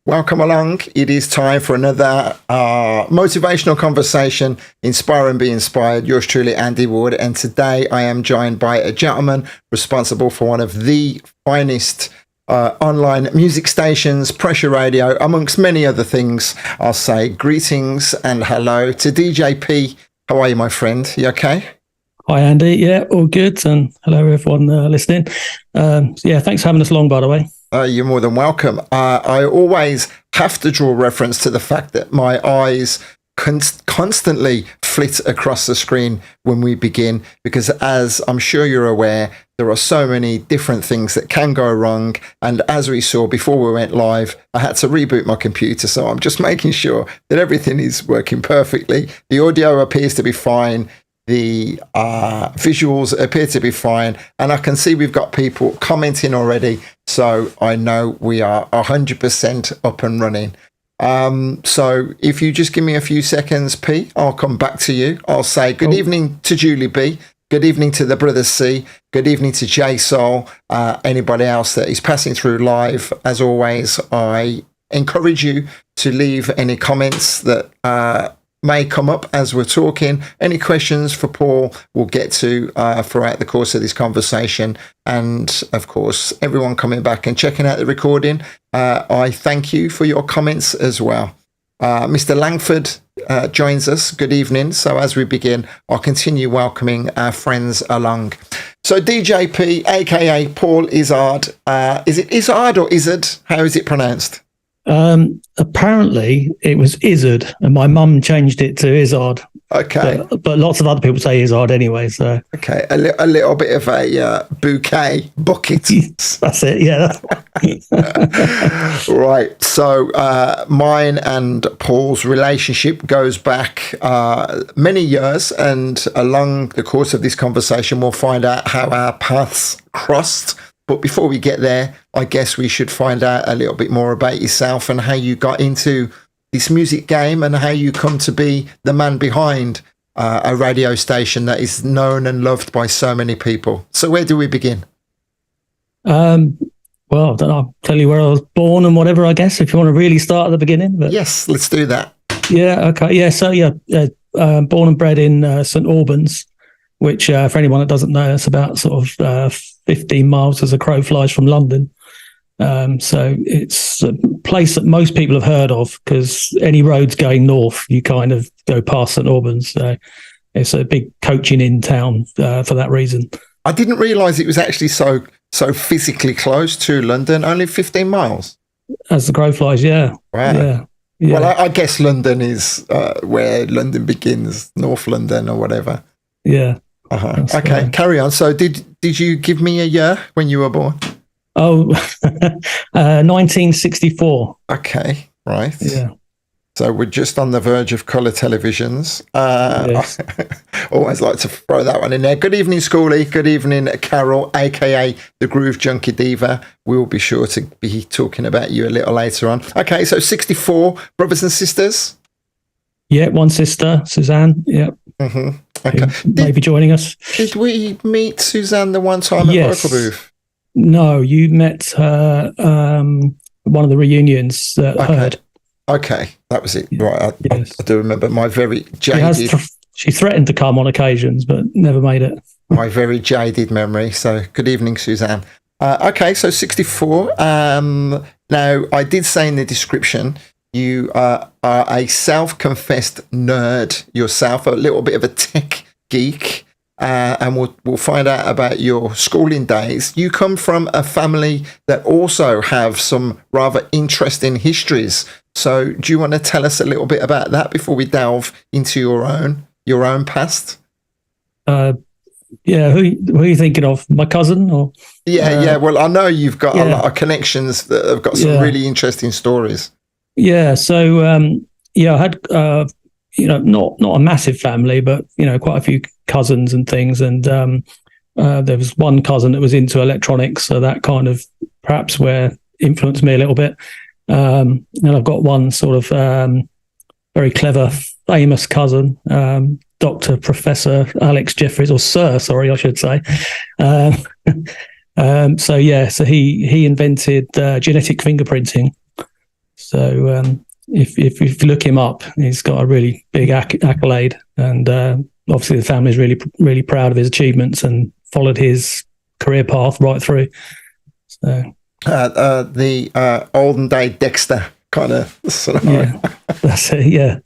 Welcome along. It is time for another motivational conversation. Inspire and be inspired. Yours truly, Andy Ward. And today I am joined by a gentleman responsible for one of the finest online music stations, Pressure Radio, amongst many other things. I'll say greetings and hello to DJP. How are you, my friend? You okay? Hi, Andy. Yeah, all good. And hello, everyone listening. Thanks for having us along, by the way. You're more than welcome. I always have to draw reference to the fact that my eyes constantly flit across the screen when we begin, because as I'm sure you're aware, there are so many different things that can go wrong. And as we saw before we went live, I had to reboot my computer. So I'm just making sure that everything is working perfectly. The audio appears to be fine. The visuals appear to be fine, and I can see we've got people commenting already, so I know we are 100% up and running. So if you just give me a few seconds, P, I'll come back to you. I'll say good evening to Julie B, good evening to the Brothers C, good evening to J Soul, anybody else that is passing through live. As always, I encourage you to leave any comments that may come up as we're talking. Any questions for Paul we'll get to throughout the course of this conversation. And of course, everyone coming back and checking out the recording, I thank you for your comments as well. Mr. Langford joins us. Good evening. So as we begin, I'll continue welcoming our friends along. So DJP, aka Paul Izzard, is it Izzard or Izzard? How is it pronounced? Apparently it was Izzard, and my mum changed it to Izzard. Okay. But lots of other people say Izzard anyway, so. Okay, a little bit of a buquet, bucket. That's it, yeah. Right, so mine and Paul's relationship goes back many years, and along the course of this conversation we'll find out how our paths crossed. But before we get there, I guess we should find out a little bit more about yourself and how you got into this music game and how you come to be the man behind a radio station that is known and loved by so many people. So where do we begin? Well, I don't know. I'll tell you where I was born and whatever, I guess, if you want to really start at the beginning. But yes, let's do that. Yeah, okay. Yeah, so born and bred in St Albans, which for anyone that doesn't know, it's about sort of 15 miles as a crow flies from London. So it's a place that most people have heard of, because any roads going north, you kind of go past St Albans. So it's a big coaching in town for that reason. I didn't realise it was actually so physically close to London, only 15 miles. As the crow flies, yeah. Wow. Yeah. Well, I guess London is where London begins, North London or whatever. Yeah. Okay, carry on. So did you give me a year when you were born? Oh, 1964. Okay, right. Yeah. So we're just on the verge of colour televisions. Yes. Always like to throw that one in there. Good evening, Schoolie. Good evening, Carol, a.k.a. the Groove Junkie Diva. We'll be sure to be talking about you a little later on. Okay, so 64, brothers and sisters? Yeah, one sister, Suzanne. Yeah. Mm-hmm. Okay. Maybe joining us. Did we meet Suzanne the one time at Vocal Booth? No, you met her one of the reunions that heard. Okay, that was it. Right, I do remember my very jaded... She threatened to come on occasions, but never made it. My very jaded memory. So good evening, Suzanne. Okay, so 64. Now, I did say in the description, you are a self-confessed nerd yourself, a little bit of a tech geek, and we'll find out about your schooling days. You come from a family that also have some rather interesting histories. So do you want to tell us a little bit about that before we delve into your own past? Yeah, who are you thinking of? My cousin? Or yeah. Well, I know you've got a lot of connections that have got some really interesting stories. Yeah, so I had not a massive family, but quite a few cousins and things, and there was one cousin that was into electronics, so that kind of perhaps where influenced me a little bit. And I've got one sort of very clever, famous cousin, Dr. Professor Alex Jeffries, or Sir, sorry, I should say. So he invented genetic fingerprinting. So if you look him up, he's got a really big accolade, and obviously the family is really proud of his achievements and followed his career path right through. So the olden day Dexter kind of scenario. Yeah, that's it. Yeah.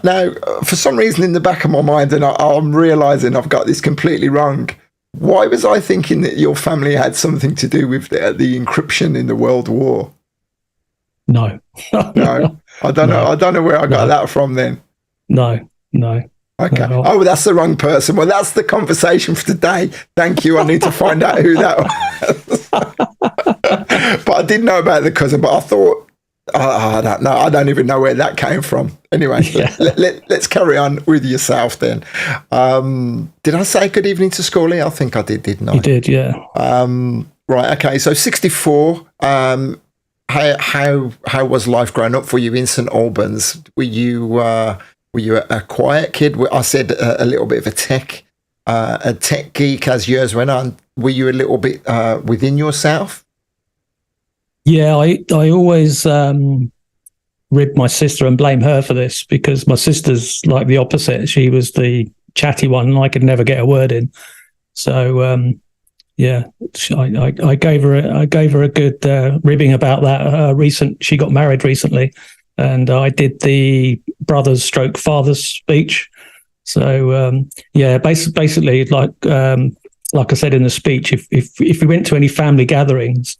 Now, for some reason in the back of my mind, and I'm realizing I've got this completely wrong. Why was I thinking that your family had something to do with the encryption in the World War? No. No, I don't know. I don't know where I got that from then. No. Okay. Oh, that's the wrong person. Well, that's the conversation for today. Thank you. I need to find out who that was. But I didn't know about the cousin, but I thought, I don't know. I don't even know where that came from. Anyway, let's carry on with yourself then. Did I say good evening to Scully? I think I did, didn't I? You did, yeah. Right. Okay. So 64. How was life growing up for you in St Albans? Were you a quiet kid? I said a little bit of a tech geek as years went on. Were you a little bit within yourself? Yeah, I always rib my sister and blame her for this, because my sister's like the opposite. She was the chatty one, and I could never get a word in. So I gave her a good ribbing about that. She got married recently, and I did the brother's stroke father's speech. So basically, like I said in the speech, if we went to any family gatherings,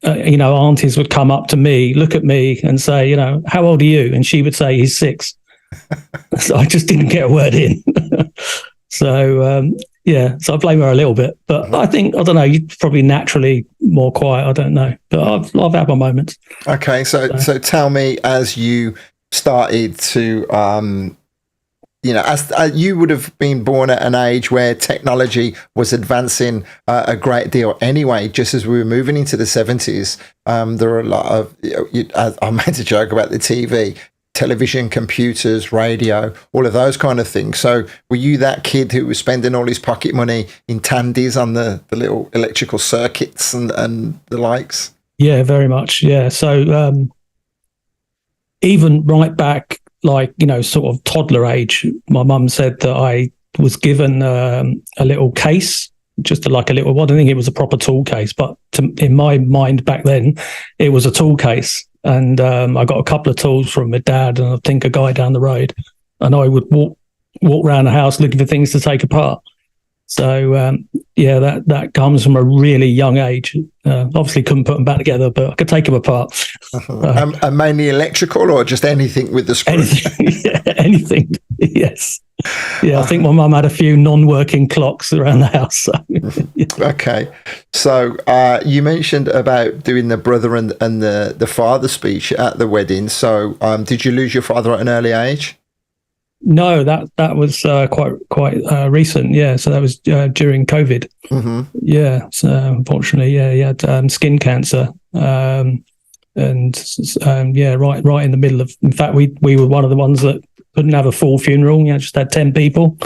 aunties would come up to me, look at me, and say, how old are you? And she would say, he's 6. So I just didn't get a word in. So I blame her a little bit, but I don't know, you're probably naturally more quiet. I don't know, but I've had my moments. Okay, so tell me, as you started to, as you would have been born at an age where technology was advancing a great deal anyway, just as we were moving into the 70s, there were a lot of, I made a joke about the television, computers, radio, all of those kind of things. So were you that kid who was spending all his pocket money in tandies on the little electrical circuits and the likes? Yeah, very much. Yeah. So even right back, sort of toddler age, my mum said that I was given a little case, just a little one. I don't think it was a proper tool case, but in my mind back then, it was a tool case. And I got a couple of tools from my dad and I think a guy down the road, and I would walk around the house looking for things to take apart. So that comes from a really young age. Obviously couldn't put them back together, but I could take them apart. And mainly electrical, or just anything with the screw? Anything. Yes. Yeah, I think my mum had a few non-working clocks around the house. So, yeah. Okay. So you mentioned about doing the brother and the father speech at the wedding. So did you lose your father at an early age? No, that was quite recent. Yeah, so that was during COVID. Mm-hmm. Yeah, so unfortunately, he had skin cancer, and right in the middle of. In fact, we were one of the ones that couldn't have a full funeral. Just had 10 people.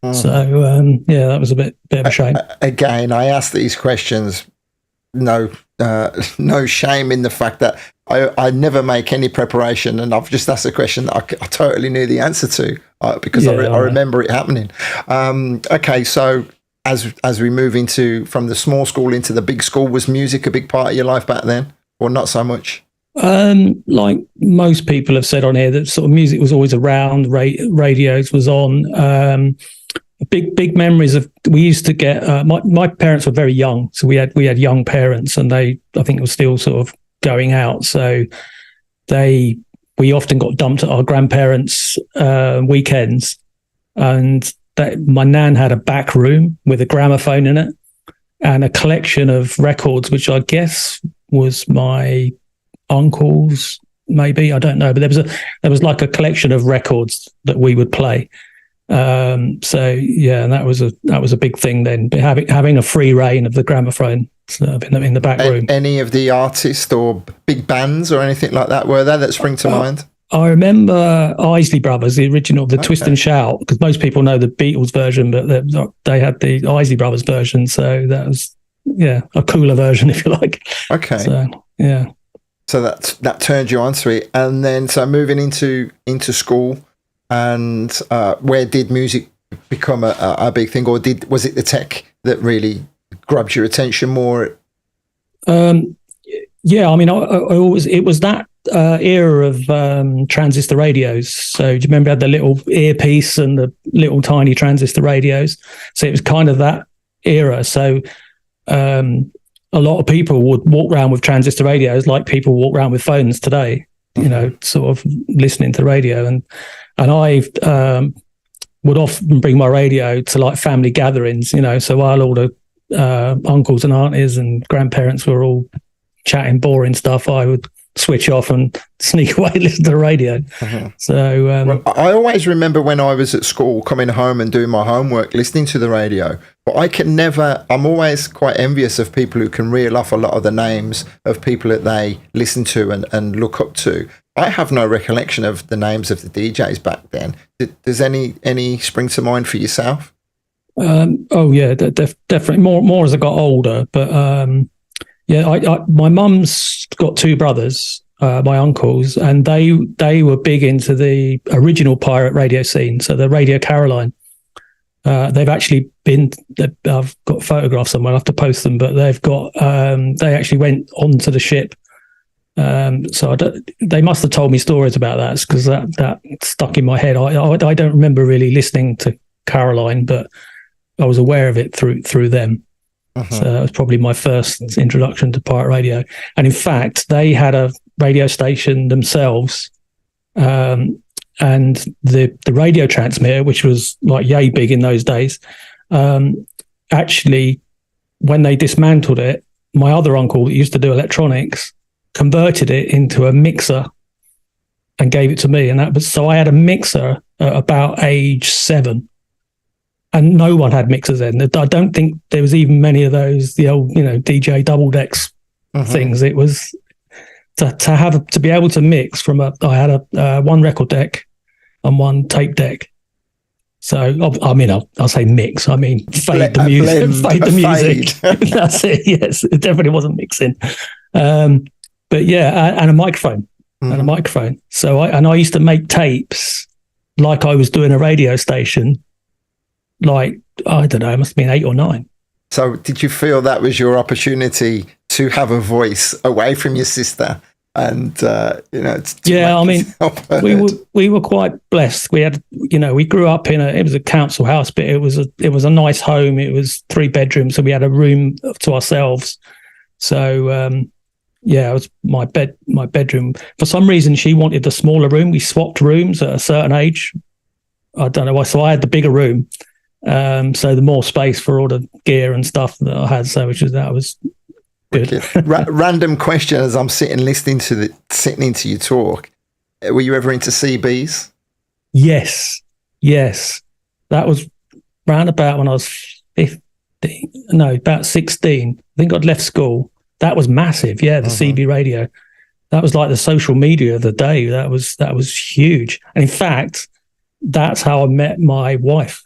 Mm. So that was a bit of a shame. Again, I ask these questions. No shame in the fact that I never make any preparation, and I've just asked a question that I totally knew the answer to because I remember it happening. Okay, so as we move from the small school into the big school, was music a big part of your life back then, or not so much? Like most people have said on here, that sort of music was always around. Radios was on. Big memories of, we used to get my parents were very young, so we had young parents, and I think were still sort of going out, so we often got dumped at our grandparents' weekends, and my nan had a back room with a gramophone in it and a collection of records, which I guess was my uncle's, maybe, I don't know, but there was like a collection of records that we would play. And that was a big thing then, having a free reign of the gramophone in the back room. Any of the artists or big bands or anything like that were there that spring to mind? I remember Isley Brothers, the original, the Twist and Shout, because most people know the Beatles version, but they had the Isley Brothers version, so that was a cooler version, if you like. Okay. So yeah. So that turned you onto it, and then so moving into school, and where did music become a big thing, or was it the tech that really grabbed your attention more? Yeah, I mean, I always, it was that era of transistor radios. So do you remember, I had the little earpiece and the little tiny transistor radios? So it was kind of that era. So a lot of people would walk around with transistor radios like people walk around with phones today, you know, sort of listening to the radio. And I would often bring my radio to like family gatherings, you know, so while all the uncles and aunties and grandparents were all chatting boring stuff, I would switch off and sneak away and listen to the radio. So well, I always remember when I was at school coming home and doing my homework listening to the radio, but I'm always quite envious of people who can reel off a lot of the names of people that they listen to and look up to. I have no recollection of the names of the DJs back then. Does any spring to mind for yourself? Oh yeah, definitely more as I got older, but yeah, my mum's got two brothers, my uncles, and they were big into the original pirate radio scene. So the Radio Caroline, they've actually been. I've got photographs somewhere. I will have to post them, but they've got. They actually went onto the ship. So they must have told me stories about that, because that stuck in my head. I don't remember really listening to Caroline, but I was aware of it through them. So that was probably my first introduction to pirate radio. And in fact, they had a radio station themselves, and the radio transmitter, which was like yay big in those days, actually, when they dismantled it, my other uncle that used to do electronics converted it into a mixer and gave it to me. And so I had a mixer at about age 7. And no one had mixers then. I don't think there was even many of those, the old, you know, DJ double decks things. It was to be able to mix from I had a one record deck and one tape deck. So I mean, I'll say mix. I mean, fade the music. That's it. Yes, it definitely wasn't mixing. But yeah, and a microphone, So I used to make tapes like I was doing a radio station. Like, I don't know, it must have been 8 or 9. So did you feel that was your opportunity to have a voice away from your sister? And, you know, yeah, I mean, we were quite blessed. We had, you know, we grew up it was a council house, but it was a nice home. It was 3 bedrooms, so we had a room to ourselves. So, yeah, it was my bedroom. For some reason, she wanted the smaller room. We swapped rooms at a certain age. I don't know why. So I had the bigger room. So the more space for all the gear and stuff that I had, so that was good. Random question as I'm sitting into you talk. Were you ever into CBs? Yes. That was round about when I was 15. No, about 16. I think I'd left school. That was massive. Yeah, the CB radio. That was like the social media of the day. That was huge. And in fact, that's how I met my wife.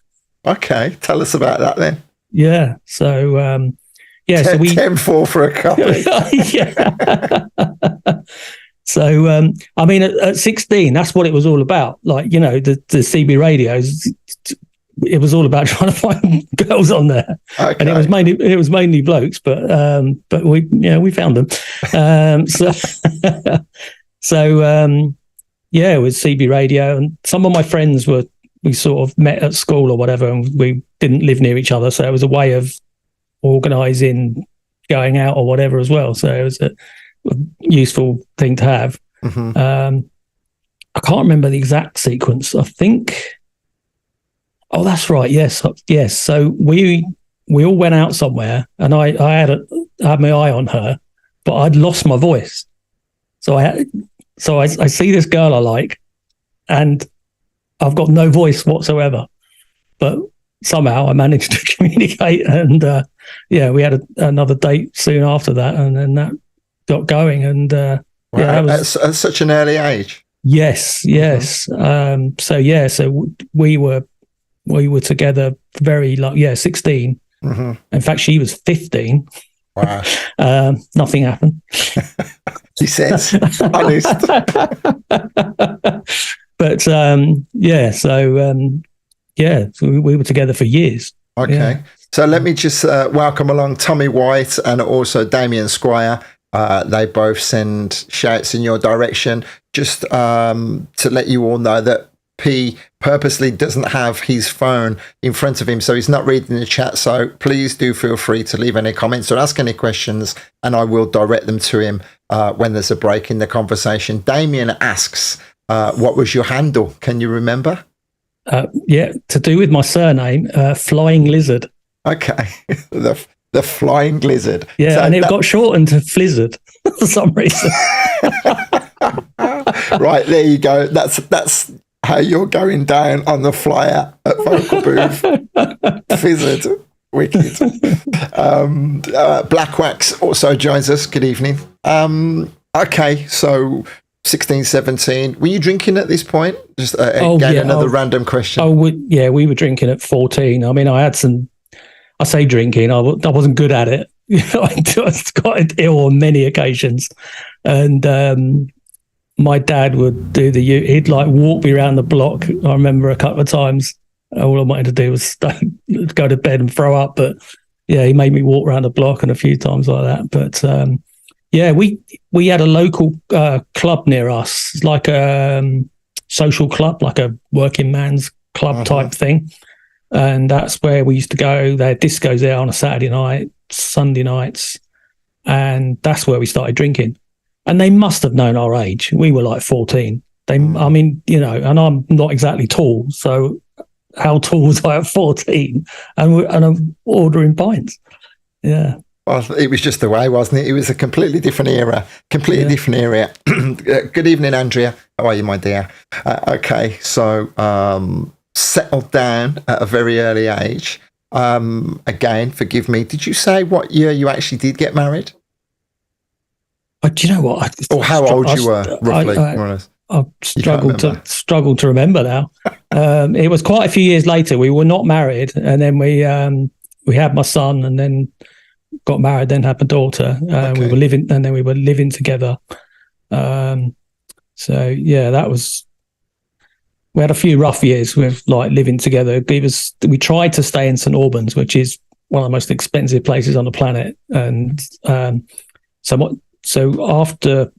Okay, tell us about that then. Yeah, so yeah, so we 10-4 for a coffee. Yeah. So I mean, at 16, that's what it was all about. Like, you know, the CB radios. It was all about trying to find girls on there, and it was mainly blokes, but we found them. Yeah, it was CB radio, and some of my friends we sort of met at school or whatever, and we didn't live near each other. So it was a way of organising going out or whatever as well. So it was a useful thing to have. I can't remember the exact sequence. I think, oh, that's right. Yes. So we all went out somewhere, and I had my eye on her, but I'd lost my voice. So I see this girl I like, and I've got no voice whatsoever, but somehow I managed to communicate, and we had another date soon after that, and then that got going, and that was at such an early age. Yes. So we were together very 16. In fact, she was 15. Wow. Nothing happened. He says, honest. But so we were together for years. Okay. Yeah. So let me just welcome along Tommy White and also Damien Squire. They both send shouts in your direction. Just to let you all know that P purposely doesn't have his phone in front of him, so he's not reading the chat. So please do feel free to leave any comments or ask any questions, and I will direct them to him when there's a break in the conversation. Damien asks, what was your handle? Can you remember? To do with my surname, Flying Lizard. Okay. The Flying Lizard. Yeah, so and it got shortened to Flizzard for some reason. Right, there you go. That's how you're going down on the flyer at Vocal Booth. Fizzard. Wicked. Black Wax also joins us. Good evening. Okay, so 16, 17. Were you drinking at this point? Just another random question. We were drinking at 14. I mean, I say drinking, I wasn't good at it. I got ill on many occasions. And my dad would he'd like walk me around the block. I remember a couple of times. All I wanted to do was go to bed and throw up. But yeah, he made me walk around the block and a few times like that. But we had a local club near us, like a social club, like a working man's club type thing. And that's where we used to go. They had discos there on a Saturday night, Sunday nights. And that's where we started drinking. And they must have known our age. We were like 14. And I'm not exactly tall. So how tall was I at 14? And I'm ordering pints. Yeah. Well, it was just the way, wasn't it? It was a completely different era. Different area. Good evening, Andrea. How are you, my dear? Okay. So, settled down at a very early age. Again, forgive me. Did you say what year you actually did get married? Do you know what? Or how old you were, roughly, more or less? I've struggled to remember now. It was quite a few years later. We were not married, and then we had my son, and then got married, then had my daughter. Okay. We were living together. So yeah, that was. We had a few rough years with like living together. We tried to stay in St Albans, which is one of the most expensive places on the planet, and So after,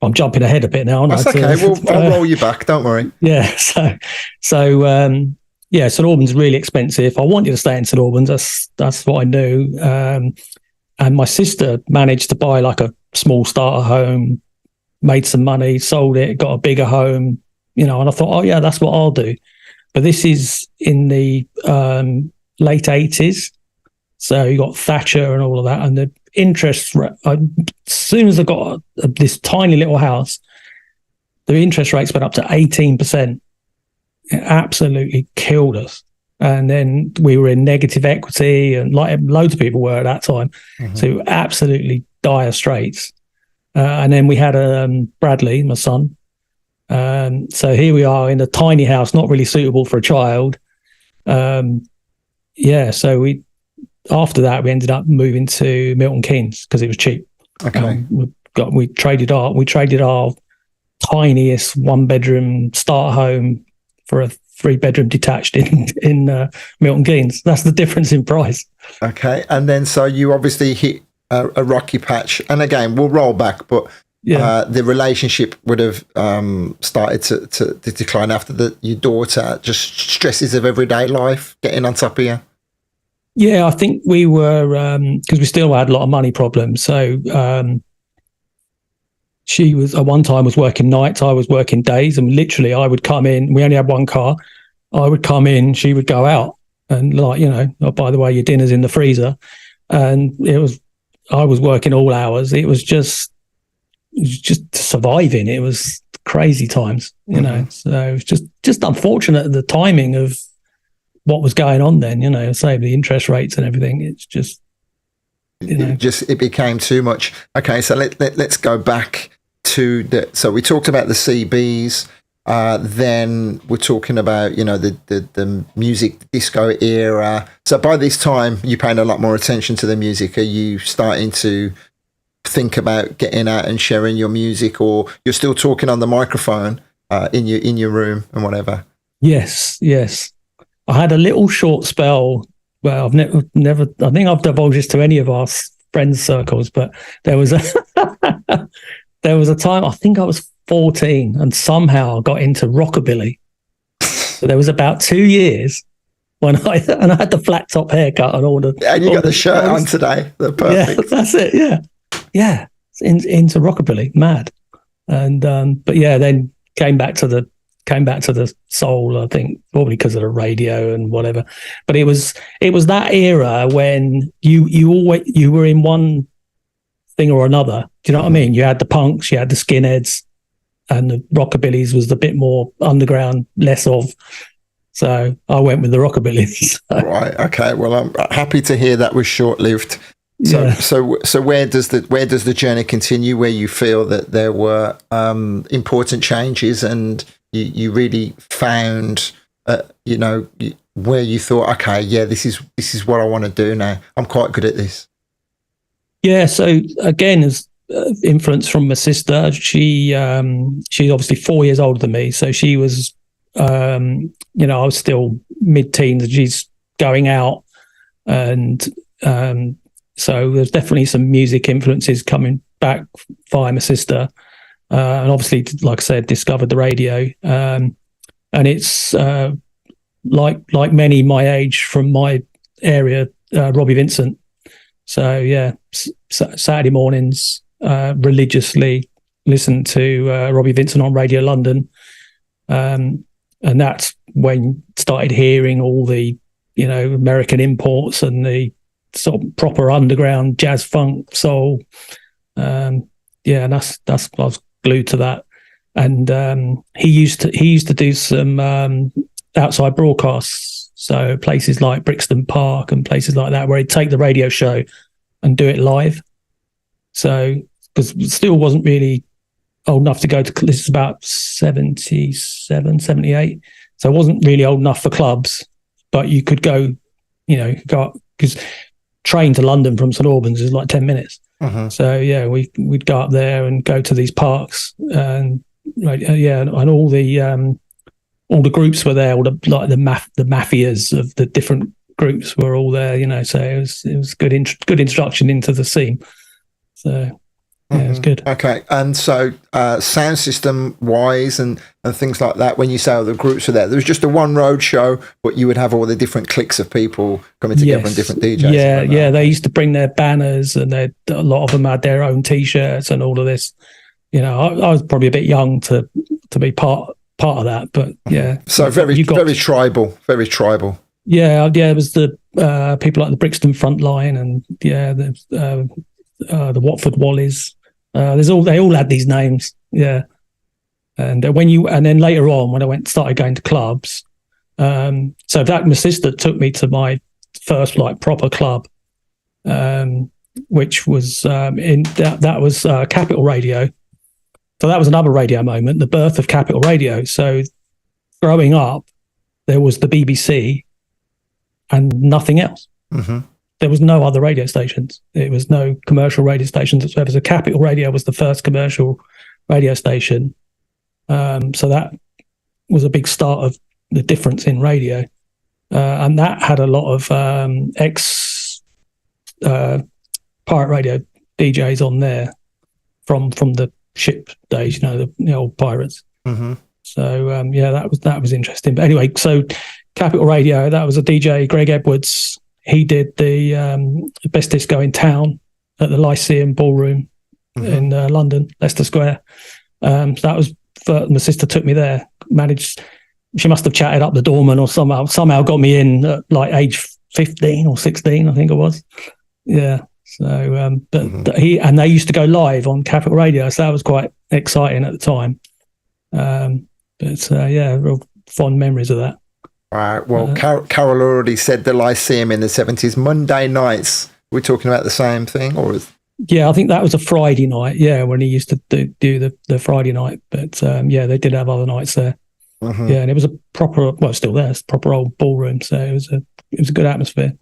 I'm jumping ahead a bit now. That's okay. I'll roll you back. Don't worry. Yeah. St Albans is really expensive. I wanted to stay in St Albans. That's what I knew. And my sister managed to buy like a small starter home, made some money, sold it, got a bigger home, and I thought, oh yeah, that's what I'll do. But this is in the late 80s. So you got Thatcher and all of that. And the interest, as soon as I got this tiny little house, the interest rates went up to 18%. It absolutely killed us. And then we were in negative equity, and like loads of people were at that time. Mm-hmm. So absolutely dire straits. And then we had Bradley, my son. So here we are in a tiny house, not really suitable for a child. So after that, we ended up moving to Milton Keynes because it was cheap. Okay. We traded our tiniest 1-bedroom starter home for a 3-bedroom detached in Milton Keynes. That's the difference in price. Okay. And then so you obviously hit a rocky patch. And again, we'll roll back, but the relationship would have started to decline after your daughter, just stresses of everyday life getting on top of you. Yeah, I think we were, because we still had a lot of money problems. So she was, at one time, was working nights, I was working days, and literally I would come in, we only had one car, I would come in, she would go out, and oh, by the way, your dinner's in the freezer. And I was working all hours. It was just surviving. It was crazy times, so it was just unfortunate, the timing of what was going on then, say the interest rates and everything. It's just, it became too much. Okay, so let's go back to so we talked about the CBs, then we're talking about, the music disco era. So by this time, you're paying a lot more attention to the music. Are you starting to think about getting out and sharing your music, or you're still talking on the microphone in your room and whatever? Yes. I had a little short spell. Well, I've never. I think I've divulged this to any of our friends' circles, but there was a there was a time. I think I was 14, and somehow I got into rockabilly. So there was about 2 years when I had the flat top haircut and all the. And you got the shirt on today. The perfect. Yeah, that's it. Yeah. Into rockabilly, mad, and but yeah, then came back to the soul. I think probably because of the radio and whatever. But it was that era when you were in one thing or another. Do you know what I mean? You had the punks, you had the skinheads, and the rockabillys was the bit more underground, less of. So I went with the rockabilly. Right. Okay. Well, I'm happy to hear that was short-lived. So where does the journey continue? Where you feel that there were important changes, and you really found, where you thought, okay, yeah, this is what I want to do now. I'm quite good at this. Yeah. So again, as influence from my sister, she's obviously 4 years older than me, so she was, I was still mid-teens, and she's going out, and so there's definitely some music influences coming back via my sister. And obviously, like I said, discovered the radio. And it's like many my age from my area, Robbie Vincent. So yeah, Saturday mornings, religiously listen to Robbie Vincent on Radio London. And that's when started hearing all the, American imports and the sort of proper underground jazz, funk, soul. And that's I was glued to that. And he used to do some outside broadcasts, so places like Brixton Park and places like that, where he'd take the radio show and do it live. So because still wasn't really old enough to go to, this is about 77, 78, so I wasn't really old enough for clubs, but you could go because train to London from St Albans is like 10 minutes. So yeah, we'd go up there and go to these parks, and and all the groups were there. All the the mafias of the different groups were all there. So it was good introduction into the scene. So yeah, it was good. Okay, and so sound system wise and things like that. When you say all the groups were there was just a one road show, but you would have all the different cliques of people coming together and different DJs. Yeah. They used to bring their banners, and a lot of them had their own T-shirts and all of this. I was probably a bit young to be part of that, but yeah. So very tribal. Yeah. It was the people like the Brixton Frontline, and the Watford Wallies. They all had these names, yeah. And then later on, when I started going to clubs, so that my sister took me to my first proper club, which was that was Capital Radio. So that was another radio moment, the birth of Capital Radio. So growing up, there was the BBC and nothing else. There was no other radio stations. It was no commercial radio stations whatsoever. So Capital Radio was the first commercial radio station. So that was a big start of the difference in radio. And that had a lot of pirate radio DJs on there from the ship days, the old pirates. So that was interesting. But anyway, so Capital Radio, that was a DJ, Greg Edwards. He did the best disco in town at the Lyceum Ballroom in London, Leicester Square. So that was, my sister took me there. She must have chatted up the doorman or somehow got me in at age 15 or 16, I think it was. Yeah. So, they used to go live on Capital Radio, so that was quite exciting at the time. Real fond memories of that. Right. Well, Carol already said the Lyceum in the 70s. Monday nights, we're talking about the same thing, or Yeah, I think that was a Friday night. Yeah, when he used to do the Friday night. But they did have other nights there. Yeah, and it was a proper, still there, it's a proper old ballroom. So it was a good atmosphere.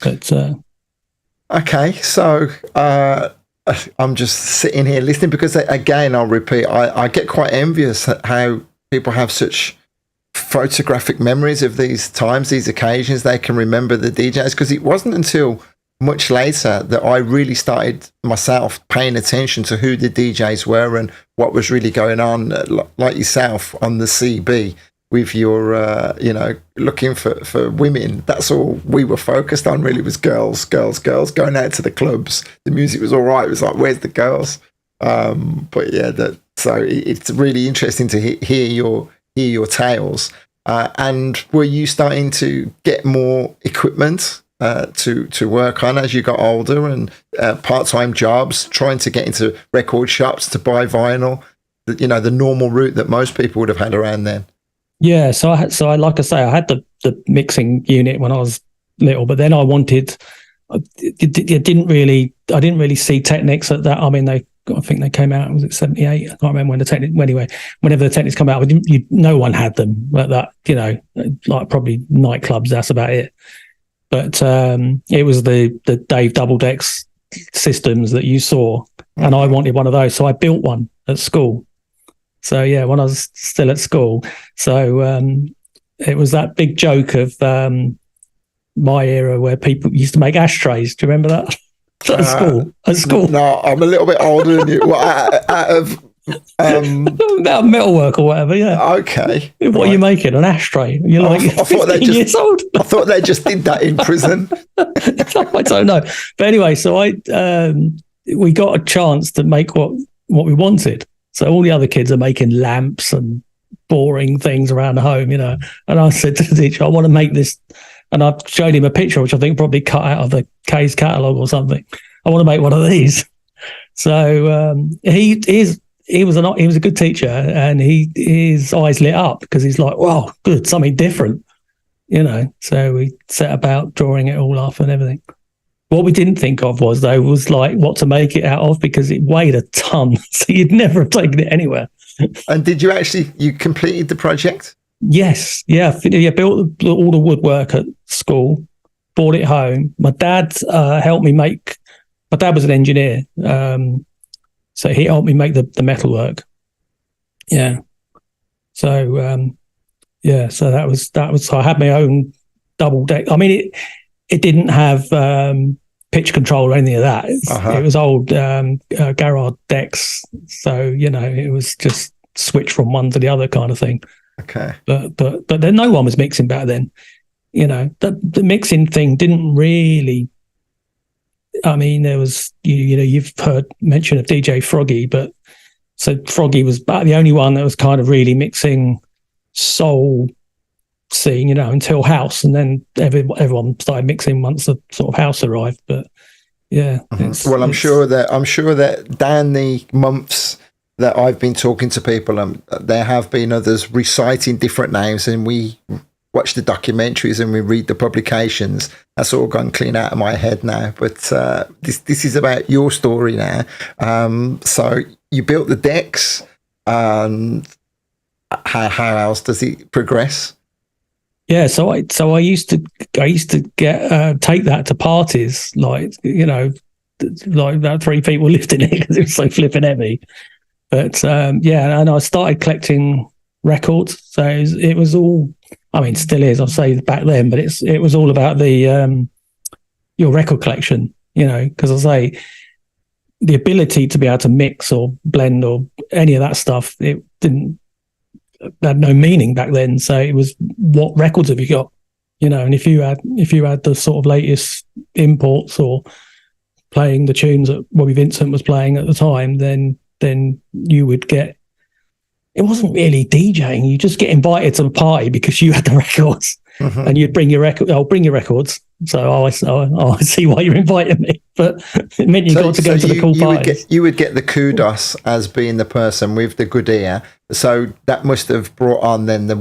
But okay, so I'm just sitting here listening because, again, I'll repeat, I get quite envious at how people have such photographic memories of these times, these occasions. They can remember the DJs, because it wasn't until much later that I really started myself paying attention to who the DJs were and what was really going on, like yourself on the CB with your, looking for women. That's all we were focused on, really, was girls, going out to the clubs. The music was all right. It was like, where's the girls? But yeah, so it's really interesting to hear your tales. And were you starting to get more equipment to work on as you got older, and part-time jobs, trying to get into record shops to buy vinyl, the normal route that most people would have had around then? Yeah, I like I say, I had the mixing unit when I was little, but then I didn't really see Technics at that. I mean, I think they came out, was it 78? I can't remember when the Technics, anyway, whenever the Technics come out, no one had them like that, like probably nightclubs, that's about it. But it was the Dave Double Decks systems that you saw, and I wanted one of those, so I built one at school. So yeah, when I was still at school. So it was that big joke of my era where people used to make ashtrays. Do you remember that? At school. No, I'm a little bit older than you. Out of metalwork or whatever. Yeah. Okay. What are you making? An ashtray? You're like I thought 15 years old. I thought they just did that in prison. I don't know. But anyway, so we got a chance to make what we wanted. So all the other kids are making lamps and boring things around home, And I said to the teacher, I want to make this. And I showed him a picture, which I think probably cut out of the K's catalogue or something. I want to make one of these. So he was a good teacher, and his eyes lit up because he's like, wow, good, something different, So we set about drawing it all off and everything. What we didn't think of was like what to make it out of, because it weighed a ton, so you'd never have taken it anywhere. And did you completed the project? Yes, yeah. I built all the woodwork at school, brought it home. My dad helped me make. My dad was an engineer, so he helped me make the metalwork. Yeah. So so that was. So I had my own double deck. I mean, it didn't have pitch control or anything of that. It was old garage decks, so it was just switch from one to the other kind of thing. Okay. But then no one was mixing back then. The mixing thing didn't really. I mean, there was you've heard mention of DJ Froggy, but so Froggy was about the only one that was kind of really mixing soul scene, until house, and then everyone started mixing once the sort of house arrived. But yeah, well, I'm sure that down the months that I've been talking to people, there have been others reciting different names, and we watch the documentaries and we read the publications. That's all gone clean out of my head now. But this is about your story now. So you built the decks. How else does it progress? Yeah, so I used to get take that to parties, like about 3 people lifting it because it was so flipping heavy. But and I started collecting records. So it was all, I mean, still is, I'll say back then, but it was all about the your record collection, because I say the ability to be able to mix or blend or any of that stuff, it had no meaning back then. So it was, what records have you got? And if you had the sort of latest imports or playing the tunes that Bobby Vincent was playing at the time, then you would get, it wasn't really DJing. You just get invited to the party because you had the records, and you'd bring your record. I'll bring your records. So I see why you're inviting me, but it meant you got to go to the cool parties. You would get the kudos as being the person with the good ear. So that must have brought on then the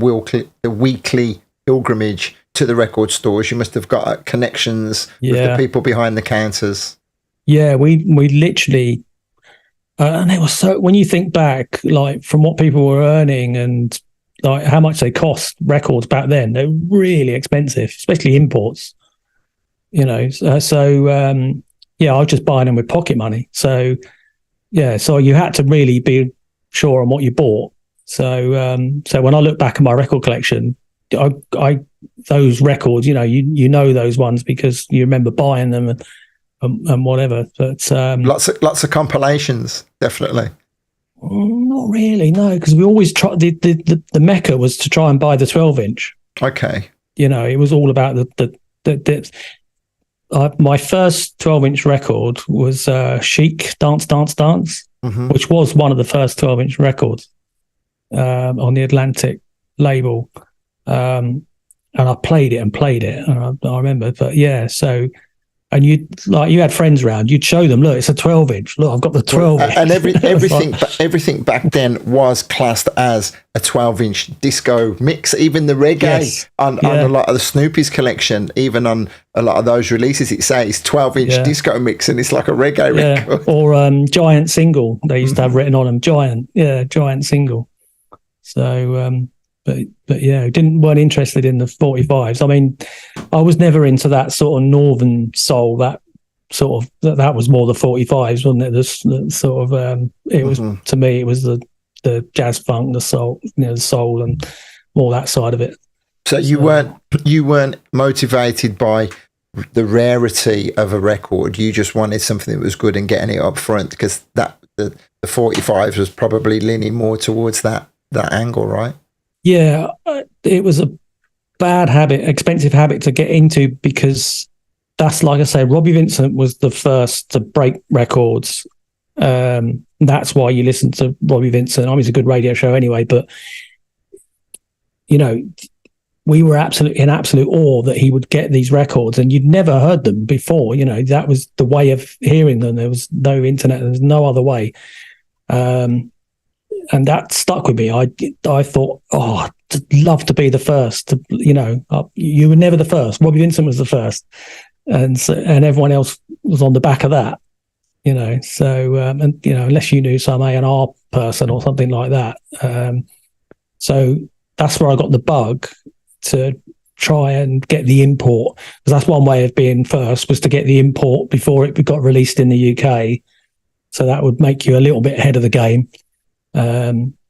weekly pilgrimage to the record stores. You must have got connections with the people behind the counters. Yeah, we literally, and it was so, when you think back, like from what people were earning and like how much they cost, records back then, they're really expensive, especially imports. So yeah, I was just buying them with pocket money. So yeah, so you had to really be sure on what you bought. So so when I look back at my record collection, I those records, you know those ones because you remember buying them and whatever. But lots of compilations, definitely. Not really, no, because we always try. The mecca was to try and buy the 12-inch. Okay. It was all about the my first 12-inch record was Chic Dance Dance Dance, which was one of the first 12-inch records on the Atlantic label. And I played it, and I remember. But yeah, so, and you had friends around, you'd show them, look, it's a 12-inch. Look, I've got the 12-inch. And everything back then was classed as a 12-inch disco mix. Even the reggae on a lot of the Snoopy's collection, even on a lot of those releases, it says 12-inch disco mix, and it's like a reggae record. Or Giant Single, they used to have written on them, Giant Single. So but yeah, weren't interested in the 45s. I mean, I was never into that sort of northern soul. That sort of that was more the 45s, wasn't it? The sort of it was, to me, it was the jazz funk, the soul, the soul, and all that side of it. So you weren't motivated by the rarity of a record. You just wanted something that was good and getting it up front, because that the 45s was probably leaning more towards that angle, right? Yeah, it was a bad habit, expensive habit to get into, because that's, like I say, Robbie Vincent was the first to break records. That's why you listen to Robbie Vincent. I mean, it's a good radio show anyway, but we were in absolute awe that he would get these records, and you'd never heard them before. That was the way of hearing them. There was no internet. There was no other way. And that stuck with me. I thought, I'd love to be the first. You were never the first. Robbie Vincent was the first, and everyone else was on the back of that. So unless you knew some A&R person or something like that. So that's where I got the bug to try and get the import, because that's one way of being first, was to get the import before it got released in the UK. So that would make you a little bit ahead of the game.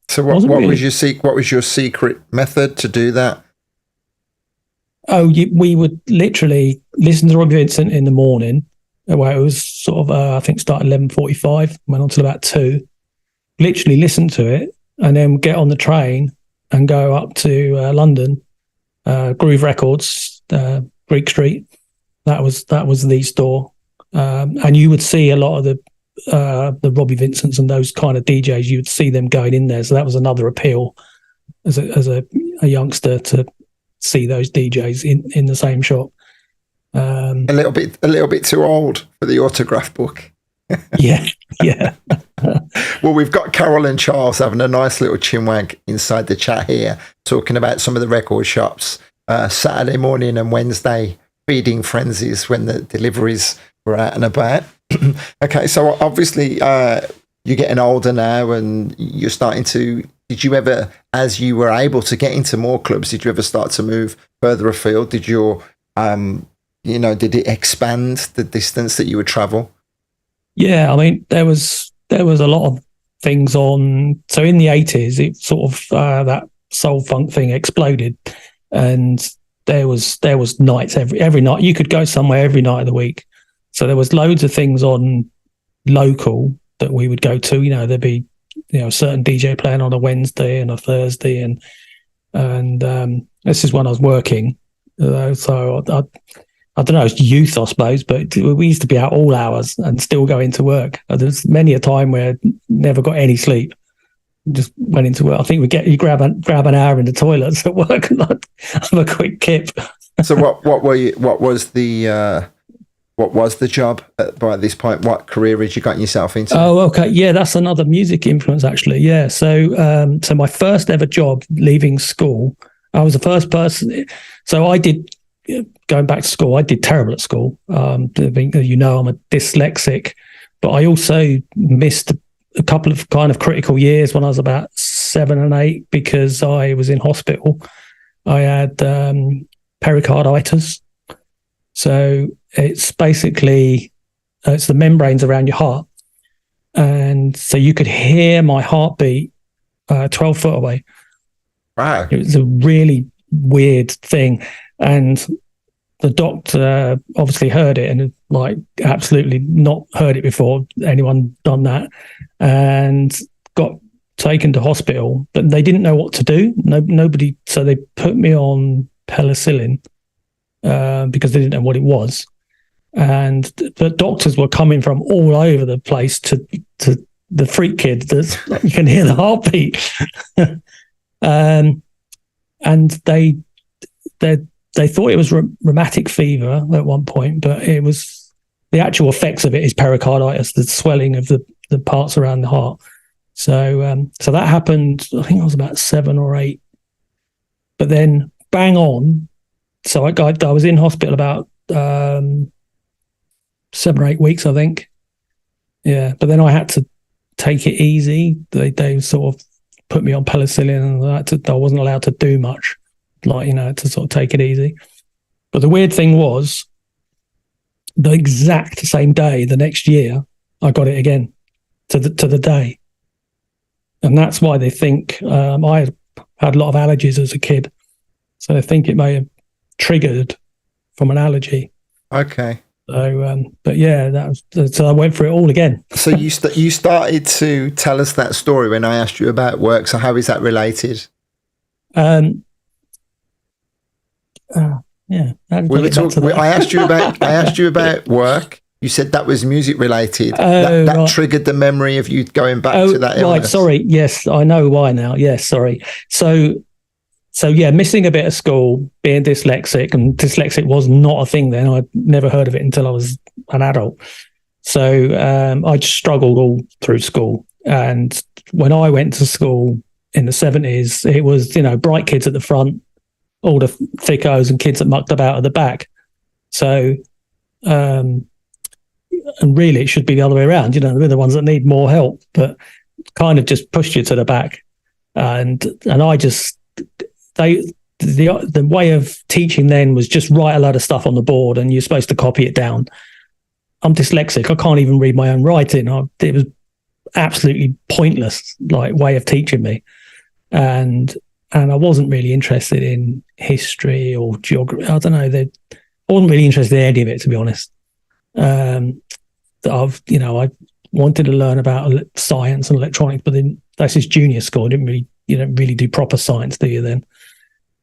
So what was your secret method to do that? We would literally listen to Robbie Vincent in the morning, where it was sort of I think started 11:45, went on till about 2. Literally listen to it, and then get on the train and go up to London, Groove Records, Greek Street. That was the store, and you would see a lot of the Robbie Vincents and those kind of DJs. You would see them going in there, so that was another appeal as a youngster, to see those DJs in the same shop. A little bit too old for the autograph book. yeah. Well, we've got Carol and Charles having a nice little chinwag inside the chat here, talking about some of the record shops Saturday morning and Wednesday feeding frenzies when the deliveries were out and about. Okay, so obviously you're getting older now, and you're starting to. Did you ever, as you were able to get into more clubs, did you ever start to move further afield? Did your, did it expand the distance that you would travel? Yeah, I mean, there was a lot of things on. So in the 80s, it sort of that soul funk thing exploded, and there was nights every night. You could go somewhere every night of the week. So there was loads of things on local that we would go to. There'd be a certain DJ playing on a Wednesday and a Thursday, and this is when I was working. So I don't know, it's youth, I suppose, but we used to be out all hours and still go into work. There's many a time where I never got any sleep. Just went into work. I think you grab an hour in the toilets at work and have a quick kip. So what was the job by this point? What career had you gotten yourself into? Oh, okay. Yeah, that's another music influence, actually. Yeah. So my first ever job leaving school, I was the first person. So I did, going back to school, I did terrible at school. I'm a dyslexic, but I also missed a couple of kind of critical years when I was about 7 and 8, because I was in hospital. I had pericarditis. So it's basically it's the membranes around your heart. And so you could hear my heartbeat 12 foot away. Wow. It was a really weird thing. And the doctor obviously heard it and like absolutely not heard it before anyone done that, and got taken to hospital, but they didn't know what to do. Nobody. So they put me on penicillin because they didn't know what it was. And the doctors were coming from all over the place to the freak kid that's you can hear the heartbeat. And they thought it was rheumatic fever at one point, but it was the actual effects of it is pericarditis, the swelling of the parts around the heart. So that happened, I think I was about 7 or 8, but then bang on. So I was in hospital about 7 or 8 weeks, I think. Yeah, but then I had to take it easy. They sort of put me on penicillin, and I wasn't allowed to do much, like, to sort of take it easy. But the weird thing was, the exact same day, the next year, I got it again to the day. And that's why they think I had a lot of allergies as a kid. So they think it may have triggered from an allergy. Okay. So, but yeah, so I went through it all again. So you started to tell us that story when I asked you about work. So how is that related? Yeah. I asked you about work. You said that was music related. That right. Triggered the memory of you going back to that illness. Right, sorry. Yes, I know why now. Yes, sorry. So yeah, missing a bit of school, being dyslexic, and dyslexic was not a thing then. I'd never heard of it until I was an adult. So I just struggled all through school. And when I went to school in the 70s, it was, bright kids at the front, all the thickos and kids that mucked about at the back. So, and really it should be the other way around, they're the ones that need more help, but kind of just pushed you to the back. And I just, the way of teaching then was just write a lot of stuff on the board and you're supposed to copy it down. I'm dyslexic. I can't even read my own writing. It was absolutely pointless, way of teaching me. And I wasn't really interested in history or geography. I don't know. I wasn't really interested in any of it, to be honest. I wanted to learn about science and electronics, but then that's just junior school. You don't really do proper science, do you then?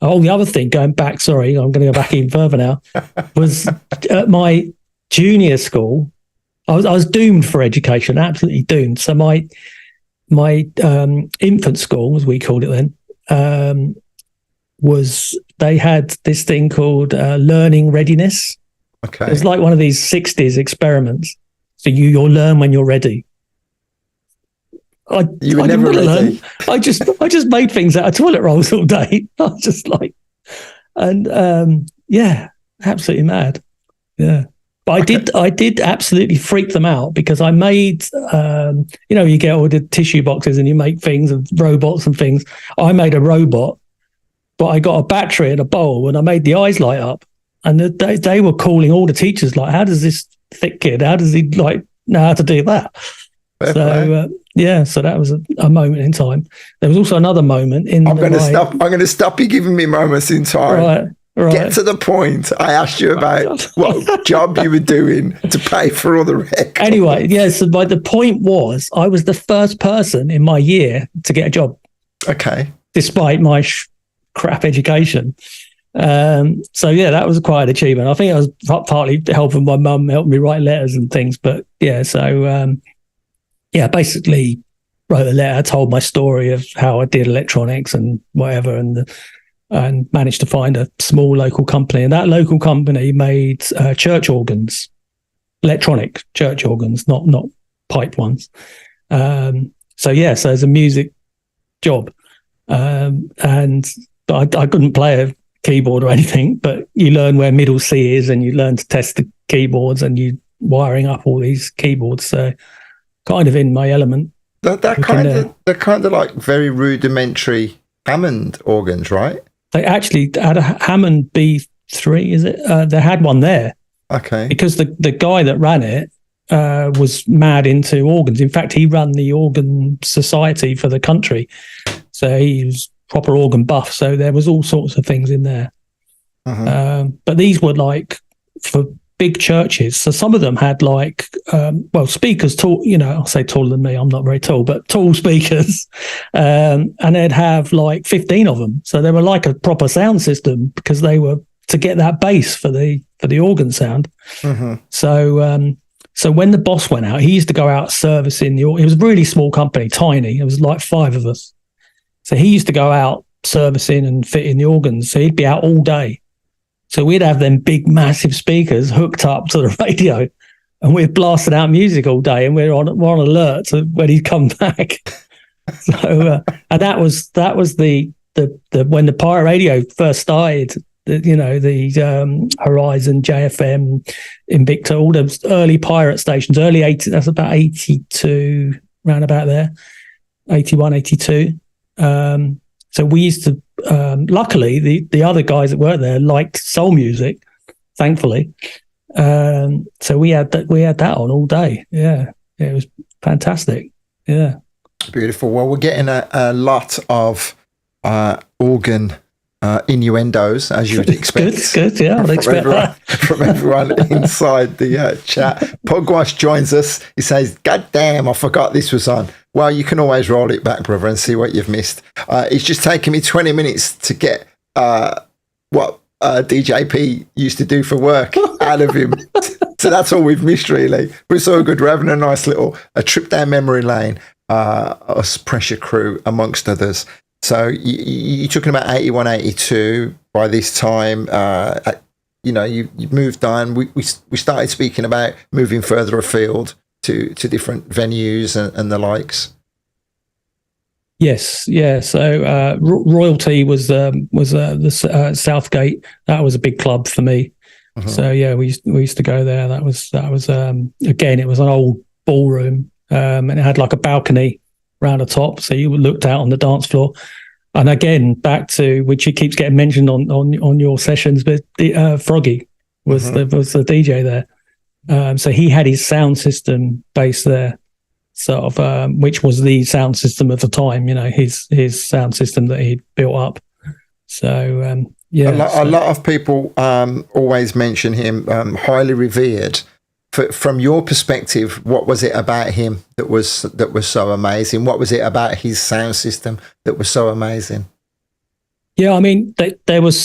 Oh, the other thing, going back, sorry, I'm going to go back even further now, was at my junior school, I was doomed for education, absolutely doomed. So my infant school, as we called it then, they had this thing called learning readiness. Okay. It was like one of these 60s experiments. So you'll learn when you're ready. You were never ready. I just made things out of toilet rolls all day. I was just yeah, absolutely mad. Yeah. But I did absolutely freak them out because I made, you get all the tissue boxes and you make things and robots and things. I made a robot, but I got a battery in a bowl and I made the eyes light up. And they were calling all the teachers, how does this thick kid, how does he know how to do that? So so that was a moment in time. There was also another moment in. I'm going to stop you giving me moments in time. Right. Get to the point. I asked you about what job you were doing to pay for all the records. Anyway, so the point was, I was the first person in my year to get a job. Okay. Despite my crap education. So yeah, that was quite an achievement. I think I was partly helping my mum help me write letters and things, but basically wrote a letter, told my story of how I did electronics and whatever, and managed to find a small local company. And that local company made church organs, electronic church organs, not pipe ones. So it's a music job. But I couldn't play a keyboard or anything, but you learn where middle C is and you learn to test the keyboards and you wiring up all these keyboards. So kind of in my element. They're kind of like very rudimentary Hammond organs, right? They actually had a Hammond B3, is it? They had one there. Okay. Because the guy that ran it, was mad into organs. In fact, he ran the organ society for the country, so he was proper organ buff. So there was all sorts of things in there. But these were like for big churches. So some of them had like, speakers tall, I'll say taller than me. I'm not very tall, but tall speakers. And they'd have like 15 of them. So they were like a proper sound system because they were to get that bass for the organ sound. So when the boss went out, he used to go out servicing it was a really small company, tiny. It was like 5 of us. So he used to go out servicing and fitting the organs. So he'd be out all day. So we'd have them big, massive speakers hooked up to the radio, and we're blasting out music all day, and we're on alert to when he'd come back. So, and that was the when the pirate radio first started. The Horizon, JFM, Invicta, all those early pirate stations, early 80s. That's about 82, round about there, 81, 82. So we used to. Luckily, the other guys that worked there liked soul music, thankfully. So we had that on all day. Yeah, it was fantastic. Yeah, beautiful. Well, we're getting a lot of organ innuendos, as you would expect. Good. Yeah, I'd expect that from everyone inside the chat. Pugwash joins us. He says, "God damn, I forgot this was on." Well, you can always roll it back, brother, and see what you've missed. It's just taken me 20 minutes to get what DJP used to do for work out of him. So that's all we've missed, really. We're so good. We're having a nice little trip down memory lane, us Pressure Crew, amongst others. So you're talking about 81, 82 by this time. You moved on. We started speaking about moving further afield to different venues and the likes. Yes, yeah. So Royalty was the Southgate. That was a big club for me. So yeah, we used to go there. That was again, it was an old ballroom, and it had like a balcony round the top, so you looked out on the dance floor. And again, back to which it keeps getting mentioned on your sessions, but Froggy was the DJ there. So he had his sound system based there, sort of, which was the sound system of the time. His sound system that he'd built up. So yeah, a lot of people always mention him, highly revered. From your perspective, what was it about him that was so amazing? What was it about his sound system that was so amazing? Yeah, I mean, there was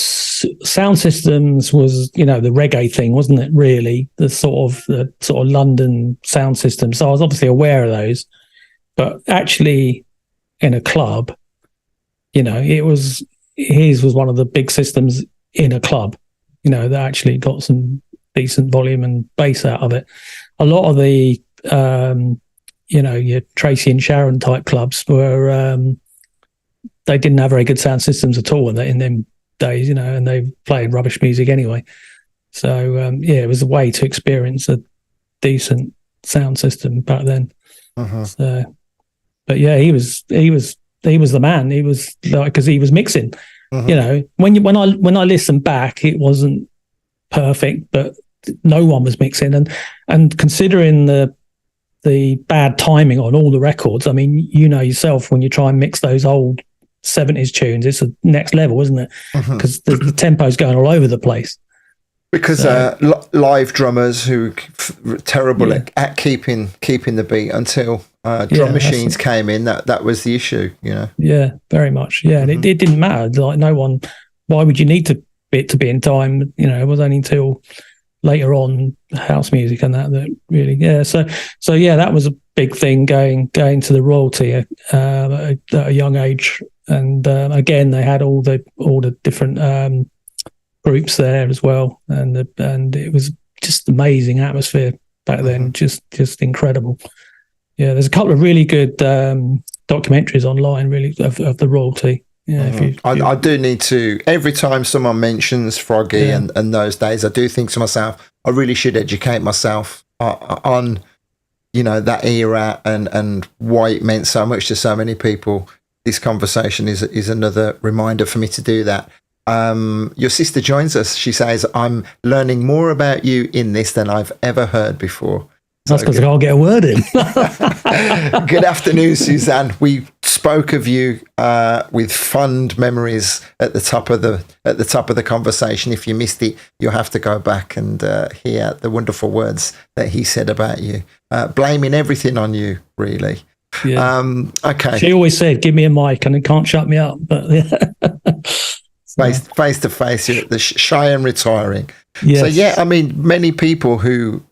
sound systems was the reggae thing, wasn't it? Really, the sort of London sound system. So I was obviously aware of those, but actually, in a club, his was one of the big systems in a club. That actually got some decent volume and bass out of it. A lot of the your Tracy and Sharon type clubs were they didn't have very good sound systems at all in them days, and they played rubbish music anyway. So it was a way to experience a decent sound system back then. So, but yeah, he was the man. He was like, because he was mixing. When I listen back, it wasn't perfect, but no one was mixing, and considering the bad timing on all the records, I mean, yourself, when you try and mix those old 70s tunes, it's a next level, isn't it? Because the tempo's going all over the place. Because live drummers who were terrible at keeping the beat until drum machines came in. That was the issue, Yeah, very much. Yeah, and it didn't matter. Like, no one. Why would you need to be in time? It was only until later on house music and that really. Yeah. So yeah, that was a big thing going to the Royalty at a young age, and again they had all the different groups there as well, and it was just amazing atmosphere back then, just incredible. Yeah, there's a couple of really good documentaries online, really, of the Royalty. Yeah, I do need to. Every time someone mentions Froggy and those days, I do think to myself, I really should educate myself on that era and why it meant so much to so many people. This conversation is another reminder for me to do that. Your sister joins us. She says, "I'm learning more about you in this than I've ever heard before." That's because I can't get a word in. Good afternoon, Suzanne. We spoke of you with fond memories at the top of the conversation. If you missed it, you'll have to go back and hear the wonderful words that he said about you, blaming everything on you, really. Yeah. Okay. She always said, "Give me a mic, and it can't shut me up." But face to face, you're the shy and retiring. Yes. So yeah, I mean, many people who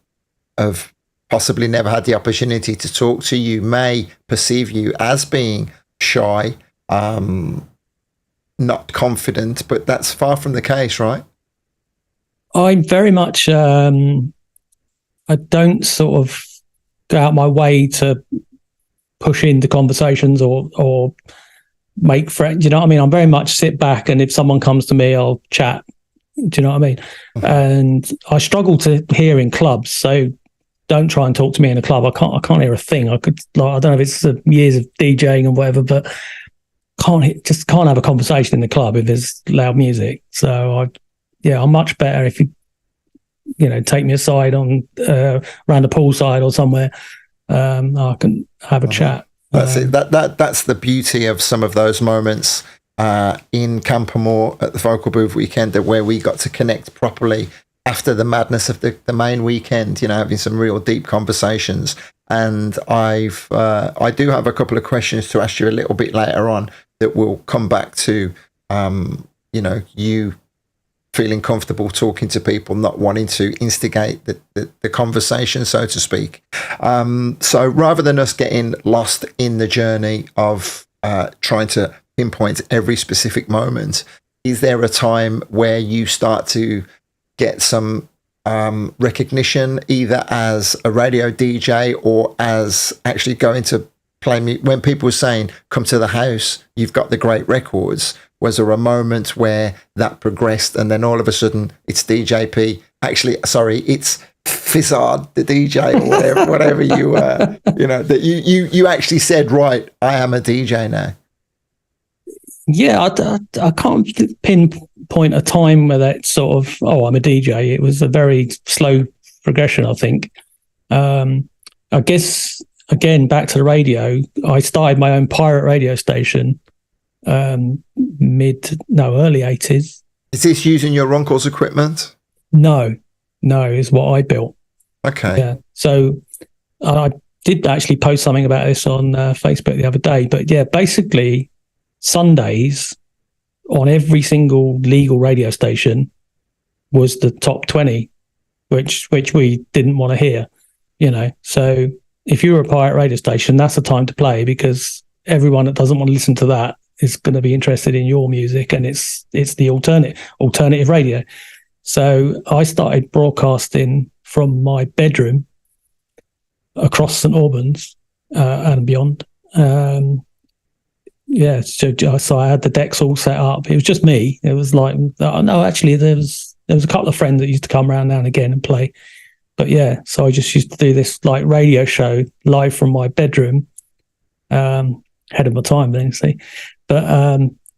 have possibly never had the opportunity to talk to you may perceive you as being shy, not confident, but that's far from the case, right? I'm very much, I don't sort of go out my way to push into conversations or make friends. You know what I mean? I'm very much sit back, and if someone comes to me, I'll chat. Do you know what I mean? And I struggle to hear in clubs, so don't try and talk to me in a club. I can't hear a thing. I don't know if it's years of DJing and whatever, but can't have a conversation in the club if there's loud music. So I'm much better if you take me aside on around the poolside or somewhere. I can have a chat. That's it. That's the beauty of some of those moments in Campermore at the Vocal Booth weekend, where we got to connect properly after the madness of the main weekend, having some real deep conversations. And I do have a couple of questions to ask you a little bit later on that will come back to, you feeling comfortable talking to people, not wanting to instigate the conversation, so to speak. So rather than us getting lost in the journey of trying to pinpoint every specific moment, is there a time where you start to get some recognition, either as a radio DJ or as actually going to play me? When people were saying, "Come to the house, you've got the great records," was there a moment where that progressed, and then all of a sudden it's DJP? Actually, sorry, it's Fizzard, the DJ, or whatever you that you actually said, "Right, I am a DJ now." Yeah, I can't pinpoint a time where that sort of, I'm a DJ. It was a very slow progression, I think. I guess, again, back to the radio, I started my own pirate radio station early 80s. Is this using your uncle's equipment? No, it's what I built. Okay. Yeah. So I did actually post something about this on Facebook the other day. But yeah, basically, Sundays on every single legal radio station was the top 20, which we didn't want to hear, So if you're a pirate radio station, that's the time to play, because everyone that doesn't want to listen to that is going to be interested in your music, and it's the alternative radio. So I started broadcasting from my bedroom across St Albans and beyond. So I had the decks all set up. It was just me. It was like, no, actually, there was a couple of friends that used to come around now and again and play. But yeah, so I just used to do this like radio show live from my bedroom, ahead of my time, then see. But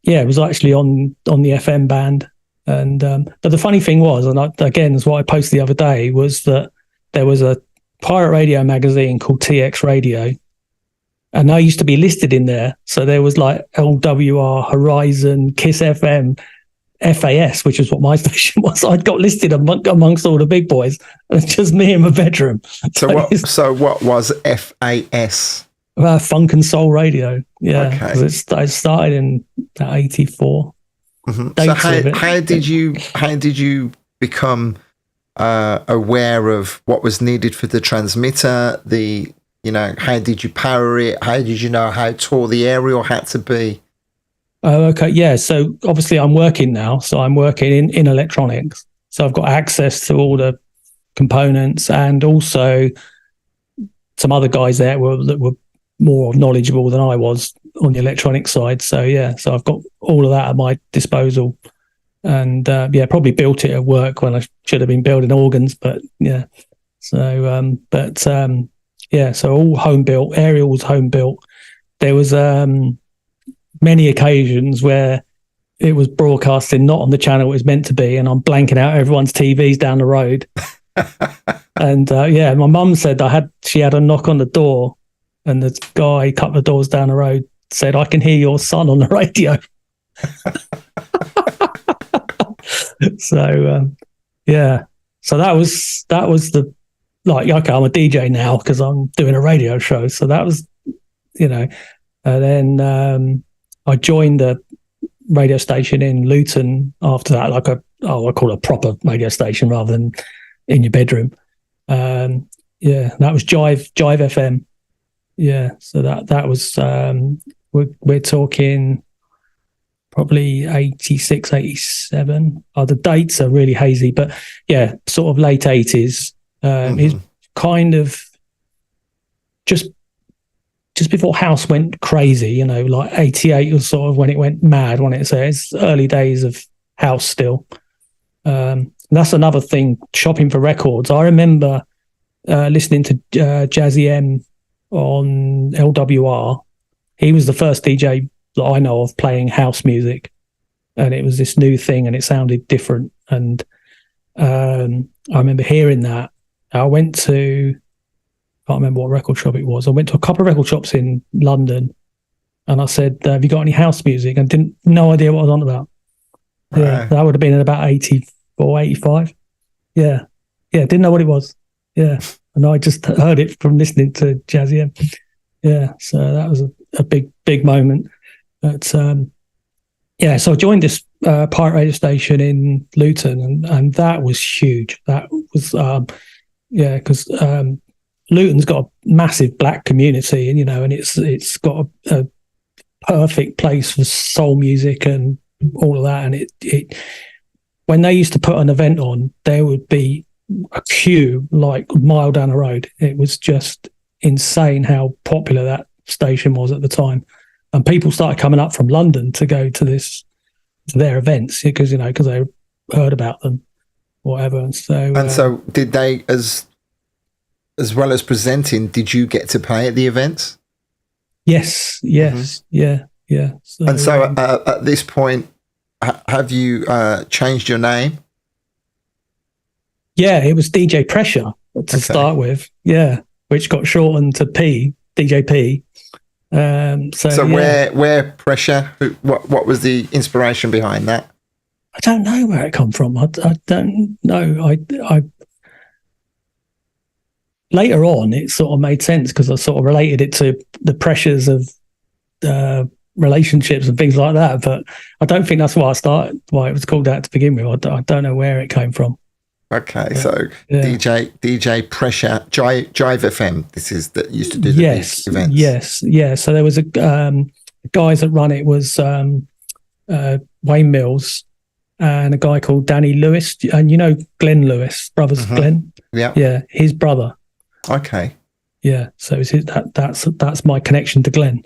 it was actually on the FM band. And but the funny thing was, and again, is what I posted the other day, was that there was a pirate radio magazine called TX Radio. And I used to be listed in there. So there was like LWR, Horizon, Kiss FM, FAS, which is what my station was. I got listed amongst all the big boys. And it's just me in my bedroom. So what was FAS? Funk and Soul Radio. Yeah. Okay. It started in 84. Mm-hmm. So how did you become aware of what was needed for the transmitter, how did you power it? How did you know how tall the aerial had to be? Oh, okay. Yeah. So obviously I'm working now. So I'm working in electronics. So I've got access to all the components, and also some other guys there that were more knowledgeable than I was on the electronic side. So yeah, so I've got all of that at my disposal, and probably built it at work when I should have been building organs, but yeah. So, so all home built. Aerial was home built. There was many occasions where it was broadcasting not on the channel it was meant to be, and I'm blanking out everyone's TVs down the road, And my mum said she had a knock on the door, and the guy a couple of doors down the road said, "I can hear your son on the radio." So so that was the, like, okay, I'm a DJ now because I'm doing a radio show. So that was, and then I joined a radio station in Luton after that, like I call it a proper radio station rather than in your bedroom. That was Jive FM. Yeah, so that was we're talking probably 86, 87. The dates are really hazy, but yeah, sort of late 80s. It's kind of just before house went crazy, like 88 was sort of when it went mad, wasn't it? So it's early days of house still. That's another thing, shopping for records. I remember listening to Jazzy M on LWR. He was the first DJ that I know of playing house music, and it was this new thing and it sounded different. And I remember hearing that. I went to, I can't remember what record shop it was. I went to a couple of record shops in London, and I said, "Have you got any house music?" And no idea what I was on about. Right. Yeah, that would have been in about 84, 85. Yeah, didn't know what it was. Yeah, and I just heard it from listening to Jazzy M. Yeah, so that was a big moment. But so I joined this pirate radio station in Luton, and that was huge. That was because Luton's got a massive black community, and it's got a perfect place for soul music and all of that. And it when they used to put an event on, there would be a queue like a mile down the road. It was just insane how popular that station was at the time, and people started coming up from London to go to their events because they heard about them, whatever. And so did they, as well as presenting, did you get to play at the events? Yes, yeah. So at this point, have you changed your name? Yeah, it was DJ Pressure to start with. Yeah, which got shortened to P, DJP. Where Pressure? What was the inspiration behind that? I don't know where it come from. I don't know. I later on it sort of made sense because I sort of related it to the pressures of relationships and things like that. But I don't think that's why it was called that to begin with. I don't know where it came from. Okay, DJ Pressure, Jive FM. This is that used to do these events. Yes. So there was a guys that run it was Wayne Mills and a guy called Danny Lewis, and Glenn Lewis, brothers Glenn. Yeah, his brother. Okay. Yeah, so it was that's my connection to Glenn.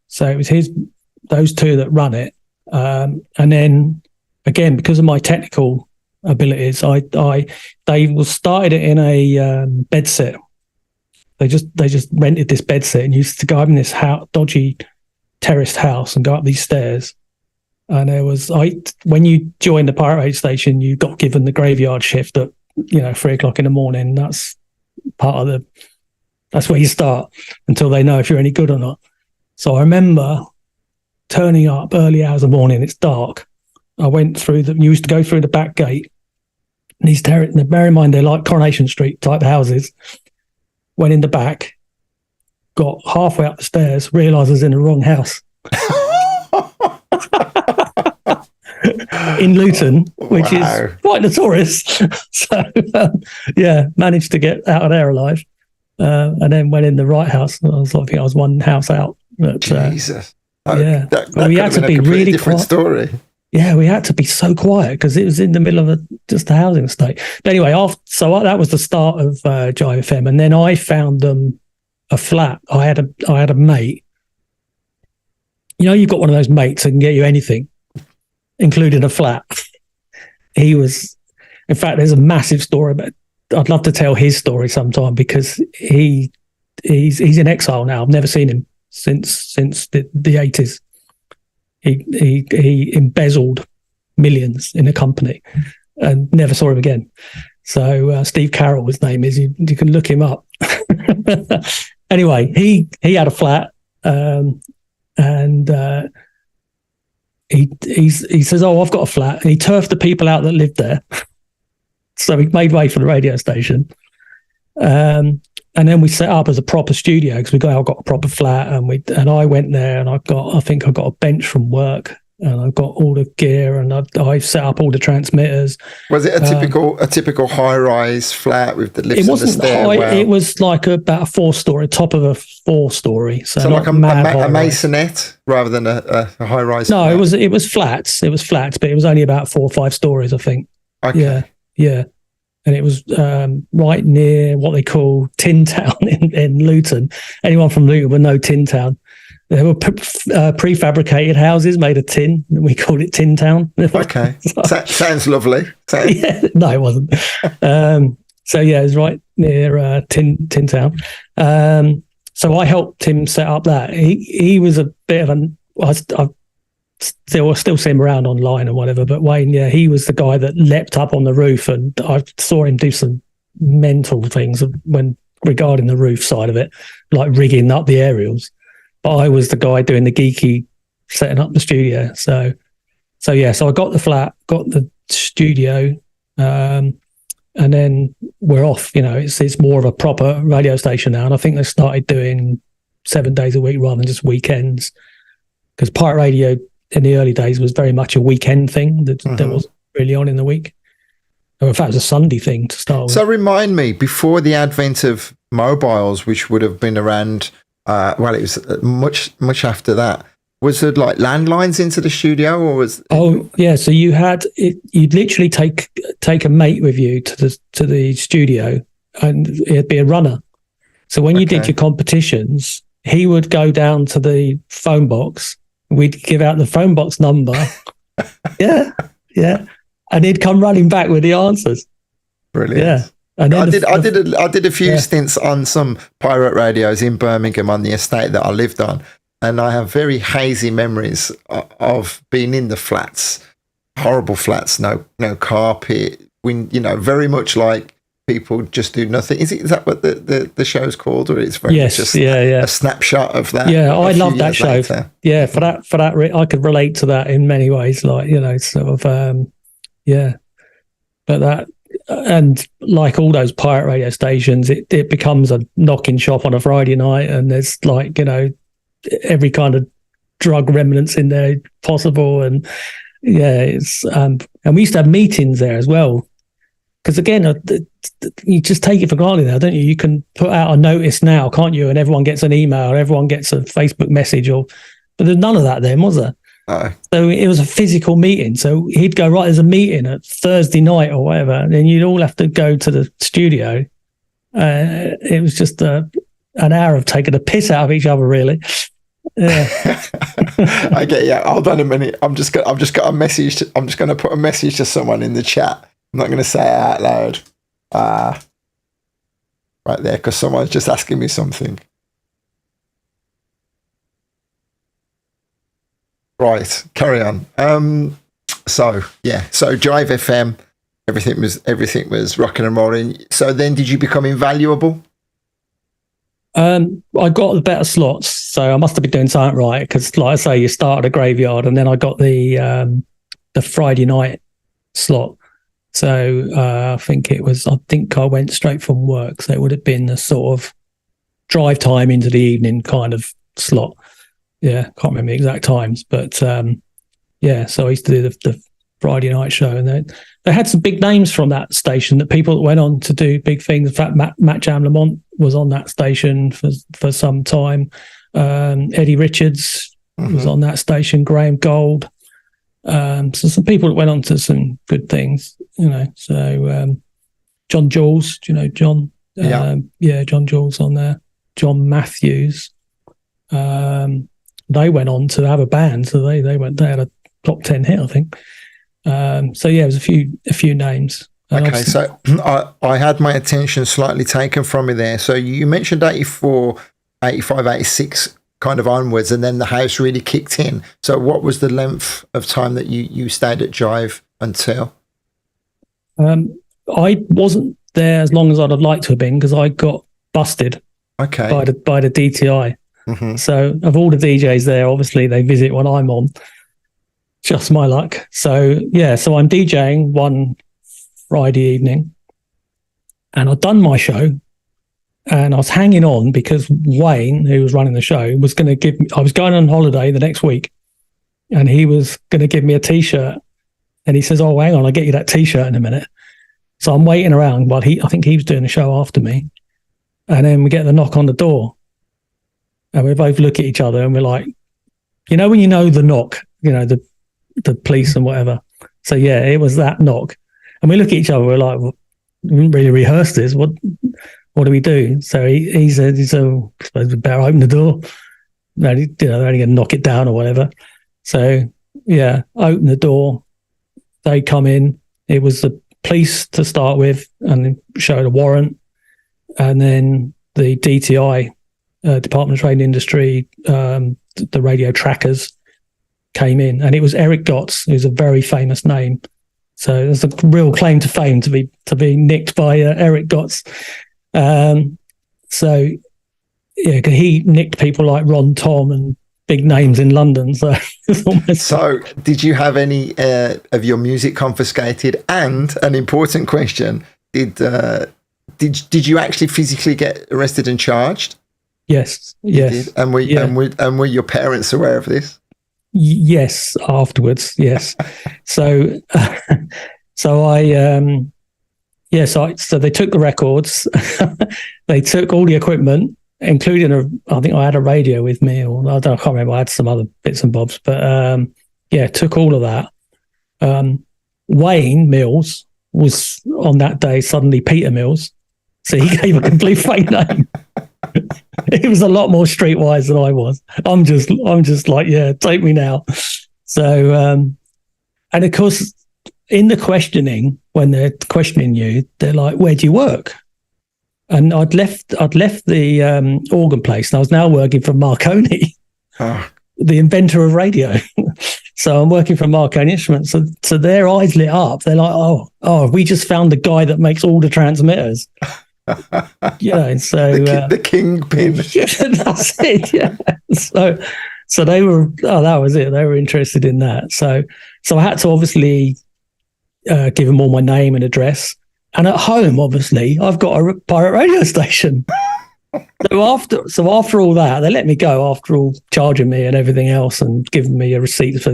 So it was those two that run it, and then again because of my technical abilities, they started it in a bed set. They just rented this bed set and used to go up in this dodgy terraced house and go up these stairs. And there was when you joined the pirate radio station, you got given the graveyard shift at 3:00 in the morning. That's that's where you start until they know if you're any good or not. So I remember turning up early hours of the morning. It's dark. I went through you used to go through the back gate. Bear in mind, they're like Coronation Street type houses. Went in the back, got halfway up the stairs, realised I was in the wrong house. In Luton, which is quite notorious. So, managed to get out of there alive. And then went in the right house. I think I was one house out. But, Jesus. That we had to be really different quiet. Story. Yeah, we had to be so quiet because it was in the middle of just a housing estate. But anyway, that was the start of Jive FM, and then I found them a flat. I had a mate. You've got one of those mates that can get you anything, including a flat. He was, in fact, there's a massive story, but I'd love to tell his story sometime because he's in exile now. I've never seen him since the 80s. He embezzled millions in a company and never saw him again. So Steve Carroll, his name is. You can look him up. Anyway, he had a flat, and he says, "Oh, I've got a flat," and he turfed the people out that lived there. So he made way for the radio station. And then we set up as a proper studio because I've got a proper flat, and I went there, and I think I got a bench from work, and I've got all the gear, and I set up all the transmitters. Was it a typical high rise flat with the lifts and the stairwell? It was like about a 4-story, top of a 4-story, so like a masonette rather than a high rise. No, flat. It was flats. It was flats, but it was only about 4 or 5 stories, I think. Okay. Yeah. And it was right near what they call Tin Town in Luton. Anyone from Luton would know Tin Town. There were prefabricated houses made of tin. We called it Tin Town. Okay. Sounds lovely. Yeah, no, it wasn't. So, yeah, it was right near Tin Town. So I helped him set up that. He was a bit of I still see him around online and whatever, but Wayne, yeah, he was the guy that leapt up on the roof, and I saw him do some mental things regarding the roof side of it, like rigging up the aerials. But I was the guy doing the geeky, setting up the studio. So I got the flat, got the studio, and then we're off. It's more of a proper radio station now, and I think they started doing 7 days a week rather than just weekends, because pirate radio in the early days was very much a weekend thing that wasn't really on in the week. Or in fact, it was a Sunday thing to start with. So remind me, before the advent of mobiles, which would have been around, it was much after that, was there like landlines into the studio, or was? Oh yeah, so you'd literally take a mate with you to the studio, and it'd be a runner. So when you did your competitions, he would go down to the phone box. We'd give out the phone box number. yeah. And he'd come running back with the answers. Brilliant. Yeah. And I did a few stints on some pirate radios in Birmingham on the estate that I lived on. And I have very hazy memories of being in the flats, horrible flats, no carpet, very much like people just do nothing. Is that what the show's called, or it's very much just a snapshot of that? Yeah, I love that show. Later. Yeah, for that, I could relate to that in many ways. Like sort of, But that, and like all those pirate radio stations, it becomes a knocking shop on a Friday night, and there's like every kind of drug remnants in there possible, and it's and we used to have meetings there as well. Because again, you just take it for granted now, don't you? You can put out a notice now, can't you? And everyone gets an email, or everyone gets a Facebook message, but there's none of that then, was there? So it was a physical meeting. So he'd go, right, there's a meeting at Thursday night or whatever, and then you'd all have to go to the studio. It was just an hour of taking a piss out of each other, really. Yeah. I get you. Hold on a minute. I've just got a message. I'm just going to put a message to someone in the chat. I'm not going to say it out loud. Right there, because someone's just asking me something. Right, carry on. So Jive FM, everything was rocking and rolling. So then, did you become invaluable? I got the better slots, so I must have been doing something right. Because, like I say, you start at a graveyard, and then I got the Friday night slot. So I think I went straight from work. So it would have been a sort of drive time into the evening kind of slot. Yeah, can't remember the exact times, but so I used to do the Friday night show, and they had some big names from that station that people that went on to do big things. In fact, Matt Jam Lamont was on that station for some time. Eddie Richards was on that station. Graham Gold. So some people that went on to some good things, So John Jules, do you know John? John Jules on there. John Matthews. They went on to have a band, so they had a top 10 hit, I think. It was a few names. Okay, so I had my attention slightly taken from me there. So you mentioned 84, 85, 86 kind of onwards, and then the house really kicked in. So what was the length of time that you stayed at Jive until? I wasn't there as long as I'd have liked to have been because I got busted by the DTI. Mm-hmm. So of all the DJs there, obviously they visit when I'm on. Just my luck. So so I'm DJing one Friday evening, and I'd done my show, and I was hanging on because Wayne, who was running the show, was going to give me. I was going on holiday the next week, and he was going to give me a T-shirt. And he says, "Oh, hang on, I'll get you that T-shirt in a minute." So I'm waiting around while I think he was doing the show after me, and then we get the knock on the door. And we both look at each other and we're like, when you know the knock, the police and whatever. So it was that knock. And we look at each other, we're like, well, we didn't really rehearse this. What do we do? So he said, I suppose we better open the door. No, they're only going to knock it down or whatever. So open the door. They come in. It was the police to start with and showed a warrant. And then the DTI, Department of Trade and Industry, the radio trackers came in, and it was Eric Gotts, who's a very famous name. So there's a real claim to fame to be nicked by Eric Gotts. He nicked people like Ron Tom and big names in London. So So did you have any of your music confiscated? And an important question: Did you actually physically get arrested and charged? Yes. And were your parents aware of this? Yes, afterwards. Yes. So they took the records, they took all the equipment, including I think I had a radio with me, or I can't remember. I had some other bits and bobs, but took all of that. Wayne Mills was on that day suddenly Peter Mills, so he gave a complete fake name. He was a lot more streetwise than I was. I'm just like, take me now. So, and of course, in the questioning, when they're questioning you, they're like, "Where do you work?" And I'd left the organ place, and I was now working for Marconi, the inventor of radio. So I'm working for Marconi Instruments. So their eyes lit up. They're like, "Oh, we just found the guy that makes all the transmitters." So the kingpin. That's it. Yeah. So they were. Oh, that was it. They were interested in that. So I had to obviously give them all my name and address. And at home, obviously, I've got a pirate radio station. So after all that, they let me go. After all, charging me and everything else, and giving me a receipt for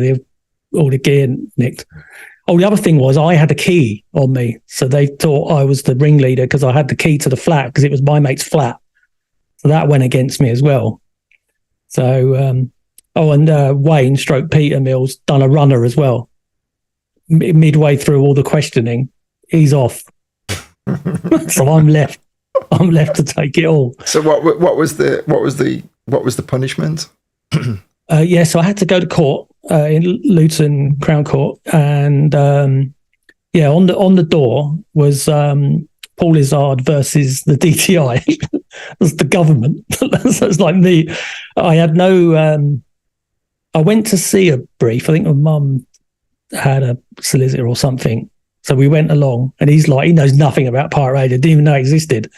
all the gear nicked. Oh, the other thing was I had a key on me. So they thought I was the ringleader because I had the key to the flat because it was my mate's flat. So that went against me as well. So, Wayne / Peter Mills done a runner as well. Midway through all the questioning, he's off. So I'm left to take it all. So what was the punishment? So I had to go to court in Luton Crown Court, and on the door was Paul Izzard versus the DTI. That's the government. So it's like me. I had no. I went to see a brief. I think my mum had a solicitor or something. So we went along, and he's like, he knows nothing about pirate radio, didn't even know it existed.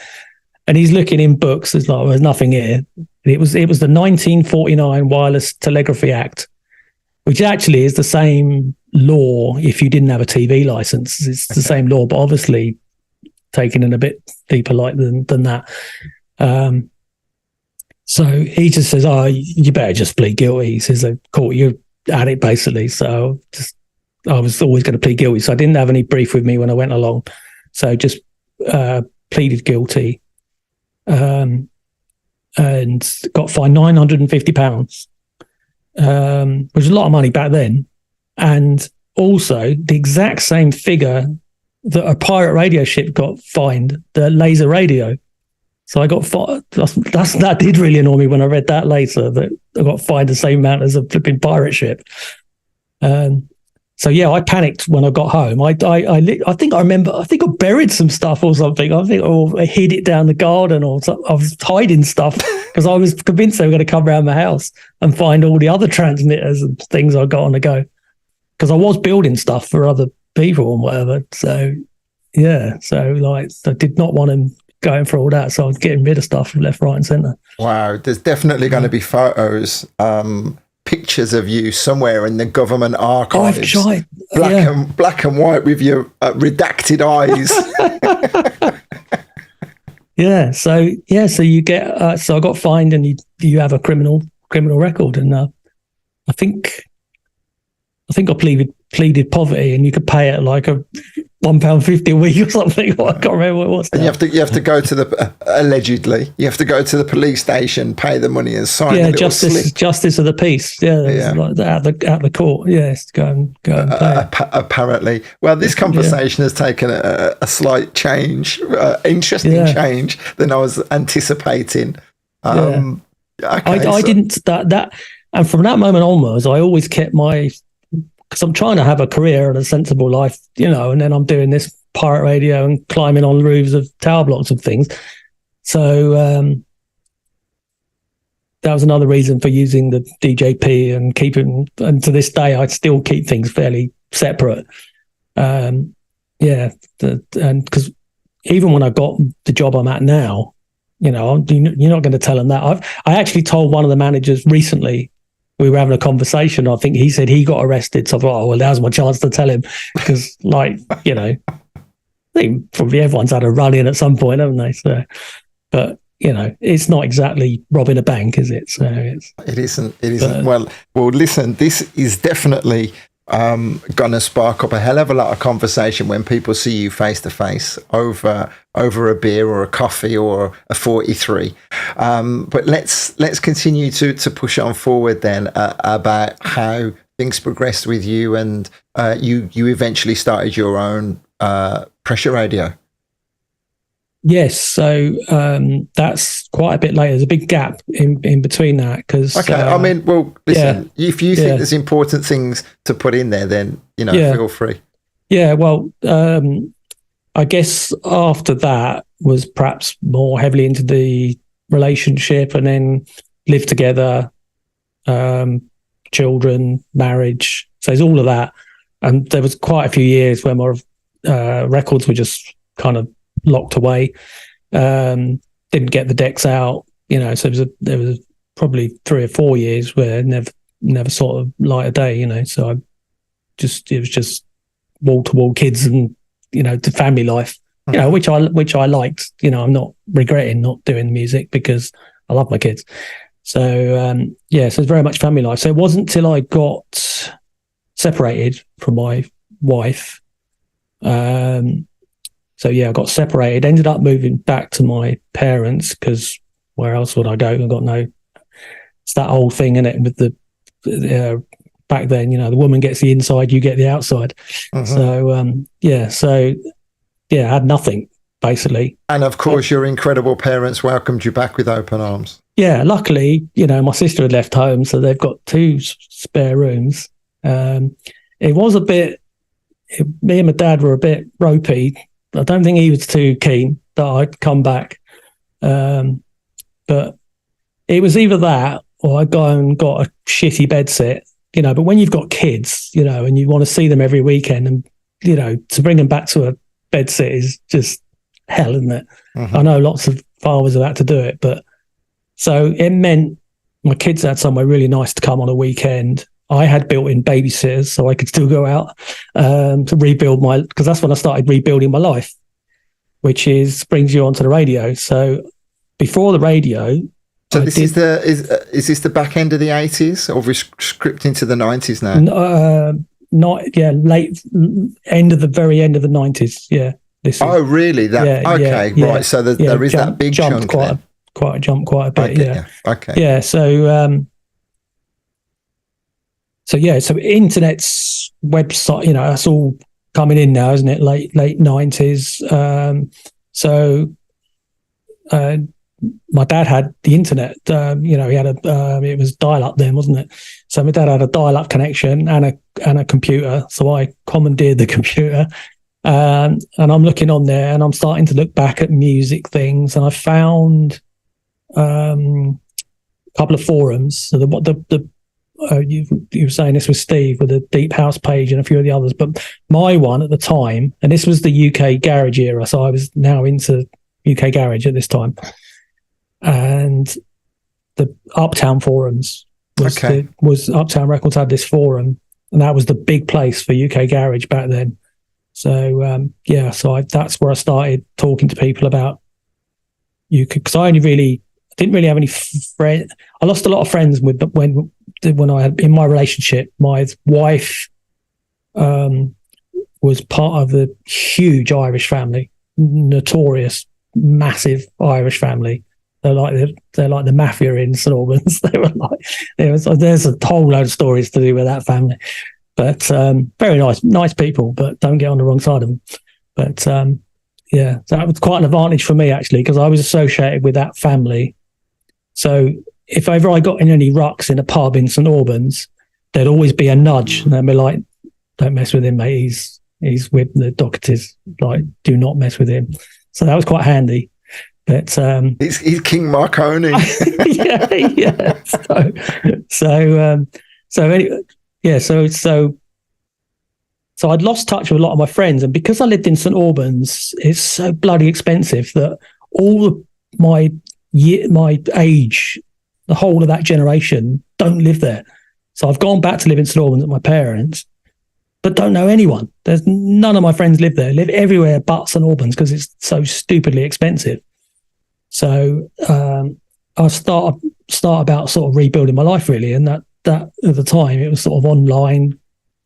And he's looking in books. There's like, well, there's nothing here. And it was the 1949 Wireless Telegraphy Act, which actually is the same law if you didn't have a TV license. It's the same law, but obviously taken in a bit deeper light than that. So he just says, "Oh, you better just plead guilty." He says, "They've caught you at it," basically. So I was always going to plead guilty. So I didn't have any brief with me when I went along. So just pleaded guilty. And got fined £950, which was a lot of money back then. And also the exact same figure that a pirate radio ship got fined, the laser radio. So I got fined. That did really annoy me when I read that later, that I got fined the same amount as a flipping pirate ship. So I panicked when I got home. I think I buried some stuff or something. I hid it down the garden, or something. I was hiding stuff because I was convinced they were going to come around my house and find all the other transmitters and things I got on the go. Because I was building stuff for other people and whatever. So Yeah. So like, I did not want him going for all that. So I was getting rid of stuff left, right, and centre. Wow. There's definitely going to be photos, pictures of you somewhere in the government archives. I've tried. Black and white with your redacted eyes. Yeah. So you get. So I got fined, and you have a criminal record, and I think I pleaded poverty, and you could pay it like a £1.50 a week or something. I can't remember what it was. And you have to go to the allegedly. You have to go to the police station, pay the money, and sign. Yeah, justice of the peace. Yeah. Like that at the court. Yes, go and pay. Apparently, well, this conversation has taken a slight change, interesting change than I was anticipating. Okay, I didn't that, and from that moment onwards, I always kept because I'm trying to have a career and a sensible life, and then I'm doing this pirate radio and climbing on roofs of tower blocks and things. So that was another reason for using the DJP and and to this day, I still keep things fairly separate. And because even when I got the job I'm at now, you're not going to tell them that. I actually told one of the managers recently. We were having a conversation. I think he said he got arrested. So I thought, well, now's my chance to tell him because, I think probably everyone's had a run in at some point, haven't they? So, but it's not exactly robbing a bank, is it? So it isn't. It isn't. Well, listen, this is definitely going to spark up a hell of a lot of conversation when people see you face to face over a beer or a coffee or a 43. But let's continue to push on forward then about how things progressed with you, and you eventually started your own pressure radio. Yes, so that's quite a bit later. There's a big gap in between that because. Okay, listen. If you think there's important things to put in there, then feel free. Yeah, well, I guess after that was perhaps more heavily into the relationship, and then live together, children, marriage. So there's all of that, and there was quite a few years where my records were just kind of locked away, didn't get the decks out, so there was probably 3 or 4 years where never sort of light a day, so it was just wall to wall kids and the family life, which I liked. I'm not regretting not doing music because I love my kids. So so it's very much family life. So it wasn't till I got separated from my wife. So I got separated, ended up moving back to my parents because where else would I go? I got it's that old thing in it with the back then, the woman gets the inside, you get the outside. Uh-huh. So I had nothing basically. And of course your incredible parents welcomed you back with open arms. Yeah, luckily, my sister had left home, so they've got 2 spare rooms. It was a bit, me and my dad were a bit ropey. I don't think he was too keen that I'd come back. But it was either that or I'd go and got a shitty bed set, but when you've got kids, and you want to see them every weekend and, to bring them back to a bed set is just hell, isn't it? Mm-hmm. I know lots of fathers have had to do it, but so it meant my kids had somewhere really nice to come on a weekend. I had built-in babysitters, so I could still go out to rebuild because that's when I started rebuilding my life, which brings you onto the radio. So before the radio, so is this the back end of the 80s, or we're scripting to the 90s now? Late end of the very end of the 90s. Yeah. Really? Right. So there is that big chunk. Quite a jump, quite a bit. Okay, okay. Yeah. So internet's website, that's all coming in now, isn't it? Late 90s. My dad had the internet. He had it was dial-up then, wasn't it? So my dad had a dial-up connection and a computer. So I commandeered the computer, and I'm looking on there, and I'm starting to look back at music things, and I found a couple of forums. So you were saying this was Steve with the Deep House page and a few of the others, but my one at the time, and this was the UK garage era, so I was now into UK garage at this time, and the Uptown forums was Uptown Records had this forum, and that was the big place for UK garage back then. So that's where I started talking to people about UK, because I didn't really have any friends. I lost a lot of friends when I had in my relationship. My wife was part of the huge Irish family, notorious, massive Irish family. They're like the mafia in St Albans. They were like, there's a whole load of stories to do with that family. But very nice people, but don't get on the wrong side of them. But so that was quite an advantage for me, actually, because I was associated with that family. So if ever I got in any rucks in a pub in St Albans, there'd always be a nudge, and they'd be like, "Don't mess with him, mate. He's with the Dockettys. Like, do not mess with him." So that was quite handy. But he's King Marconi. yeah. So I'd lost touch with a lot of my friends, and because I lived in St Albans, it's so bloody expensive that all of my age, the whole of that generation, don't live there. So I've gone back to live in St Albans with my parents, but don't know anyone. There's none of my friends live there. Live everywhere but St Albans because it's so stupidly expensive. So I start about sort of rebuilding my life, really, and that at the time it was sort of online.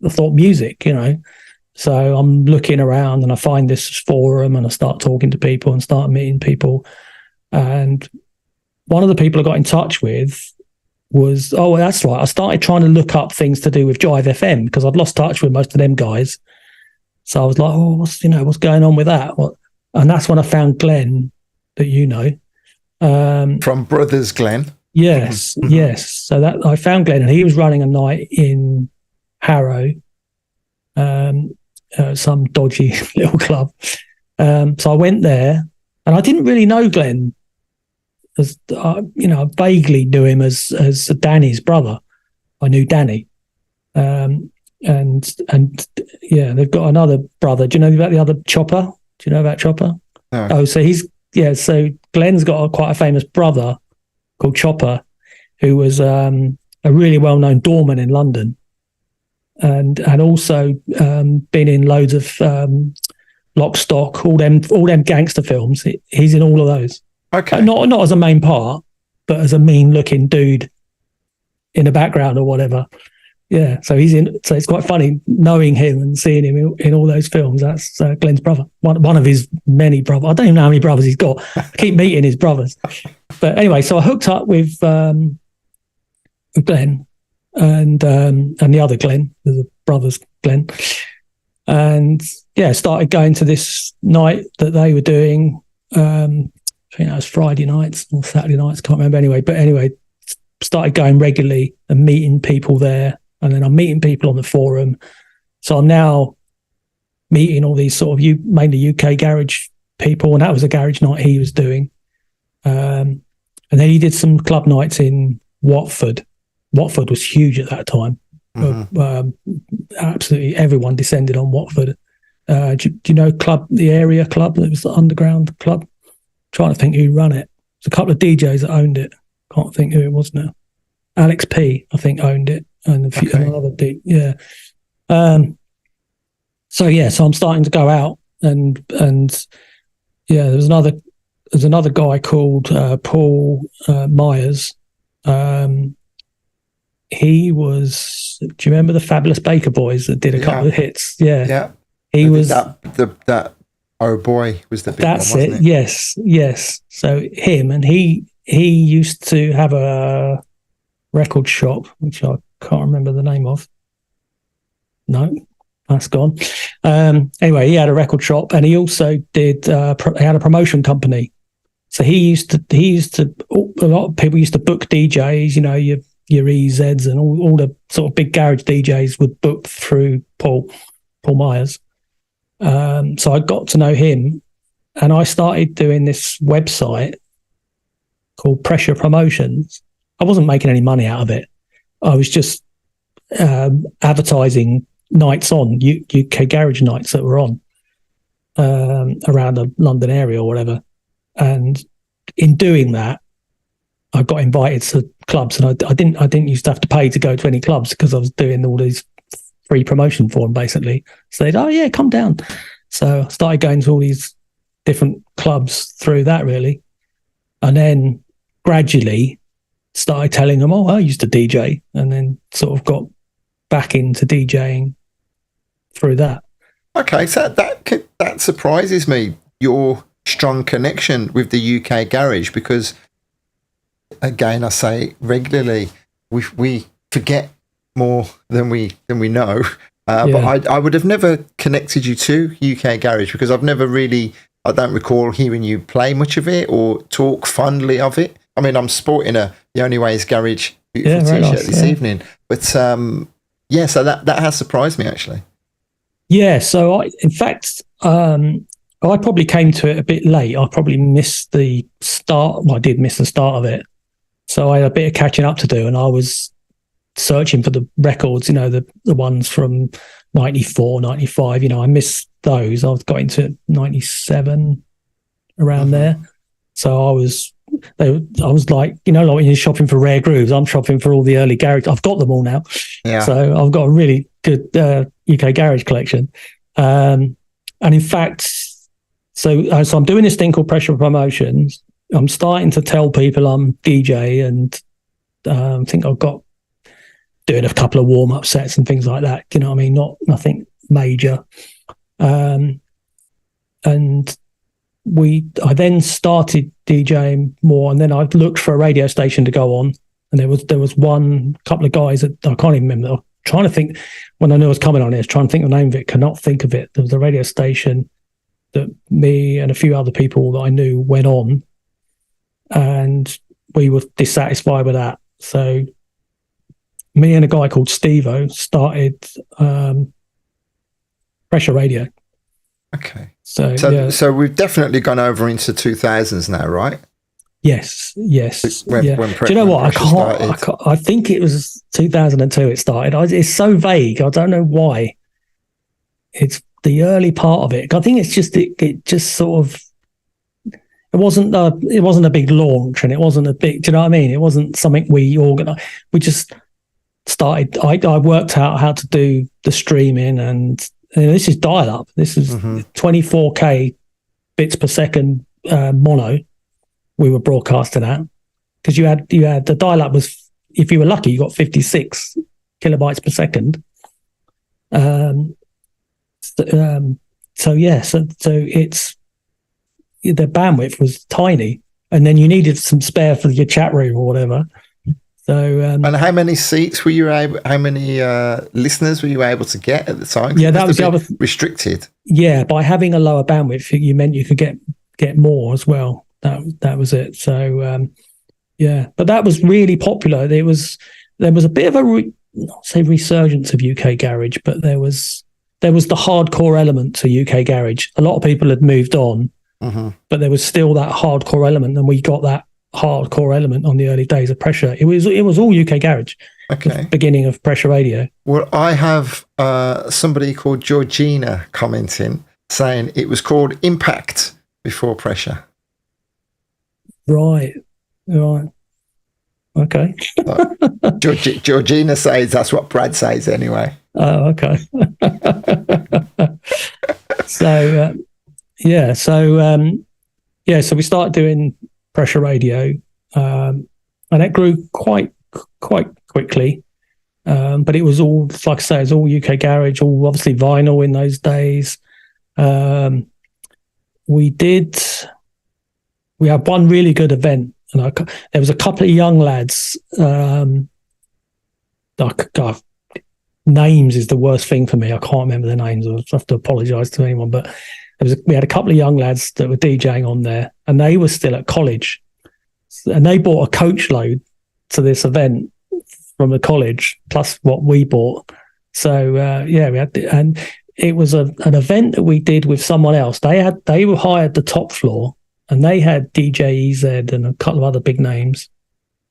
I thought music, So I'm looking around and I find this forum and I start talking to people and start meeting people. And one of the people I got in touch with was, that's right, I started trying to look up things to do with Jive FM because I'd lost touch with most of them guys. So I was like, what's going on with that? And that's when I found Glenn, that from Brothers Glenn. Yes, yes. So that I found Glenn, and he was running a night in Harrow, some dodgy little club. So I went there, and I didn't really know Glenn. As I vaguely knew him as Danny's brother. I knew Danny, and they've got another brother. Do you know about the other Chopper? Do you know about Chopper? No. Oh, so so Glenn's got quite a famous brother called Chopper, who was a really well-known doorman in London, and also been in loads of Lock, Stock, all them gangster films. He's in all of those. Okay. Not as a main part, but as a mean-looking dude in the background or whatever. Yeah, so he's in. So it's quite funny knowing him and seeing him in all those films. That's Glenn's brother, one of his many brothers. I don't even know how many brothers he's got. I keep meeting his brothers. But anyway, so I hooked up with Glenn and the other Glenn, the brothers Glenn, and started going to this night that they were doing. I think that was Friday nights or Saturday nights. Can't remember anyway. Started going regularly and meeting people there. And then I'm meeting people on the forum. So I'm now meeting all these sort of mainly UK garage people. And that was a garage night he was doing. And then he did some club nights in Watford. Watford was huge at that time. Absolutely everyone descended on Watford. Do you know the area club? It was the underground club. I'm trying to think who ran it. There's a couple of DJs that owned it. Can't think who it was now. Alex P, I think, owned it. And a few other So I'm starting to go out and there's another guy called Paul Myers. He was. Do you remember the Fabulous Baker Boys that did a couple of hits? Yeah. He was that. Oh boy, was the big that's one, wasn't it? Yes. So him, and he used to have a record shop, which I can't remember the name of. No, that's gone. Anyway, he had a record shop, and he also did. He had a promotion company. So he used to. A lot of people used to book DJs. Your EZs and all the sort of big garage DJs would book through Paul Myers. So I got to know him, and I started doing this website called Pressure Promotions. I wasn't making any money out of it. I was just advertising nights on, UK garage nights that were on around the London area or whatever. And in doing that, I got invited to clubs, and I didn't used to have to pay to go to any clubs because I was doing all these free promotion for them, basically. So they'd, oh yeah, come down. So I started going to all these different clubs through that, really. And then gradually started telling them, oh, I used to DJ, and then sort of got back into DJing through that. Okay, so that surprises me, your strong connection with the UK garage, because again, I say regularly, we forget more than we know. But I would have never connected you to UK garage because I don't recall hearing you play much of it or talk fondly of it. I mean, I'm sporting the Only Way is Garage beautiful t-shirt nice, this evening, but so that has surprised me, actually. Yeah, so I probably came to it a bit late. I probably missed the start. Well, I did miss the start of it. So I had a bit of catching up to do, and I was searching for the records, the ones from 94, 95. I missed those. I got into 97 around there. So I was like, like when you're shopping for rare grooves, I'm shopping for all the early garage. I've got them all now. Yeah. So I've got a really good UK garage collection. And in fact, so I'm doing this thing called Pressure Promotions. I'm starting to tell people I'm DJ, and I think I've got doing a couple of warm-up sets and things like that. You know what I mean? Nothing major. And I then started DJing more, and then I looked for a radio station to go on, and there was couple of guys that I can't even remember. I'm trying to think when I knew I was coming on here, trying to think of the name of it, cannot think of it. There was a radio station that me and a few other people that I knew went on, and we were dissatisfied with that. So me and a guy called Steve-O started Pressure Radio. Okay. So we've definitely gone over into 2000s now, right? Yes. When Do you know what? I think it was 2002 it started. It's so vague. I don't know why. It's the early part of it. I think it's just it just sort of it wasn't a big launch, and it wasn't a big. Do you know what I mean? It wasn't something we organized. We just started. I worked out how to do the streaming, and this is dial-up. This is 24K bits per second mono. We were broadcasting at, because you had the dial-up was, if you were lucky, you got 56 kilobytes per second. So it's the bandwidth was tiny, and then you needed some spare for your chat room or whatever. So and how many seats were you able? How many listeners were you able to get at the time? Yeah, that was the other restricted. Yeah, by having a lower bandwidth, you meant you could get more as well. That was it. So but that was really popular. There was a bit of a not say resurgence of UK garage, but there was the hardcore element to UK garage. A lot of people had moved on, but there was still that hardcore element, and we got that hardcore element on the early days of Pressure. It was all UK garage. Okay. The beginning of Pressure Radio. Well, I have somebody called Georgina commenting saying it was called Impact before Pressure. Right. Okay. Georgina says that's what Brad says anyway. Oh, okay. So we started doing Pressure Radio, and it grew quite quickly. But it was all, like I say, it's all UK garage, all obviously vinyl in those days. We had one really good event, and there was a couple of young lads. Names is the worst thing for me. I can't remember their names. I have to apologise to anyone, but we had a couple of young lads that were DJing on there, and they were still at college, and they bought a coach load to this event from the college, plus what we bought. So we had, and it was an event that we did with someone else. They were hired the top floor, and they had DJ-XZ and a couple of other big names,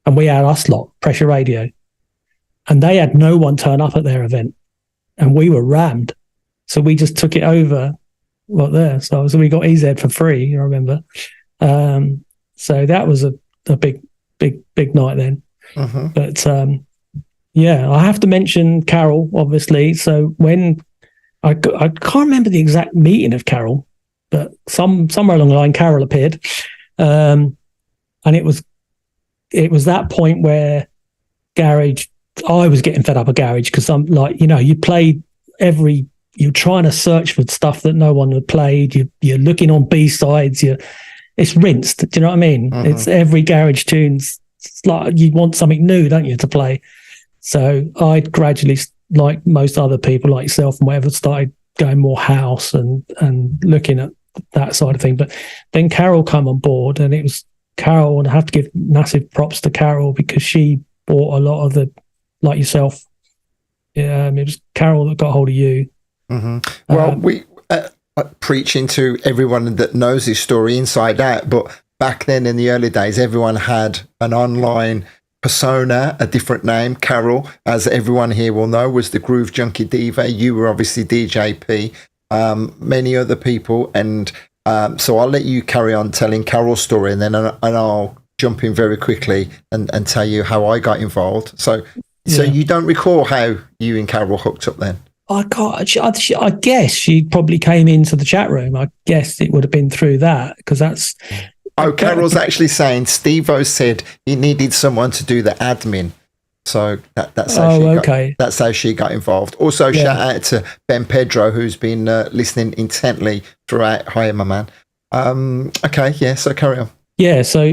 and we had us lot, Pressure Radio. and they had no one turn up at their event, and we were rammed. So we just took it over there. So we got EZ for free, I remember. So that was a big night then. Mm-hmm. But I have to mention Carol, obviously. So when I can't remember the exact meeting of Carol, but somewhere along the line, Carol appeared, and it was that point where garage. I was getting fed up of garage because I'm like, you played you're trying to search for stuff that no one had played. You're looking on B-sides. It's rinsed. Do you know what I mean? Mm-hmm. It's every garage tune's. It's like you want something new, don't you, to play? So I gradually, like most other people like yourself and whatever, started going more house and looking at that side of thing. But then Carol came on board, and it was Carol, and I have to give massive props to Carol because she bought a lot of the, like yourself. Yeah, it was Carol that got hold of you. Mm-hmm. Well, we preaching to everyone that knows this story inside out, but back then in the early days, everyone had an online persona, a different name. Carol, as everyone here will know, was the Groove Junkie Diva. You were obviously DJP, many other people. And so I'll let you carry on telling Carol's story, and then I'll jump in very quickly and tell you how I got involved. So you don't recall how you and Carol hooked up then? I guess she probably came into the chat room. I guess it would have been through that, because that's... Oh, Carol's actually saying Steve-O said he needed someone to do the admin. So that's how she got involved. Also, shout out to Ben Pedro, who's been listening intently throughout. Hi, my man. So carry on. Yeah, so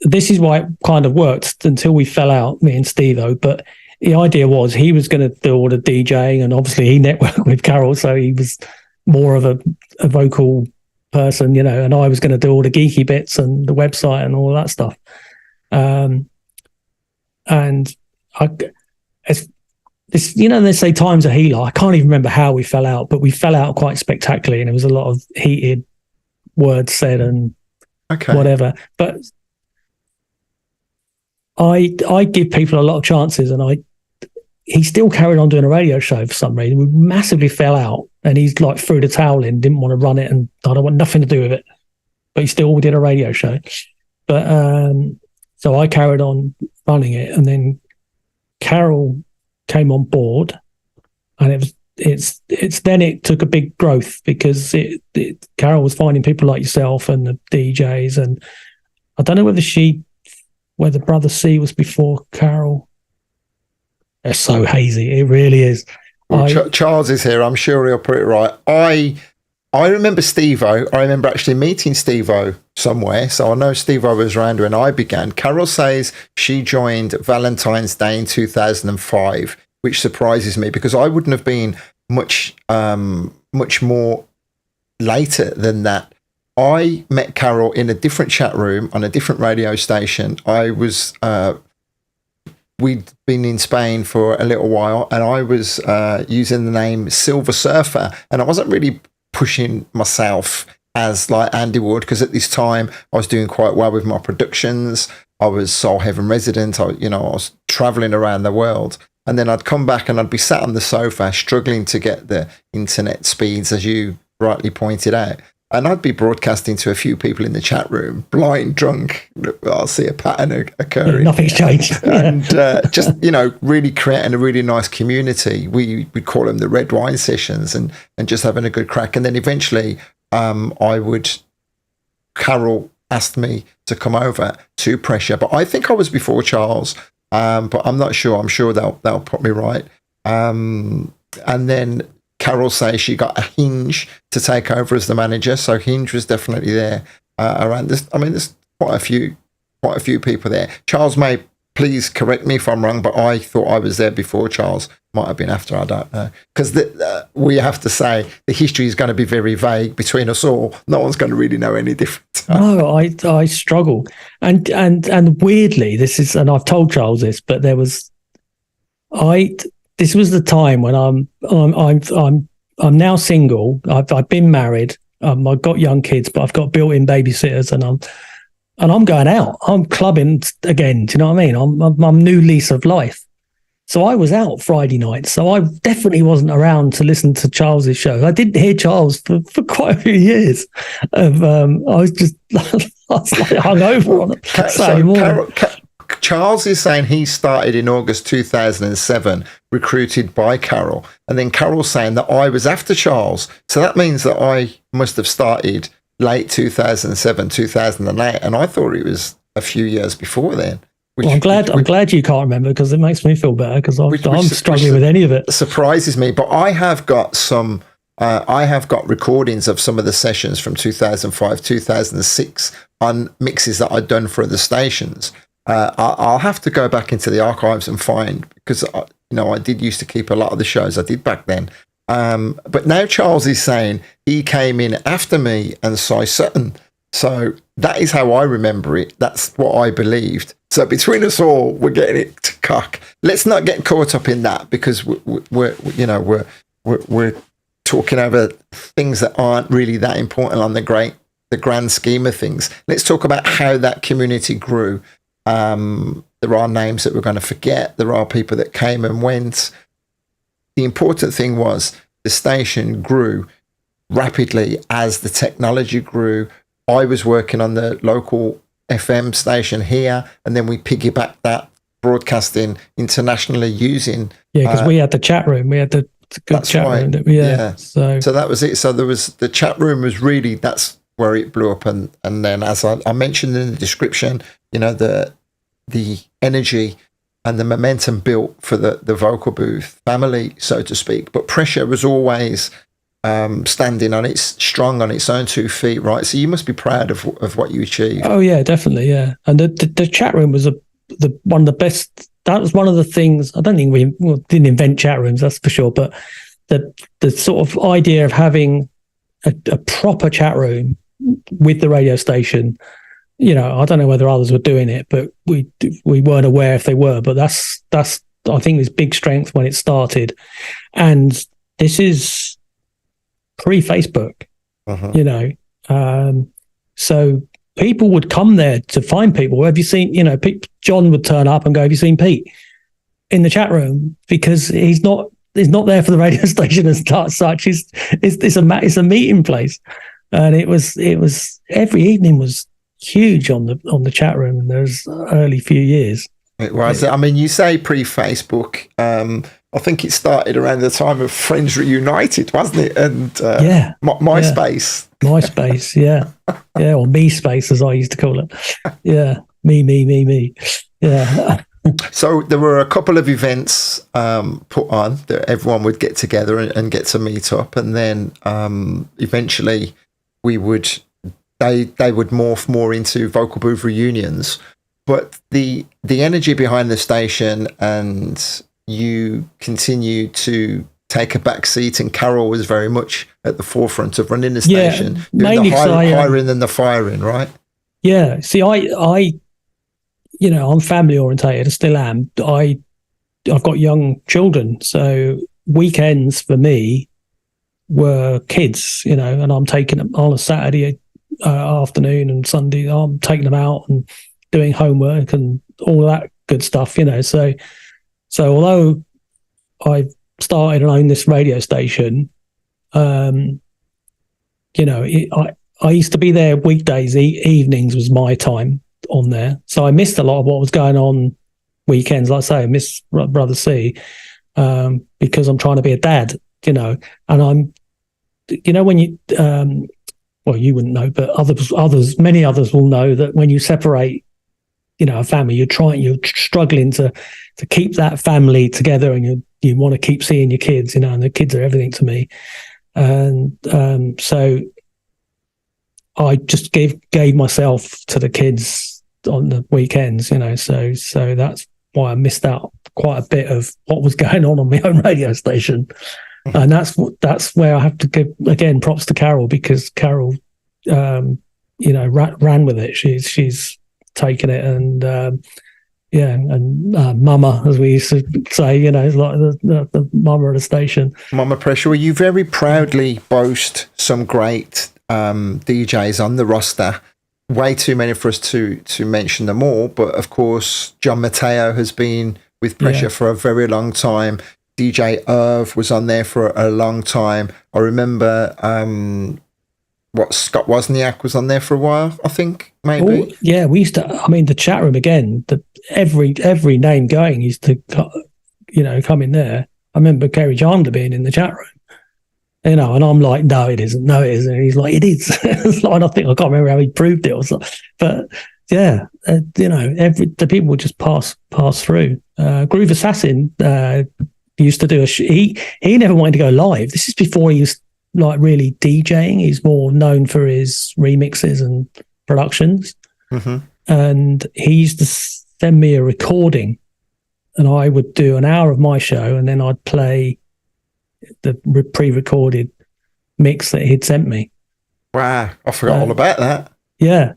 this is why it kind of worked until we fell out, me and Steve-O. But the idea was he was going to do all the DJing, and obviously he networked with Carol, so he was more of a vocal person, and I was going to do all the geeky bits and the website and all that stuff. And they say time's a healer. I can't even remember how we fell out, but we fell out quite spectacularly, and there was a lot of heated words said and whatever. But I give people a lot of chances, and he still carried on doing a radio show for some reason. We massively fell out, and he's like threw the towel in, didn't want to run it, and I don't want nothing to do with it. But he still did a radio show. But so I carried on running it, and then Carol came on board, and it took a big growth because Carol was finding people like yourself and the DJs, and I don't know whether Brother C was before Carol. It's so hazy. It really is. Well, Charles is here. I'm sure he'll put it right. I remember Steve-O. I remember actually meeting Steve-O somewhere. So I know Steve-O was around when I began. Carol says she joined Valentine's Day in 2005, which surprises me because I wouldn't have been much more later than that. I met Carol in a different chat room on a different radio station. We'd been in Spain for a little while, and I was using the name Silver Surfer, and I wasn't really pushing myself as like Andy would, because at this time I was doing quite well with my productions. I was Soul Heaven resident. I was traveling around the world, and then I'd come back and I'd be sat on the sofa struggling to get the internet speeds, as you rightly pointed out. And I'd be broadcasting to a few people in the chat room, blind, drunk. I'll see a pattern occurring. Yeah, nothing's changed. And just, really creating a really nice community. We call them the red wine sessions, and just having a good crack. And then eventually Carol asked me to come over to Pressure. But I think I was before Charles, but I'm not sure. I'm sure they'll put me right. And then Carol says she got a Hinge to take over as the manager, so Hinge was definitely there around this. I mean, there's quite a few people there. Charles may please correct me if I'm wrong, but I thought I was there before Charles. Might have been after, I don't know. Because we have to say the history is going to be very vague between us all. No one's going to really know any different. No, I struggle, and weirdly, this is, and I've told Charles this, but this was the time when I'm now single. I've been married. I've got young kids, but I've got built-in babysitters, and I'm going out. I'm clubbing again. Do you know what I mean? I'm new lease of life. So I was out Friday night. So I definitely wasn't around to listen to Charles's show. I didn't hear Charles for quite a few years. I was just I was like hungover on it Saturday morning. Charles is saying he started in August 2007, recruited by Carol. And then Carol's saying that I was after Charles. So that means that I must have started late 2007, 2008. And I thought it was a few years before then. I'm glad you can't remember, because it makes me feel better, because I'm struggling with any of it. Surprises me. But I have got some... I have got recordings of some of the sessions from 2005, 2006 on mixes that I'd done for other stations. I'll have to go back into the archives and find, because I did used to keep a lot of the shows I did back then. But now Charles is saying he came in after me and Cy Sutton. So that is how I remember it. That's what I believed. So between us all, we're getting it to cock. Let's not get caught up in that, because we're talking over things that aren't really that important on the grand scheme of things. Let's talk about how that community grew. There are names that we're going to forget. There are people that came and went. The important thing was the station grew rapidly as the technology grew. I was working on the local FM station here, and then we piggybacked that, broadcasting internationally using... Yeah, because we had the chat room. We had the good chat room. Yeah. So that was it. So there was the chat room was really, that's where it blew up. And then, as I mentioned in the description, the energy and the momentum built for the vocal booth family, so to speak. But Pressure was always standing strong on its own 2 feet, right? So you must be proud of what you achieved. Oh yeah, definitely, yeah. And the chat room was one of the best. That was one of the things. I don't think we didn't invent chat rooms, that's for sure. But the sort of idea of having a proper chat room with the radio station. I don't know whether others were doing it, but we weren't aware if they were. But that's I think this big strength when it started, and this is pre-Facebook. So people would come there to find people. Have you seen? John would turn up and go, "Have you seen Pete in the chat room?" Because he's not there for the radio station as such. It's a meeting place, and it was every evening was huge on the chat room in those early few years. It was. I mean, you say pre-Facebook. I think it started around the time of Friends Reunited, wasn't it? And MySpace. Yeah. MySpace, yeah. Yeah, or MeSpace, as I used to call it. Yeah, me. Yeah. So there were a couple of events put on that everyone would get together and get to meet up. And then eventually they would morph more into vocal booth reunions. But the energy behind the station, and you continue to take a back seat, and Carol was very much at the forefront of running the station, doing the hiring and the firing, right? Yeah. See, I'm family orientated. I still am. I've got young children, so weekends for me were kids, and I'm taking them on a Saturday afternoon and Sunday. I'm taking them out and doing homework and all that good stuff, So although I started and owned this radio station, I used to be there weekdays, evenings was my time on there. So I missed a lot of what was going on weekends. Like I say, I miss Brother C because I'm trying to be a dad, and I'm, when you, well, you wouldn't know, but many others will know that when you separate, a family, you're struggling to keep that family together, and you want to keep seeing your kids, and the kids are everything to me. And so I just gave myself to the kids on the weekends, so that's why I missed out quite a bit of what was going on my own radio station. And that's where I have to give, again, props to Carol, because Carol, ran with it. She's taken it, and Mama, as we used to say, is like the mama of the station. Mama Pressure. Well, you very proudly boast some great DJs on the roster. Way too many for us to mention them all, but of course, John Mateo has been with Pressure for a very long time. DJ Irv was on there for a long time. I remember Scott Wozniak was on there for a while, I think, maybe. Oh, yeah, we used to, I mean, the chat room again, every name going used to, come in there. I remember Kerry Chandler being in the chat room, and I'm like, no, it isn't. No, it isn't. And he's like, it is. I think, I can't remember how he proved it or something. But yeah, the people would just pass through. Groove Assassin used to do he never wanted to go live. This is before he was like really DJing. He's more known for his remixes and productions. Mm-hmm. And he used to send me a recording, and I would do an hour of my show, and then I'd play the pre-recorded mix that he'd sent me. Wow, I forgot all about that. Yeah.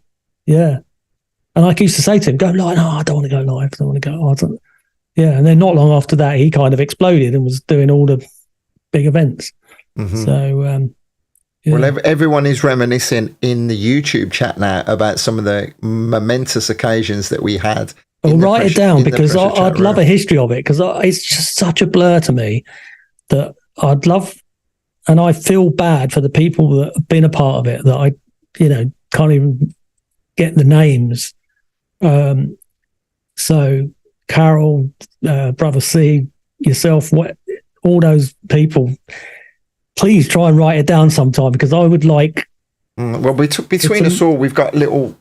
And I used to say to him, go live. No, I don't want to go live. I don't want to go. Yeah, and then not long after that, he kind of exploded and was doing all the big events. Mm-hmm. So, well, everyone is reminiscing in the YouTube chat now about some of the momentous occasions that we had. Well, write it down, because I'd love a history of it, because it's just such a blur to me that I'd love, and I feel bad for the people that have been a part of it that I, can't even get the names. So Carol, Brother C, yourself, all those people, please try and write it down sometime, because I would like. Well, we took between us all. We've got little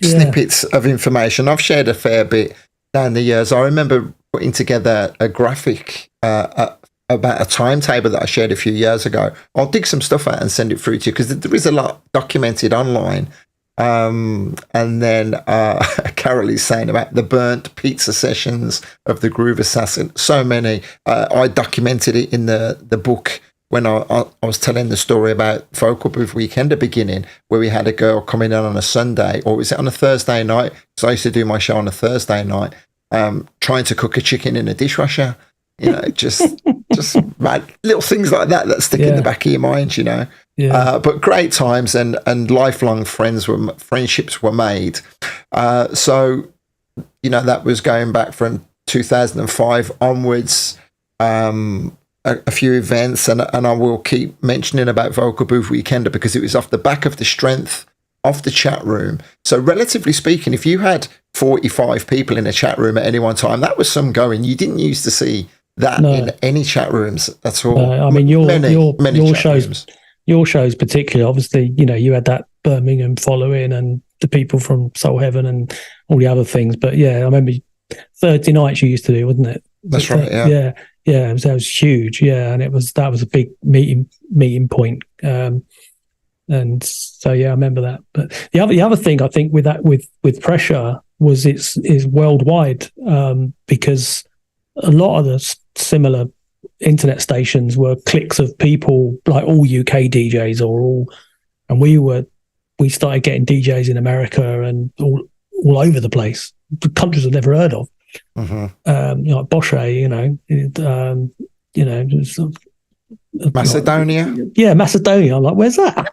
snippets of information. I've shared a fair bit down the years. I remember putting together a graphic about a timetable that I shared a few years ago. I'll dig some stuff out and send it through to you, because there is a lot documented online. And then Carol is saying about the burnt pizza sessions of the Groove Assassin. So many. I documented it in the book when I was telling the story about Vocal Booth Weekender beginning, where we had a girl coming in on a Sunday, or was it on a Thursday night? So I used to do my show on a Thursday night, trying to cook a chicken in a dishwasher. Just mad little things like that stick in the back of your mind, Yeah. But great times and lifelong friendships were made. So, that was going back from 2005 onwards. A few events, and I will keep mentioning about Vocal Booth Weekender, because it was off the back of the strength of the chat room. So relatively speaking, if you had 45 people in a chat room at any one time, that was some going. You didn't used to see that in any chat rooms at all. I mean, your shows particularly, obviously, you had that Birmingham following and the people from Soul Heaven and all the other things. But yeah, I remember Thursday nights you used to do, wasn't it? That's right. Yeah. Yeah, that was huge. Yeah, and that was a big meeting point. And so I remember that. But the other thing I think with that with Pressure was it's worldwide, because a lot of the similar internet stations were cliques of people, like all UK DJs and we started getting DJs in America and all over the place, the countries I've never heard of. Mm-hmm. Like Bosche, Macedonia. Yeah, Macedonia. I'm like, where's that?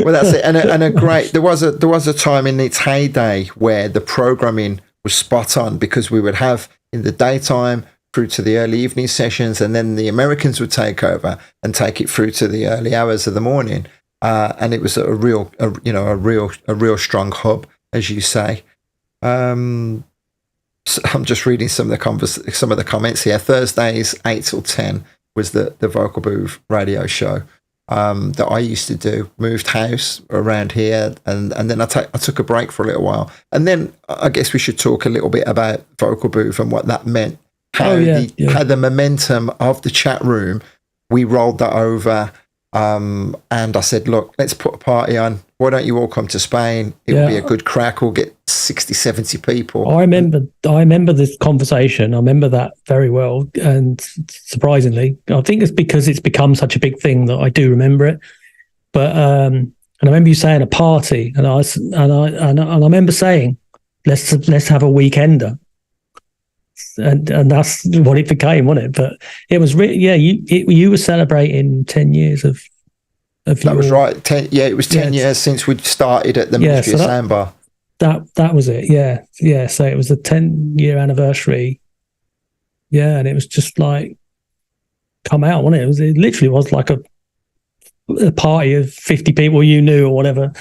Well, that's it. And a great. There was a time in its heyday where the programming was spot on, because we would have in the daytime through to the early evening sessions, and then the Americans would take over and take it through to the early hours of the morning. And it was a real strong hub, as you say. So I'm just reading some of the comments here. Thursdays 8 till 10 was the Vocal Booth radio show that I used to do. Moved house around here, and then I took a break for a little while, and then I guess we should talk a little bit about Vocal Booth and what that meant. How the momentum of the chat room, we rolled that over. And I said, look, let's put a party on. Why don't you all come to Spain? It will be a good crack. We'll get 60, 70 people. I remember this conversation. I remember that very well. And surprisingly, I think it's because it's become such a big thing that I do remember it. But and I remember you saying a party, and I remember saying, let's have a weekender. And that's what it became, wasn't it? But it was really, you were celebrating 10 years of that was right. It was 10 years since we'd started at the Ministry of Soundbar. that was it. Yeah. So it was the 10-year anniversary. Yeah, and it was just like come out, wasn't it? It literally was like a party of 50 people you knew or whatever,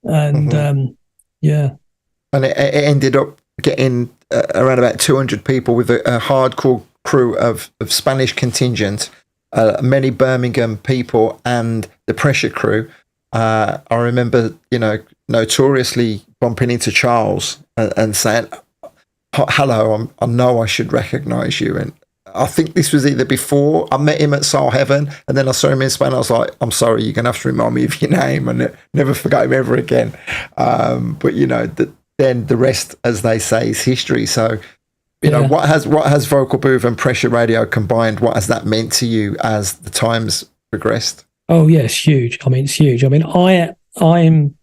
and yeah. And it ended up getting around about 200 people with a hardcore crew of Spanish contingent, many Birmingham people, and the Pressure crew. I remember, notoriously bumping into Charles and saying, "Hello, I know I should recognise you." And I think this was either before I met him at Soul Heaven, and then I saw him in Spain. I was like, "I'm sorry, you're gonna have to remind me of your name," and never forget him ever again. But then the rest, as they say, is history. So, what has Vocal Booth and Pressure Radio combined? What has that meant to you as the times progressed? Oh yeah, it's huge. I mean, it's huge. I mean, I'm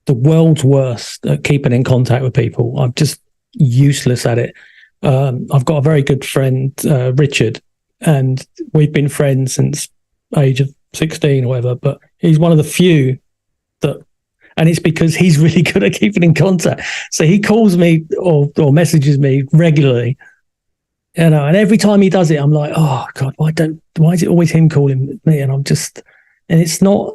the world's worst at keeping in contact with people. I'm just useless at it. I've got a very good friend, Richard, and we've been friends since age of 16 or whatever, but he's one of the few that, and it's because he's really good at keeping in contact. So he calls me or messages me regularly, and every time he does it, I'm like, oh God, why is it always him calling me? And and it's not,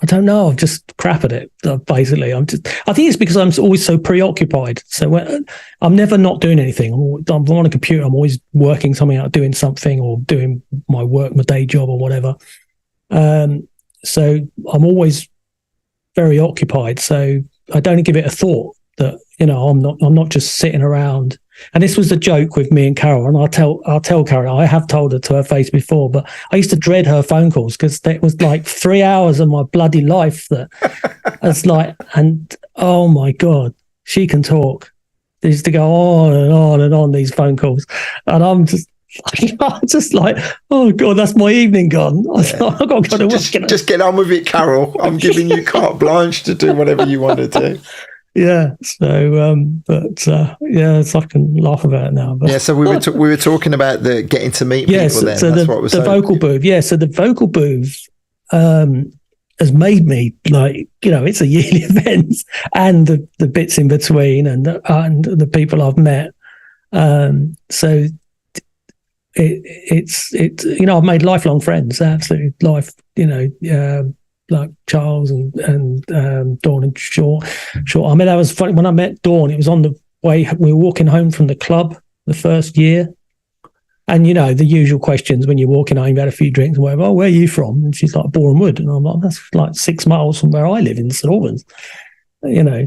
I don't know. I'm just crap at it. Basically, I think it's because I'm always so preoccupied. So I'm never not doing anything. I'm on a computer. I'm always working something out, doing something, or doing my work, my day job, or whatever. So I'm always very occupied. So I don't give it a thought that I'm not just sitting around. And this was the joke with me and Carol, and I'll tell Carol, I have told her to her face before, but I used to dread her phone calls because it was like 3 hours of my bloody life that it's like, and oh my God, she can talk. They used to go on and on and on, these phone calls. And I'm just like, oh God, that's my evening gone. I've got to go to work. Just get on with it, Carol. I'm giving you carte blanche to do whatever you want to do. Yeah. So, so I can laugh about it now. But. Yeah. So we were talking about the getting to meet people. Then So that's what was the Vocal Booth. Yeah. So the Vocal Booth has made me it's a yearly event, and the bits in between, and the people I've met. So it's I've made lifelong friends. Absolutely, like Charles and Dawn and Shaw. I mean, that was funny. When I met Dawn, it was on the way, we were walking home from the club the first year. And, the usual questions when you're walking home, you've had a few drinks and whatever. Oh, where are you from? And she's like, Boreham Wood. And I'm like, that's like 6 miles from where I live in St Albans.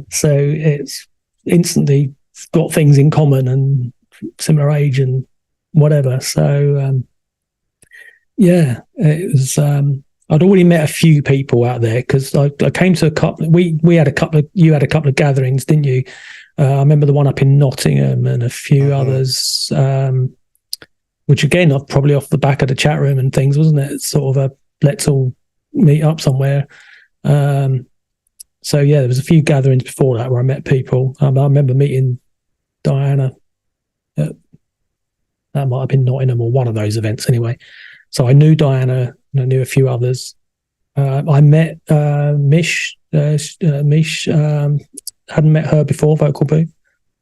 So it's instantly got things in common and similar age and whatever. So, it was... I'd already met a few people out there because I came to a couple. We had a couple of. You had a couple of gatherings, didn't you? I remember the one up in Nottingham and a few others, which again, probably off the back of the chat room and things, wasn't it? Sort of a let's all meet up somewhere. So yeah, there was a few gatherings before that where I met people. I remember meeting Diana. That might have been Nottingham or one of those events anyway. So I knew Diana. And I knew a few others. I met Mish. Mish hadn't met her before, Vocal Booth.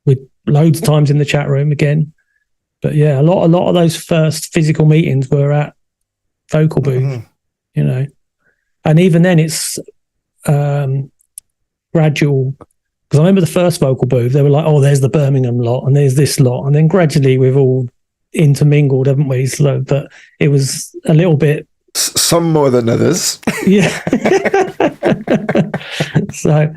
With loads of times in the chat room again. But yeah, a lot of those first physical meetings were at Vocal Booth. And even then it's gradual. Because I remember the first Vocal Booth, they were like, "Oh, there's the Birmingham lot, and there's this lot," and then gradually we've all intermingled, haven't we? So, but it was a little bit. Some more than others. Yeah. So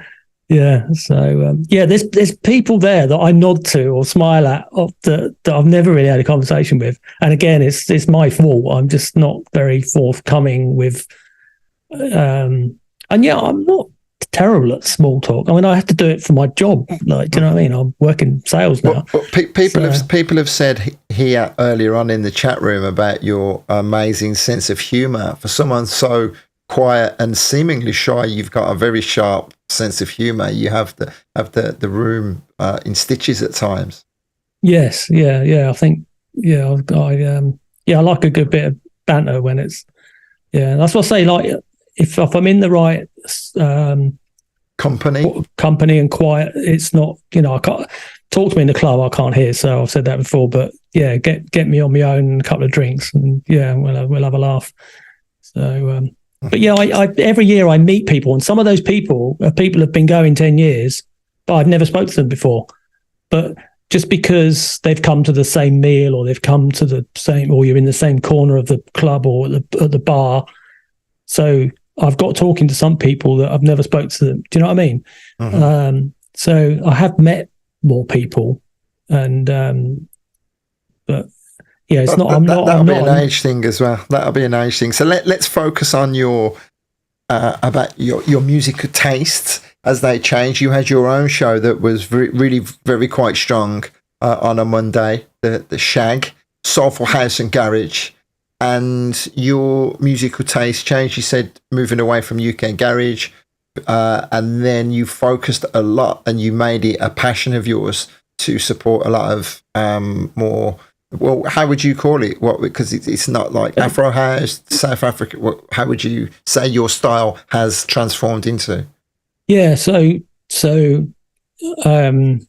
there's people there that I nod to or smile at that I've never really had a conversation with. And again, it's my fault. I'm just not very forthcoming with. And yeah, I'm not terrible at small talk. I mean, I have to do it for my job. Like, do you know what I mean? I'm working sales now. Well, people have said here earlier on in the chat room about your amazing sense of humour. For someone so quiet and seemingly shy, you've got a very sharp sense of humour. You have the room in stitches at times. Yes, yeah. I think I like a good bit of banter when it's that's what I say. Like if I'm in the right company and quiet. It's not, I can't talk to me in the club. I can't hear. So I've said that before, but yeah, get me on my own, a couple of drinks, and yeah, we'll have a laugh. So, but yeah, I every year I meet people, and some of those people have been going 10 years, but I've never spoke to them before. But just because they've come to the same meal, or they've come to the same, or you're in the same corner of the club or at the bar, so I've got talking to some people that I've never spoke to them. Do you know what I mean? Mm-hmm. So I have met more people, and but yeah, it's not. That'll be an age thing as well. That'll be an age thing. So let's focus on your about your musical tastes as they change. You had your own show that was really very quite strong on a Monday. The Shag, Soulful House and Garage. And your musical taste changed. You said moving away from UK garage, and then you focused a lot, and you made it a passion of yours to support a lot of more. Well, how would you call it? What, because it's not like Afro house, South Africa. How would you say your style has transformed into? Yeah, so when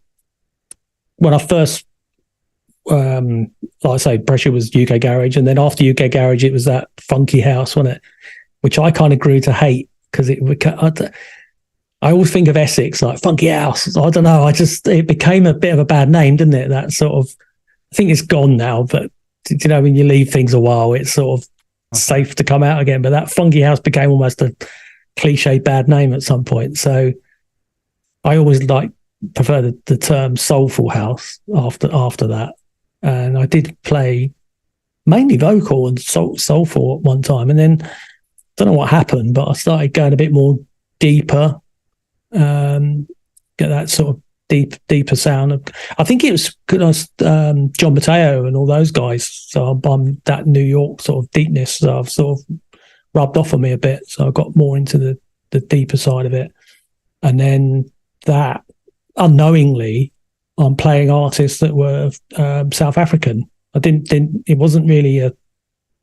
I first. Like I say, Pressure was UK garage, and then after UK garage, it was that funky house, wasn't it? Which I kind of grew to hate, because I always think of Essex like funky house. I don't know. It became a bit of a bad name, didn't it? That sort of. I think it's gone now, but when you leave things a while, it's sort of safe to come out again. But that funky house became almost a cliche bad name at some point. So I always prefer the term soulful house after that. And I did play mainly vocal and soulful at one time. And then, don't know what happened, but I started going a bit more deeper, get that sort of deeper sound. I think it was because John Mateo and all those guys. So I'm that New York sort of deepness. So I've sort of rubbed off on me a bit. So I got more into the deeper side of it. And then that, unknowingly, I'm playing artists that were South African. It wasn't really a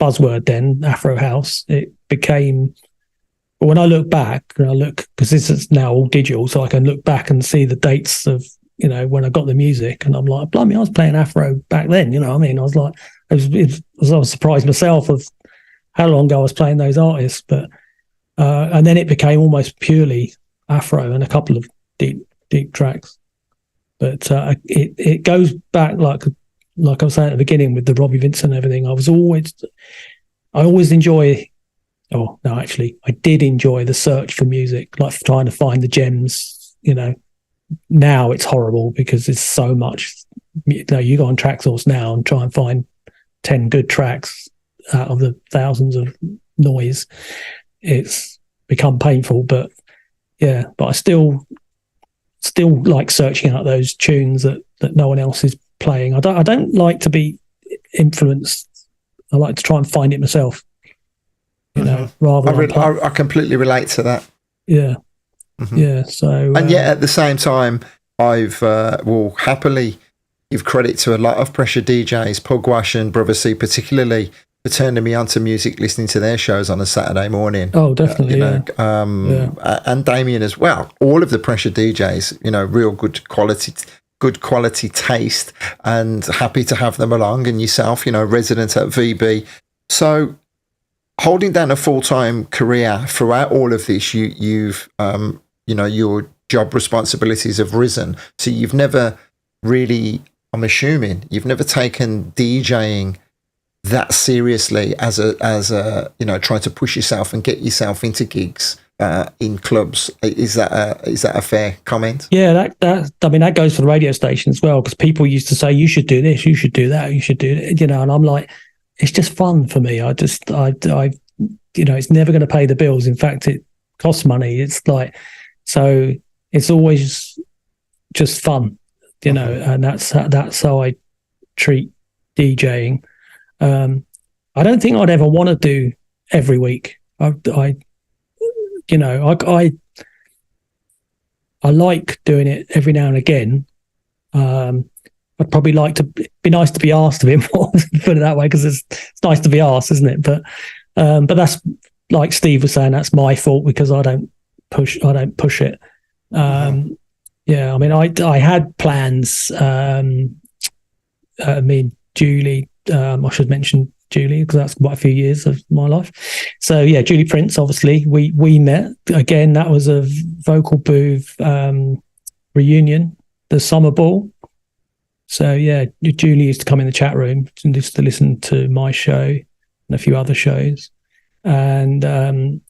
buzzword then, Afro House. It became, but when I look back, because this is now all digital, so I can look back and see the dates of, when I got the music, and I'm like, blimey, I was playing Afro back then, I mean? I was like, I was surprised myself of how long ago I was playing those artists, but, and then it became almost purely Afro and a couple of deep tracks. But it goes back, like I was saying at the beginning with the Robbie Vincent and everything. I always enjoy. Oh no, actually, I did enjoy the search for music, like trying to find the gems. Now it's horrible because there's so much. You go on TrackSource now and try and find 10 good tracks out of the thousands of noise. It's become painful, but yeah. But I still like searching out those tunes that no one else is playing. I don't like to be influenced. I like to try and find it myself. Rather than I completely relate to that. Yeah. Mm-hmm. Yeah. So and yet at the same time, I've will happily give credit to a lot of Pressure DJs, Pugwash and Brother C particularly, for turning me onto music, listening to their shows on a Saturday morning. Oh, definitely, and Damien as well. All of the Pressure DJs, real good quality taste, and happy to have them along. And yourself, resident at VB. So, holding down a full-time career throughout all of this, you've your job responsibilities have risen. So you've never really, I'm assuming, you've never taken DJing that seriously as a trying to push yourself and get yourself into gigs in clubs. Is that a fair comment? Yeah, that goes for the radio station as well, because people used to say you should do this, you should do that, you should do it, and I'm like, it's just fun for me. I it's never going to pay the bills. In fact, it costs money. It's like, so it's always just fun, and that's how I treat DJing. I don't think I'd ever want to do every week. I like doing it every now and again. I'd probably like to be nice to be asked a bit more, put it that way, because it's nice to be asked, isn't it? But that's, like Steve was saying, that's my fault because I don't push it. Yeah, I mean, I had plans. Me and Julie, I should mention Julie because that's quite a few years of my life. So yeah, Julie Prince. Obviously, we met again. That was a vocal booth reunion, the summer ball. So yeah, Julie used to come in the chat room and just to listen to my show and a few other shows, and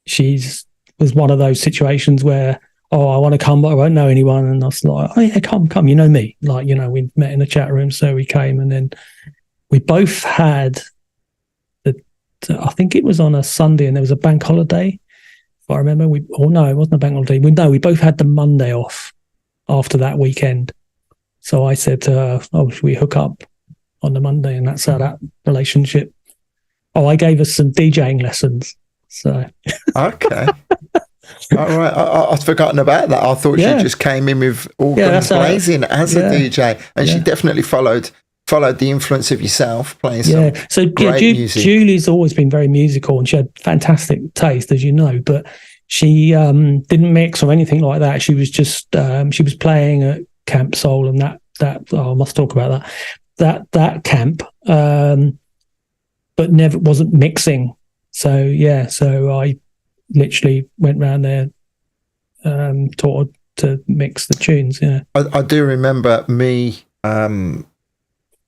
she's was one of those situations where, oh, I want to come, but I won't know anyone. And I was like, oh yeah, come, you know me. Like, you know, we met in the chat room, so we came, and then we both had I think it was on a Sunday and there was a bank holiday, if I remember. No, it wasn't a bank holiday. We both had the Monday off after that weekend. So I said to her, oh, should we hook up on the Monday? And that's how that relationship. Oh, I gave us some DJing lessons. So okay. All right, I'd forgotten about that. I thought she just came in with all guns blazing as a DJ, and she definitely followed the influence of yourself playing some great music. Julie's always been very musical, and she had fantastic taste, as you know. But she didn't mix or anything like that. She was just she was playing at Camp Soul, and that I must talk about that camp, but never wasn't mixing. So I literally went around there, taught her to mix the tunes. Yeah, I do remember me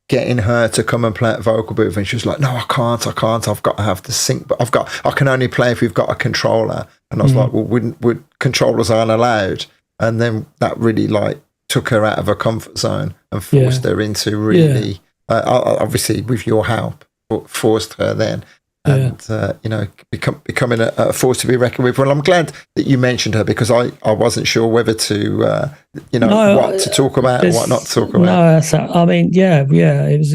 getting her to come and play at vocal booth, and she was like, "No, I can't. I've got to have the sync, but I can only play if we've got a controller." And I was like, "Well, would controllers aren't allowed?" And then that really like took her out of her comfort zone and forced her into really, obviously with your help, forced her then. And becoming a force to be reckoned with. Well, I'm glad that you mentioned her, because I wasn't sure whether to what to talk about and what not to talk about. No, I mean, it was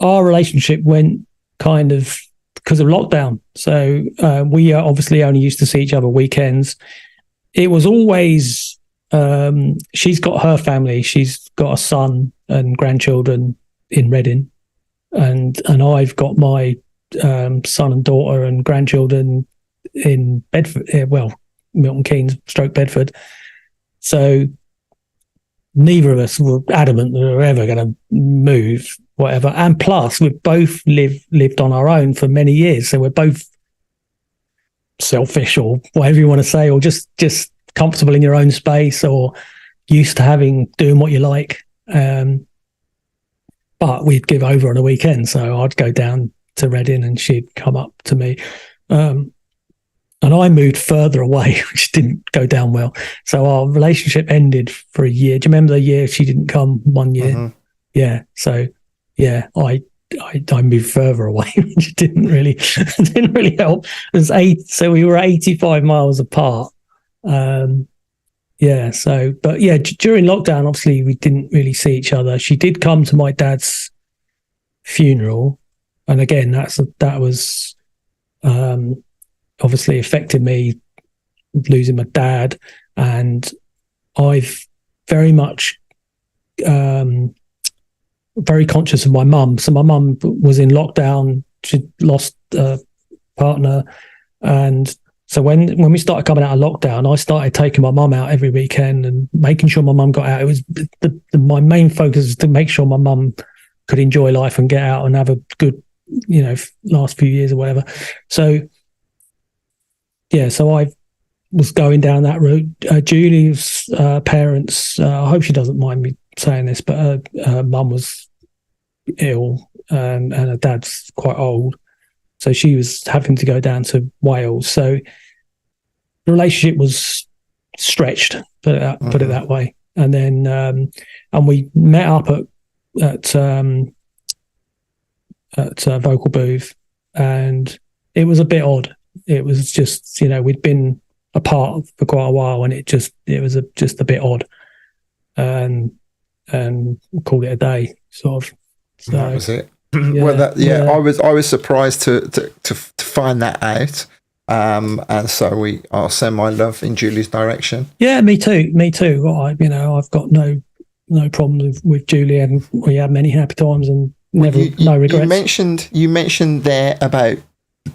our relationship went kind of because of lockdown. So we obviously only used to see each other weekends. It was always she's got her family. She's got a son and grandchildren in Reading, and I've got my son and daughter and grandchildren in Bedford, Milton Keynes / Bedford. So neither of us were adamant that we were ever going to move, whatever. And plus, we've both lived on our own for many years, so we're both selfish, or whatever you want to say, or just comfortable in your own space, or used to doing what you like. But we'd give over on a weekend, so I'd go down to Reading and she'd come up to me. And I moved further away, which didn't go down well. So our relationship ended for a year. Do you remember the year she didn't come 1 year? Mm-hmm. Yeah. So yeah, I moved further away, which didn't really help. It was so we were 85 miles apart. During lockdown, obviously we didn't really see each other. She did come to my dad's funeral. And again, that was obviously affected me, losing my dad, and I've very much very conscious of my mum. So my mum was in lockdown; she lost a partner, and so when we started coming out of lockdown, I started taking my mum out every weekend and making sure my mum got out. It was my main focus was to make sure my mum could enjoy life and get out and have a good, last few years or whatever. So I was going down that route. Julie's parents, I hope she doesn't mind me saying this, but her mum was ill and her dad's quite old. So she was having to go down to Wales. So the relationship was stretched, put it that way. And then and we met up at vocal booth, and it was a bit odd. It was just, we'd been apart for quite a while, and it was just a bit odd, and called it a day, sort of. So that was it. I was surprised to find that out, and so I'll send my love in Julie's direction. Yeah, me too. I've got no problems with Julie, and we had many happy times and no regrets. You mentioned there about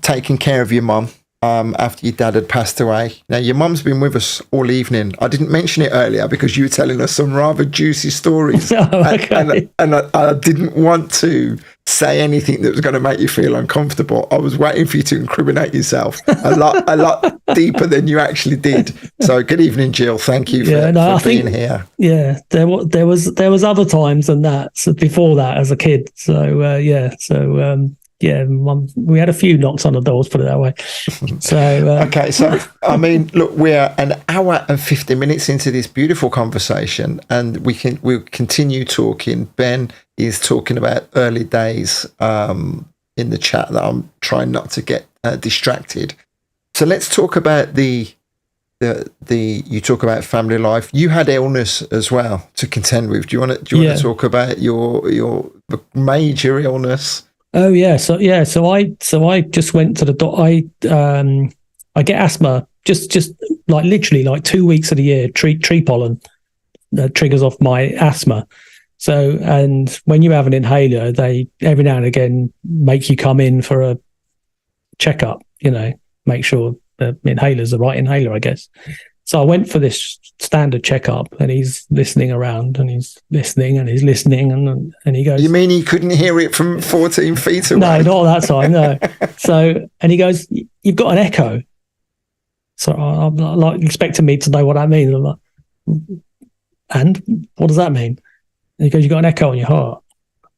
taking care of your mum. after your dad had passed away. Now, your mum's been with us all evening. I didn't mention it earlier because you were telling us some rather juicy stories. Okay. And I didn't want to say anything that was going to make you feel uncomfortable. I was waiting for you to incriminate yourself a lot deeper than you actually did. So good evening, Jill. Thank you for being here. Yeah, there was other times than that. So before that, as a kid. So we had a few knocks on the doors, put it that way. So okay, so I mean, look, we're an hour and 50 minutes into this beautiful conversation, and we'll continue talking. Ben is talking about early days in the chat that I'm trying not to get distracted. So let's talk about the you talk about family life. You had illness as well to contend with. Do you want to talk about your major illness? Oh yeah, so I just went to the doctor. I get asthma just like literally like 2 weeks of the year. Tree pollen triggers off my asthma. So, and when you have an inhaler, they every now and again make you come in for a checkup. Make sure the inhaler's the right inhaler, I guess. So I went for this standard checkup, and he's listening around, and he's listening, and he's listening, and he goes, "You mean he couldn't hear it from 14 feet away?" No, not at that time, no. So, and he goes, "You've got an echo." So I'm like expecting me to know what that means. I'm like, and what does that mean? And he goes, "You've got an echo on your heart."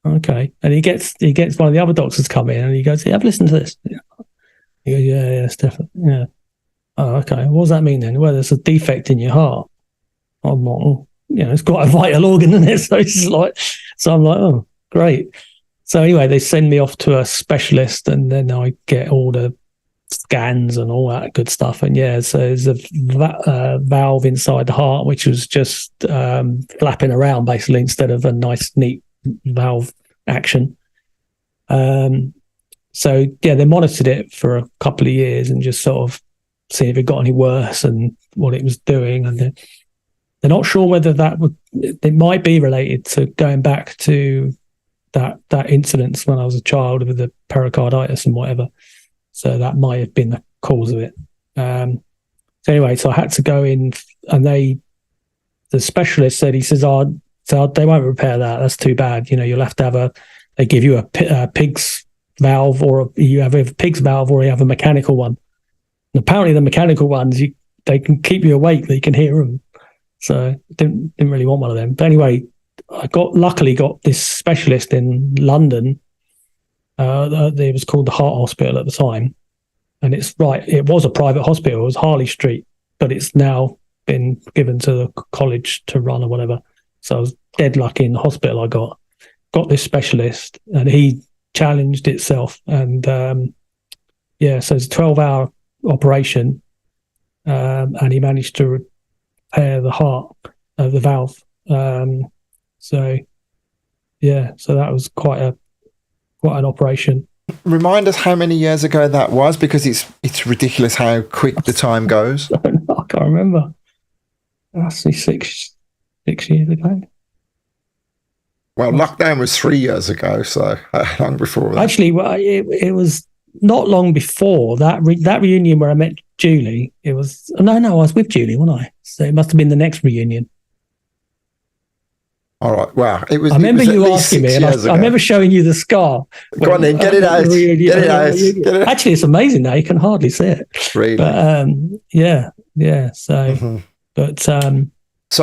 Okay. And he gets one of the other doctors come in, and he goes, "Yeah, I've listened to this." He goes, "Yeah, it's definitely, yeah." Oh, okay. What does that mean then? Well, there's a defect in your heart. I'm like, it's quite a vital organ, isn't it? So I'm like, oh, great. So anyway, they send me off to a specialist, and then I get all the scans and all that good stuff. And so there's a valve inside the heart, which was just flapping around basically instead of a nice, neat valve action. So they monitored it for a couple of years and just sort of see if it got any worse and what it was doing. And they're not sure whether it might be related to going back to that incident when I was a child with the pericarditis and whatever. So that might have been the cause of it. So anyway, so I had to go in, and the specialist said, he says, so they won't repair that. That's too bad. You'll have to they give you a pig's valve, or you have a pig's valve, or you have a mechanical one. And apparently the mechanical ones, they can keep you awake, that you can hear them. So didn't really want one of them. But anyway, I luckily got this specialist in London. It was called the Heart Hospital at the time. And it was a private hospital. It was Harley Street, but it's now been given to the college to run or whatever. So I was dead lucky in the hospital. I got this specialist, and he challenged itself. And so it's a 12-hour operation, and he managed to repair the heart of the valve. So that was quite an operation. Remind us how many years ago that was, because it's ridiculous how quick the time goes. I can't remember. That's 6 years ago. Well, lockdown was 3 years ago, so how long before that? Actually, well, it was not long before that reunion where I met Julie. It was I was with Julie, wasn't I? So it must have been the next reunion. All right. Wow. It was. I remember you asking me, and I remember showing you the scar. Go on then, get it out. Get it out. Actually, it's amazing now. You can hardly see it. Really? But yeah. So, but so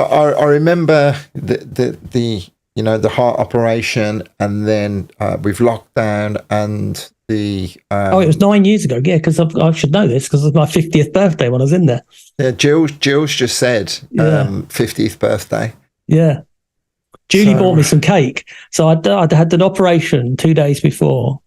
I remember the heart operation, and then with lockdown and the. It was 9 years ago. Yeah, because I should know this because it was my 50th birthday when I was in there. Yeah, Jill's just said 50th birthday. Yeah. Julie bought me some cake. So I'd had an operation 2 days before,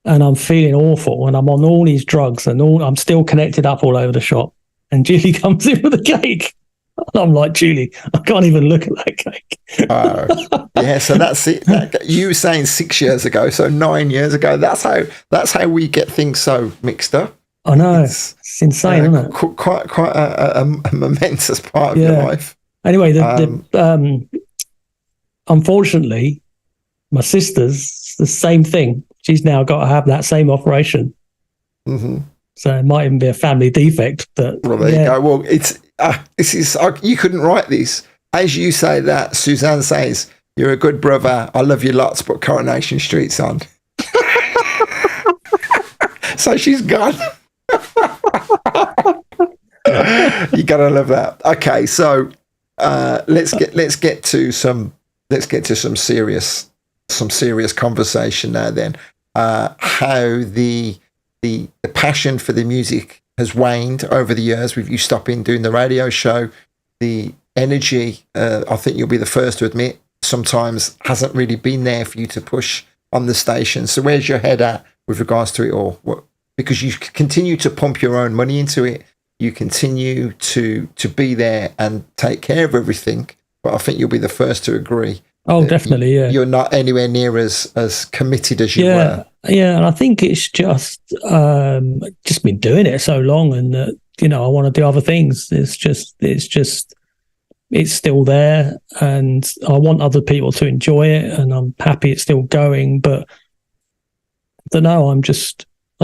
and I'm feeling awful, and I'm on all these drugs, and I'm still connected up all over the shop. And Julie comes in with a cake. And I'm like, Julie, I can't even look at that cake. Yeah, so that's it. You were saying 6 years ago, so 9 years ago. That's how we get things so mixed up. I know. It's insane, isn't it? Quite a momentous part of your life. Anyway, unfortunately, my sister's the same thing. She's now got to have that same operation. Mm-hmm. So it might even be a family defect. But well, there you go. Well, it's this is you couldn't write this. As you say that, Suzanne says, "You're a good brother. I love you lots, but Coronation Street's on." So she's gone. You gotta love that. Okay, so let's get to some serious conversation now. Then, how the passion for the music has waned over the years with you stopping doing the radio show. The energy, I think you'll be the first to admit, sometimes hasn't really been there for you to push on the station. So where's your head at with regards to it all? Because you continue to pump your own money into it. You continue to be there and take care of everything. But I think you'll be the first to agree. Oh, definitely, yeah. You're not anywhere near as committed as you were. Yeah, and I think it's just been doing it so long, and I want to do other things. It's still there, and I want other people to enjoy it, and I'm happy it's still going. But I don't know. I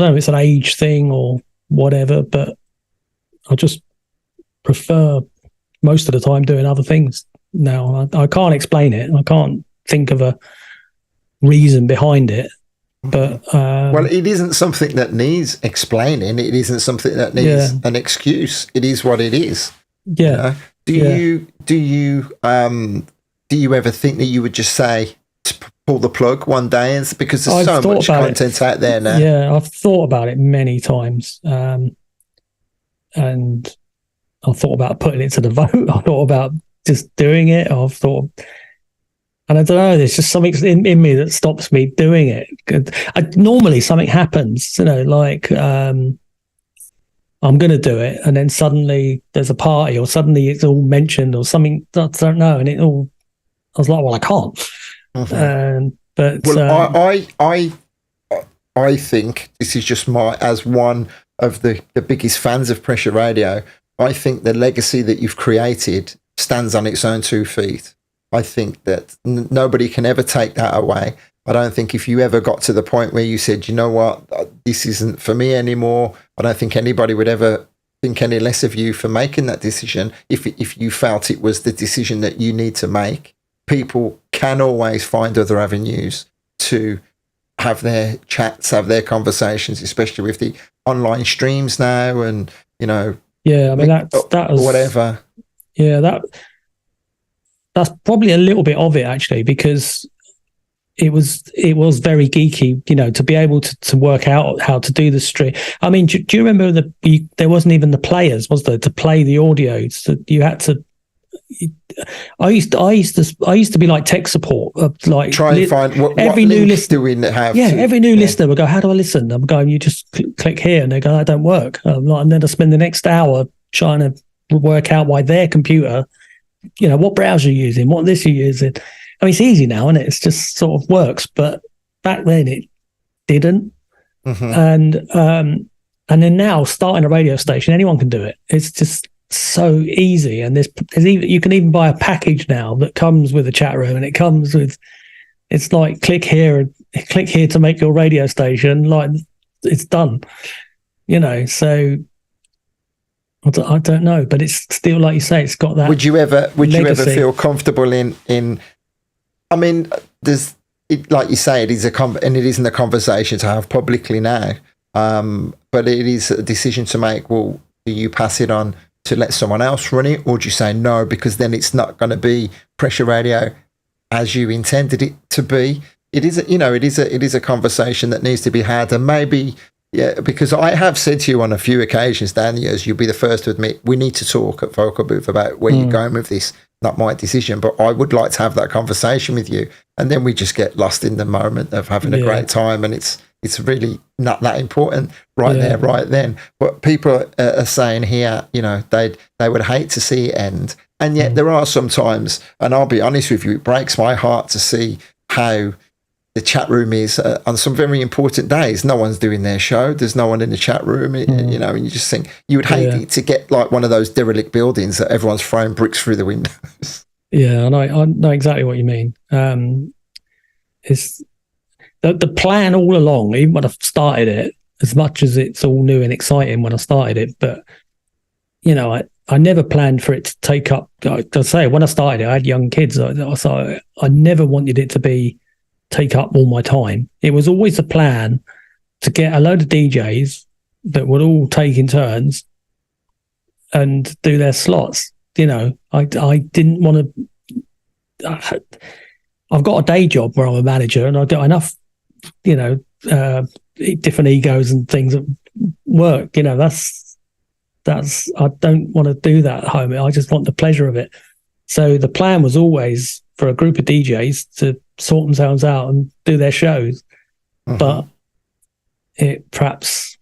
don't know if it's an age thing or whatever, but I just prefer most of the time doing other things now. I can't explain it. I can't think of a reason behind it. But well, it isn't something that needs explaining. It isn't something that needs an excuse. It is what it is. Yeah. Do you ever think that you would just say to pull the plug one day? And because there's so much content out there now. Yeah, I've thought about it many times, and I thought about putting it to the vote. I thought about just doing it. And I don't know, there's just something in me that stops me doing it. Normally something happens, like I'm going to do it, and then suddenly there's a party, or suddenly it's all mentioned, or something. I don't know, and I was like, well, I can't. I think this is just as one of the biggest fans of Pressure Radio. I think the legacy that you've created stands on its own 2 feet. I think that nobody can ever take that away. I don't think if you ever got to the point where you said, you know what, this isn't for me anymore, I don't think anybody would ever think any less of you for making that decision. If you felt it was the decision that you need to make, people can always find other avenues to have their chats, have their conversations, especially with the online streams now, and yeah, I mean that was whatever. Yeah, that's probably a little bit of it, actually, because it was very geeky, to be able to work out how to do the stream. I mean, do you remember there wasn't even the players, was there, to play the audio? So you had to. I used to be like tech support, like try and find every new listener doing have. Yeah, every new listener would go, "How do I listen?" I'm going, "You just click here," and they go, "That don't work." And then I spend the next hour trying to work out why their computer, what browser you're using, what this you're using. I mean, it's easy now, and it's just sort of works. But back then it didn't. Mm-hmm. And then now, starting a radio station, anyone can do it. It's just so easy, and there's even, you can even buy a package now that comes with a chat room, and it comes with, it's like click here to make your radio station, like it's done, so I don't know, but it's still, like you say, it's got that. Would you ever feel comfortable in I mean, there's it, like you say, it is and it isn't a conversation to have publicly now, but it is a decision to make. Well, do you pass it on to let someone else run it, or do you say no, because then it's not going to be Pressure Radio as you intended it to be? It is a conversation that needs to be had, and maybe, yeah, because I have said to you on a few occasions down the years, you'll be the first to admit, we need to talk at Vocal Booth about where you're going with this. Not my decision, but I would like to have that conversation with you, and then we just get lost in the moment of having a great time, and it's really not that important there, right then. But people are saying here, they would hate to see it end, and yet there are sometimes, and I'll be honest with you, it breaks my heart to see how the chat room is on some very important days. No one's doing their show. There's no one in the chat room, and you just think you would hate it to get like one of those derelict buildings that everyone's throwing bricks through the windows. Yeah, I know exactly what you mean. It's the plan all along, even when I started it, as much as it's all new and exciting when I started it, but I never planned for it to take up. I say when I started it, I had young kids, so I never wanted it to take up all my time. It was always a plan to get a load of DJs that would all take in turns and do their slots. I didn't want to. I've got a day job where I'm a manager, and I've got enough, different egos and things at work. That's I don't want to do that at home. I just want the pleasure of it. So the plan was always for a group of DJs to sort themselves out and do their shows, but it perhaps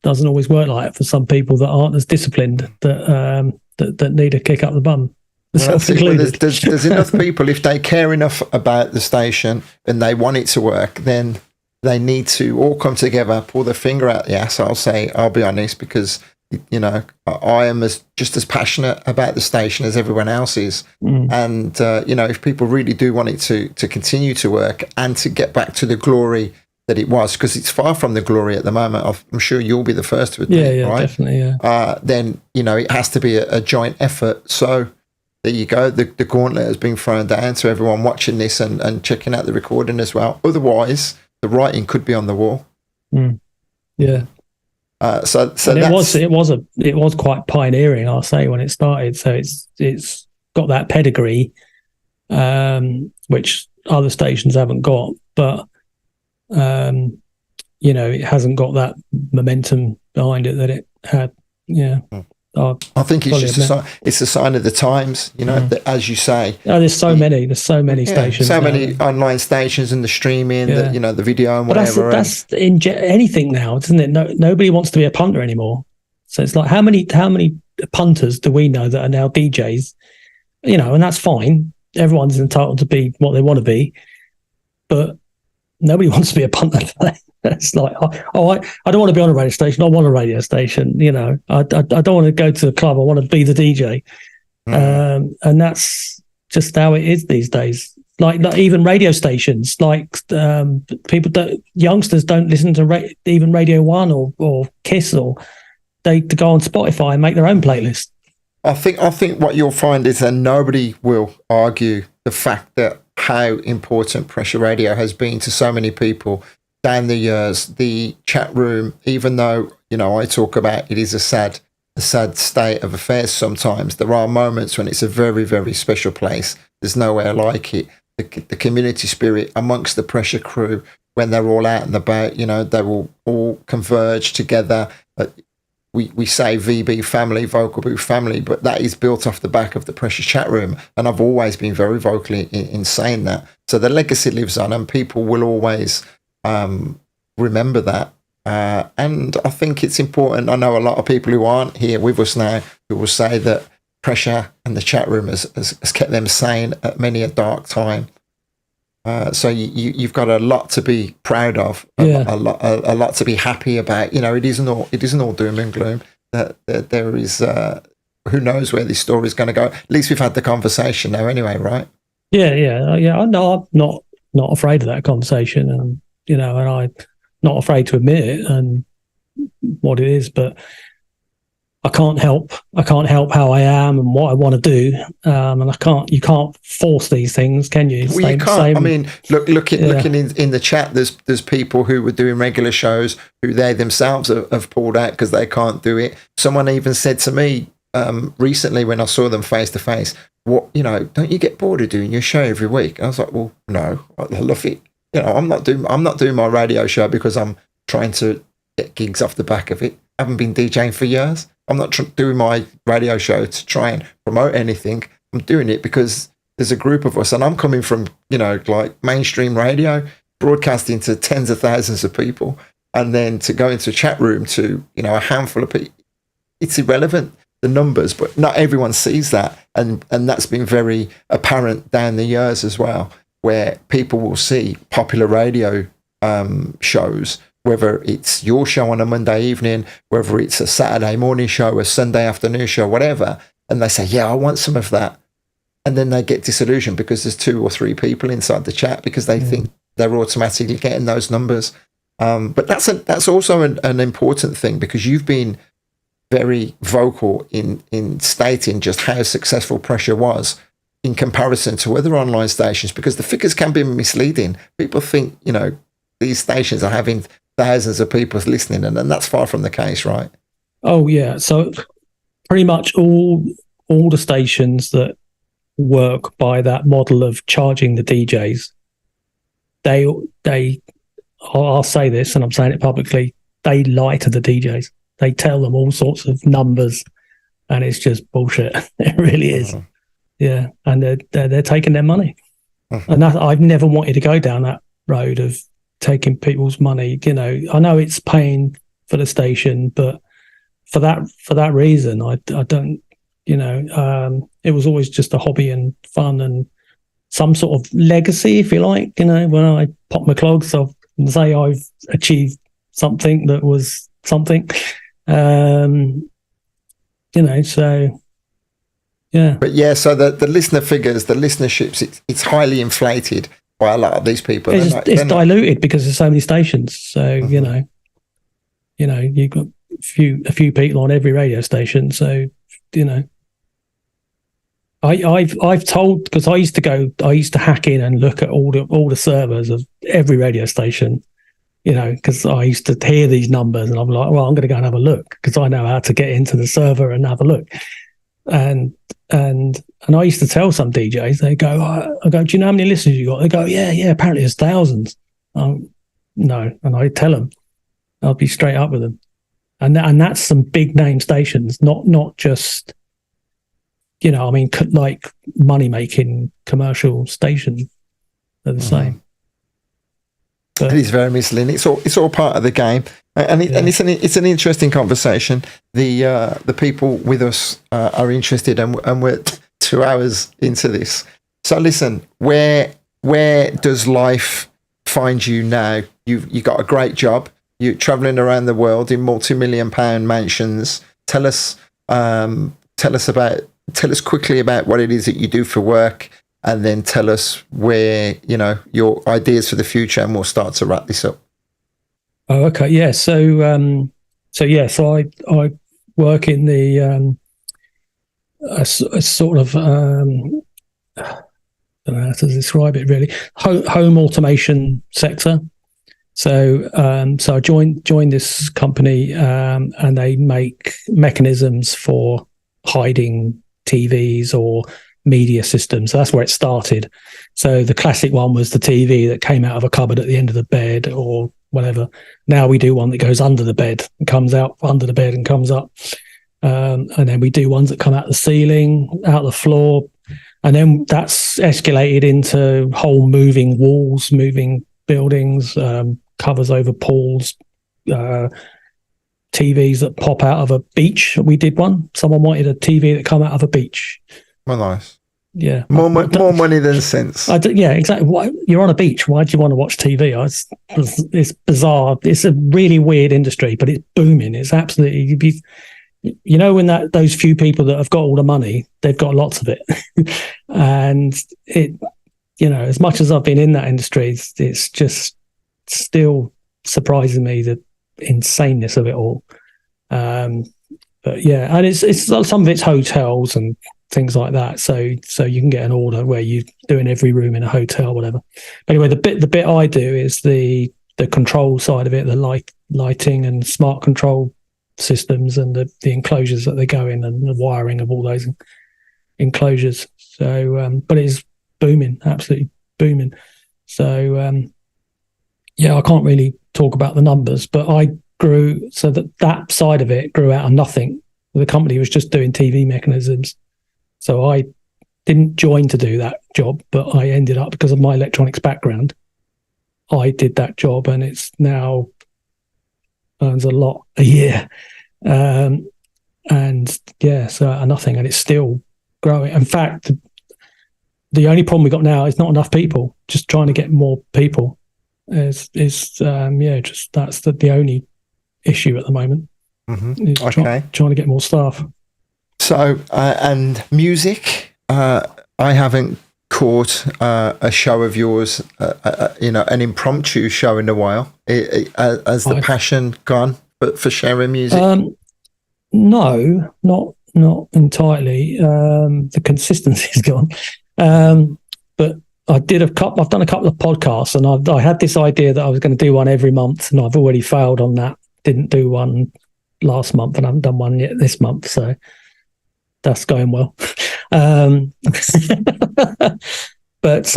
doesn't always work like it for some people that aren't as disciplined, that need a kick up the bum. Well, there's enough people, if they care enough about the station and they want it to work, then they need to all come together, pull their finger out the ass. I'll be honest, because I am just as passionate about the station as everyone else is. And if people really do want it to continue to work and to get back to the glory that it was, because it's far from the glory at the moment. I'm sure you'll be the first to admit, right? Definitely, yeah. Then it has to be a joint effort. So there you go. The gauntlet has been thrown down to everyone watching this and checking out the recording as well. Otherwise, the writing could be on the wall. Yeah. So it was quite pioneering, I'll say, when it started. So it's got that pedigree, which other stations haven't got, but it hasn't got that momentum behind it that it had. Yeah. I think it's just it's a sign of the times, that, as you say. There's so many stations. So many online stations and the streaming, the video and whatever. But that's in anything now, isn't it? Nobody wants to be a punter anymore. So it's like, how many punters do we know that are now DJs? And that's fine. Everyone's entitled to be what they want to be, but nobody wants to be a punter. It's like, I don't want to be on a radio station. I want a radio station. I don't want to go to the club. I want to be the DJ. And that's just how it is these days. Like even radio stations, youngsters don't listen to even Radio 1 or Kiss, or they go on Spotify and make their own playlist. I think what you'll find is that nobody will argue the fact that how important pressure radio has been to so many people down the years. The chat room, even though I talk about it is a sad state of affairs sometimes, there are moments when it's a very, very special place. There's nowhere like it. The community spirit amongst the pressure crew, when they're all out and about, they will all converge together. We say VB family, vocal booth family, but that is built off the back of the pressure chat room, and I've always been very vocal in saying that. So the legacy lives on, and people will always remember that. And I think it's important. I know a lot of people who aren't here with us now who will say that pressure and the chat room has kept them sane at many a dark time. So you've got a lot to be proud of, a lot to be happy about. It isn't all doom and gloom. That there is who knows where this story is going to go. At least we've had the conversation now, anyway, right? Yeah. I know I'm not afraid of that conversation, and and I'm not afraid to admit it and what it is, but I can't help how I am and what I want to do, and you can't force these things, can you? Well, you can't. I mean, looking in the chat, there's people who were doing regular shows who they themselves have pulled out because they can't do it. Someone even said to me recently when I saw them face to face, "What, don't you get bored of doing your show every week?" And I was like, "Well, no, I love it. I'm not doing my radio show because I'm trying to get gigs off the back of it. I haven't been DJing for years. I'm not doing my radio show to try and promote anything. I'm doing it because there's a group of us, and I'm coming from, like mainstream radio, broadcasting to tens of thousands of people, and then to go into a chat room to, a handful of people. It's irrelevant, the numbers, but not everyone sees that. And that's been very apparent down the years as well, where people will see popular radio shows, whether it's your show on a Monday evening, whether it's a Saturday morning show, a Sunday afternoon show, whatever, and they say, yeah, I want some of that. And then they get disillusioned because there's 2 or 3 people inside the chat because they think they're automatically getting those numbers. But that's also an important thing, because you've been very vocal in stating just how successful Pressure was in comparison to other online stations, because the figures can be misleading. People think, these stations are having thousands of people listening, and that's far from the case, right? Oh yeah. So pretty much all the stations that work by that model of charging the DJs, I'll say this, and I'm saying it publicly, they lie to the DJs. They tell them all sorts of numbers, and it's just bullshit. It really is. Yeah, and they're taking their money, and I've never wanted to go down that road of taking people's money. I know it's paying for the station, but for that reason, I don't. It was always just a hobby and fun and some sort of legacy, if you like. When I pop my clogs, I'll say I've achieved something that was something. So yeah. But yeah, so the listener figures, the listenerships, it's highly inflated by a lot of these people. It's diluted because there's so many stations. So you've got a few people on every radio station. So I've told, because I used to hack in and look at all the servers of every radio station, because I used to hear these numbers, and I'm like, well, I'm going to go and have a look, because I know how to get into the server and have a look. And I used to tell some DJs, they go, I go, do you know how many listeners you got? They go, yeah, apparently there's thousands. No, and I tell them, I'll be straight up with them, and that's some big name stations, not just. Like money making commercial stations are the same. But it is very misleading. It's all part of the game, and it's an interesting conversation. The people with us are interested, and we're 2 hours into this. So listen, where does life find you now? You got a great job. You're traveling around the world in multi-million-pound mansions. Tell us quickly about what it is that you do for work, and then tell us where, your ideas for the future, and we'll start to wrap this up. Oh, okay. Yeah. So I work in the, a sort of, I don't know how to describe it really, home automation sector. So I joined this company, and they make mechanisms for hiding TVs or media systems. So that's where it started. So the classic one was the TV that came out of a cupboard at the end of the bed or whatever. Now we do one that goes under the bed and comes out under the bed and comes up. And then we do ones that come out the ceiling, out the floor. And then that's escalated into whole moving walls, moving buildings, covers over pools, TVs that pop out of a beach. We did one. Someone wanted a TV that come out of a beach. Well, nice. Yeah. More money than sense. Yeah, exactly. You're on a beach. Why do you want to watch TV? It's bizarre. It's a really weird industry, but it's booming. It's absolutely, when those few people that have got all the money, they've got lots of it. And it, as much as I've been in that industry, it's just still surprising me the insaneness of it all. But yeah, and it's some of it's hotels and things like that. So you can get an order where you're doing every room in a hotel, whatever. Anyway, the bit I do is the control side of it, the lighting and smart control systems and the enclosures that they go in and the wiring of all those enclosures. So, but it's booming, absolutely booming. So, yeah, I can't really talk about the numbers, but I grew so that side of it grew out of nothing. The company was just doing TV mechanisms. So I didn't join to do that job, but I ended up, because of my electronics background, I did that job, and it's now earns a lot a year. And yeah, so nothing, and it's still growing. In fact, the only problem we got now is not enough people. Just trying to get more people is just that's the only issue at the moment. Mm-hmm. Okay, trying to get more staff. So and music, I haven't caught a show of yours, an impromptu show in a while? Has the passion gone for sharing music? No, not entirely. The consistency's gone. But I've done a couple of podcasts, and I had this idea that I was going to do one every month, and I've already failed on that. Didn't do one last month, and I haven't done one yet this month, so that's going well. But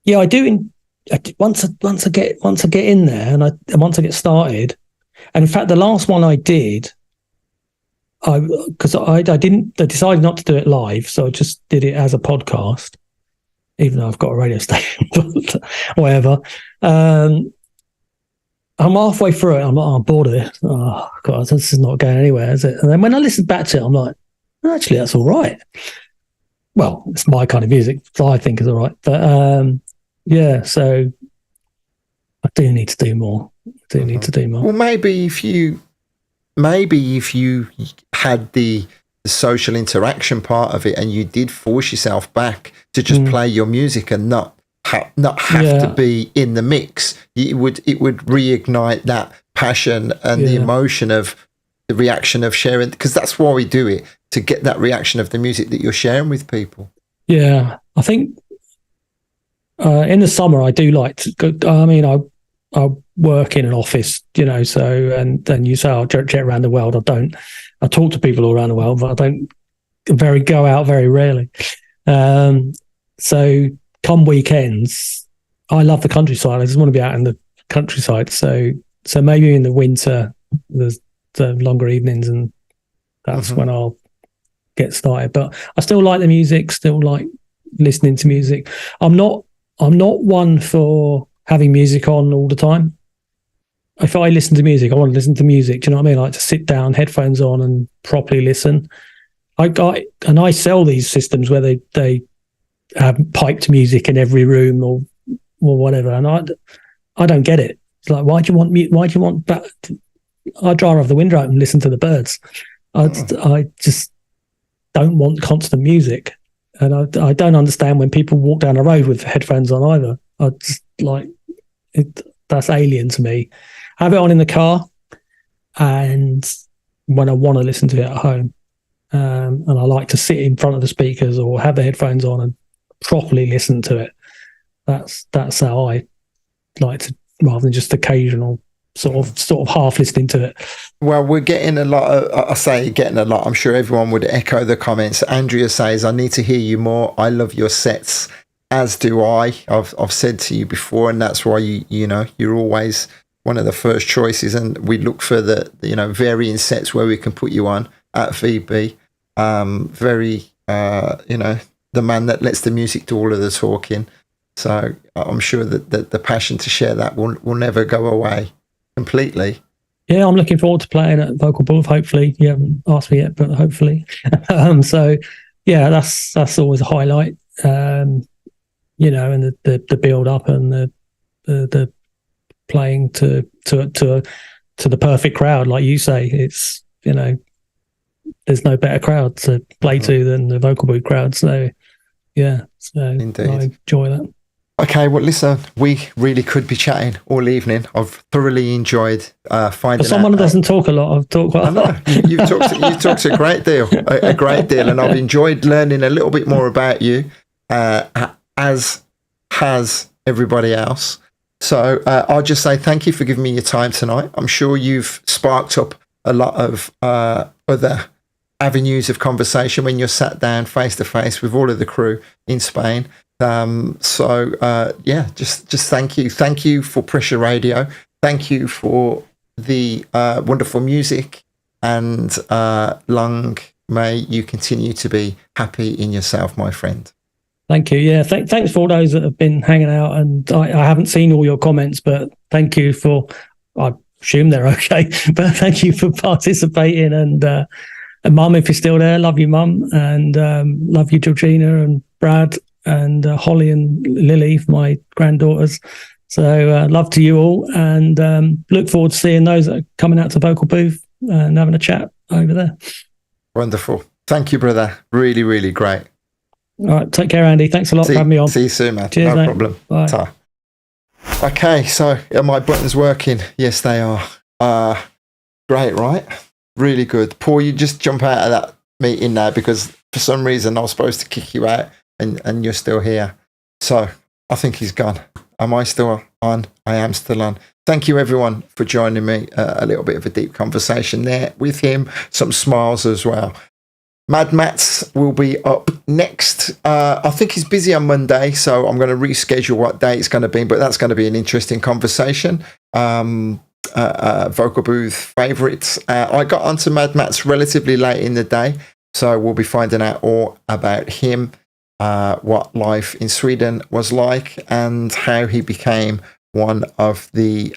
yeah, I do. Once I get in there, and once I get started, and in fact, the last one I did, I decided not to do it live, so I just did it as a podcast, even though I've got a radio station, but whatever. I'm halfway through it. I'm like, I'm bored of this. Oh God, this is not going anywhere, is it? And then when I listened back to it, I'm like, actually, that's all right. Well, it's my kind of music, so I think is all right. But yeah, so I do need to do more. Well, maybe if you had the social interaction part of it, and you did force yourself back to just play your music and not have to be in the mix, it would reignite that passion and the emotion of the reaction of sharing, because that's why we do it, to get that reaction of the music that you're sharing with people. Yeah, I think in the summer I do like to go. I mean, I work in an office, so, and then you say I'll jet around the world. I talk to people all around the world, but I don't go out very rarely. So come weekends, I love the countryside. I just want to be out in the countryside. So maybe in the winter, there's the longer evenings, and that's when I'll get started. But I still like the music, still like listening to music. I'm not one for having music on all the time. If I listen to music, I want to listen to music. Do you know what I mean? I like to sit down, headphones on, and properly listen. I sell these systems where they have piped music in every room or whatever, and I don't get it. It's like, why do you want that? I'd rather have the window open and listen to the birds. I just don't want constant music, and I don't understand when people walk down the road with headphones on either. I just like it. That's alien to me. Have it on in the car, and when I want to listen to it at home, and I like to sit in front of the speakers or have the headphones on and properly listen to it. That's how I like to, rather than just occasional sort of half listening to it. Well, we're getting a lot of, I'm sure everyone would echo the comments. Andrea says, I need to hear you more. I love your sets, as do I. I've said to you before, and that's why you're always one of the first choices, and we look for the varying sets where we can put you on at VB. The man that lets the music do all of the talking. So I'm sure that the passion to share that will never go away completely. Yeah, I'm looking forward to playing at Vocal Booth. Hopefully, you haven't asked me yet, but hopefully. So yeah, that's always a highlight. And the build up and the playing to the perfect crowd, like you say. It's there's no better crowd to play to than the Vocal Booth crowd. So yeah, so indeed. I enjoy that. Okay, well, listen, we really could be chatting all evening. I've thoroughly enjoyed finding. For someone who doesn't talk a lot, I've talked quite a lot. You've talked a great deal, and I've enjoyed learning a little bit more about you, as has everybody else. So I'll just say thank you for giving me your time tonight. I'm sure you've sparked up a lot of other avenues of conversation when you're sat down face to face with all of the crew in Spain. Just thank you. Thank you for Pressure Radio. Thank you for the wonderful music, and long may you continue to be happy in yourself, my friend. Thank you. Yeah, thanks for all those that have been hanging out, and I haven't seen all your comments, but thank you for, I assume they're okay, but thank you for participating, and Mum, if you're still there, love you, Mum, and love you, Georgina and Brad and Holly and Lily, my granddaughters. So love to you all, and look forward to seeing those that are coming out to Vocal Booth and having a chat over there. Wonderful. Thank you, brother. Really, really great. All right, take care, Andy. Thanks a lot for having me on. See you soon, man. Cheers, no mate. problem. Bye. Ta. Okay, so are my buttons working? Yes, they are. Great, right? Really good. Paul, you just jump out of that meeting now because for some reason I was supposed to kick you out and you're still here. So I think he's gone. Am I still on? I am still on. Thank you, everyone, for joining me. A little bit of a deep conversation there with him. Some smiles as well. Mad Mats will be up next. I think he's busy on Monday, so I'm going to reschedule what day it's going to be, but that's going to be an interesting conversation. Vocal booth favourites. I got onto Mad Mats relatively late in the day, so we'll be finding out all about him, what life in Sweden was like, and how he became one of the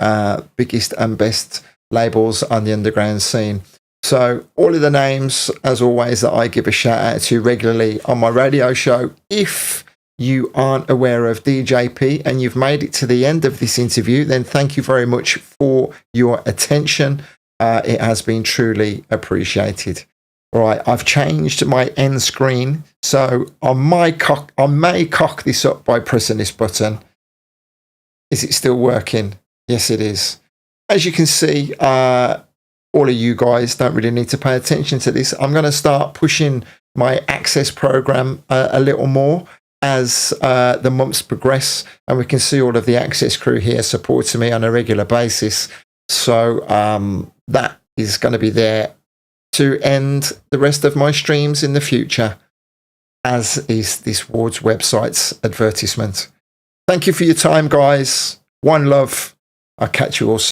biggest and best labels on the underground scene. So all of the names, as always, that I give a shout out to regularly on my radio show. If you aren't aware of DJP and you've made it to the end of this interview, then thank you very much for your attention. It has been truly appreciated. All right, I've changed my end screen, so I may cock this up by pressing this button. Is it still working? Yes, it is. As you can see, all of you guys don't really need to pay attention to this. I'm going to start pushing my access program a little more as the months progress, and we can see all of the access crew here supporting me on a regular basis. So that is going to be there to end the rest of my streams in the future, as is this Ward's website's advertisement. Thank you for your time, guys. One love. I'll catch you all soon.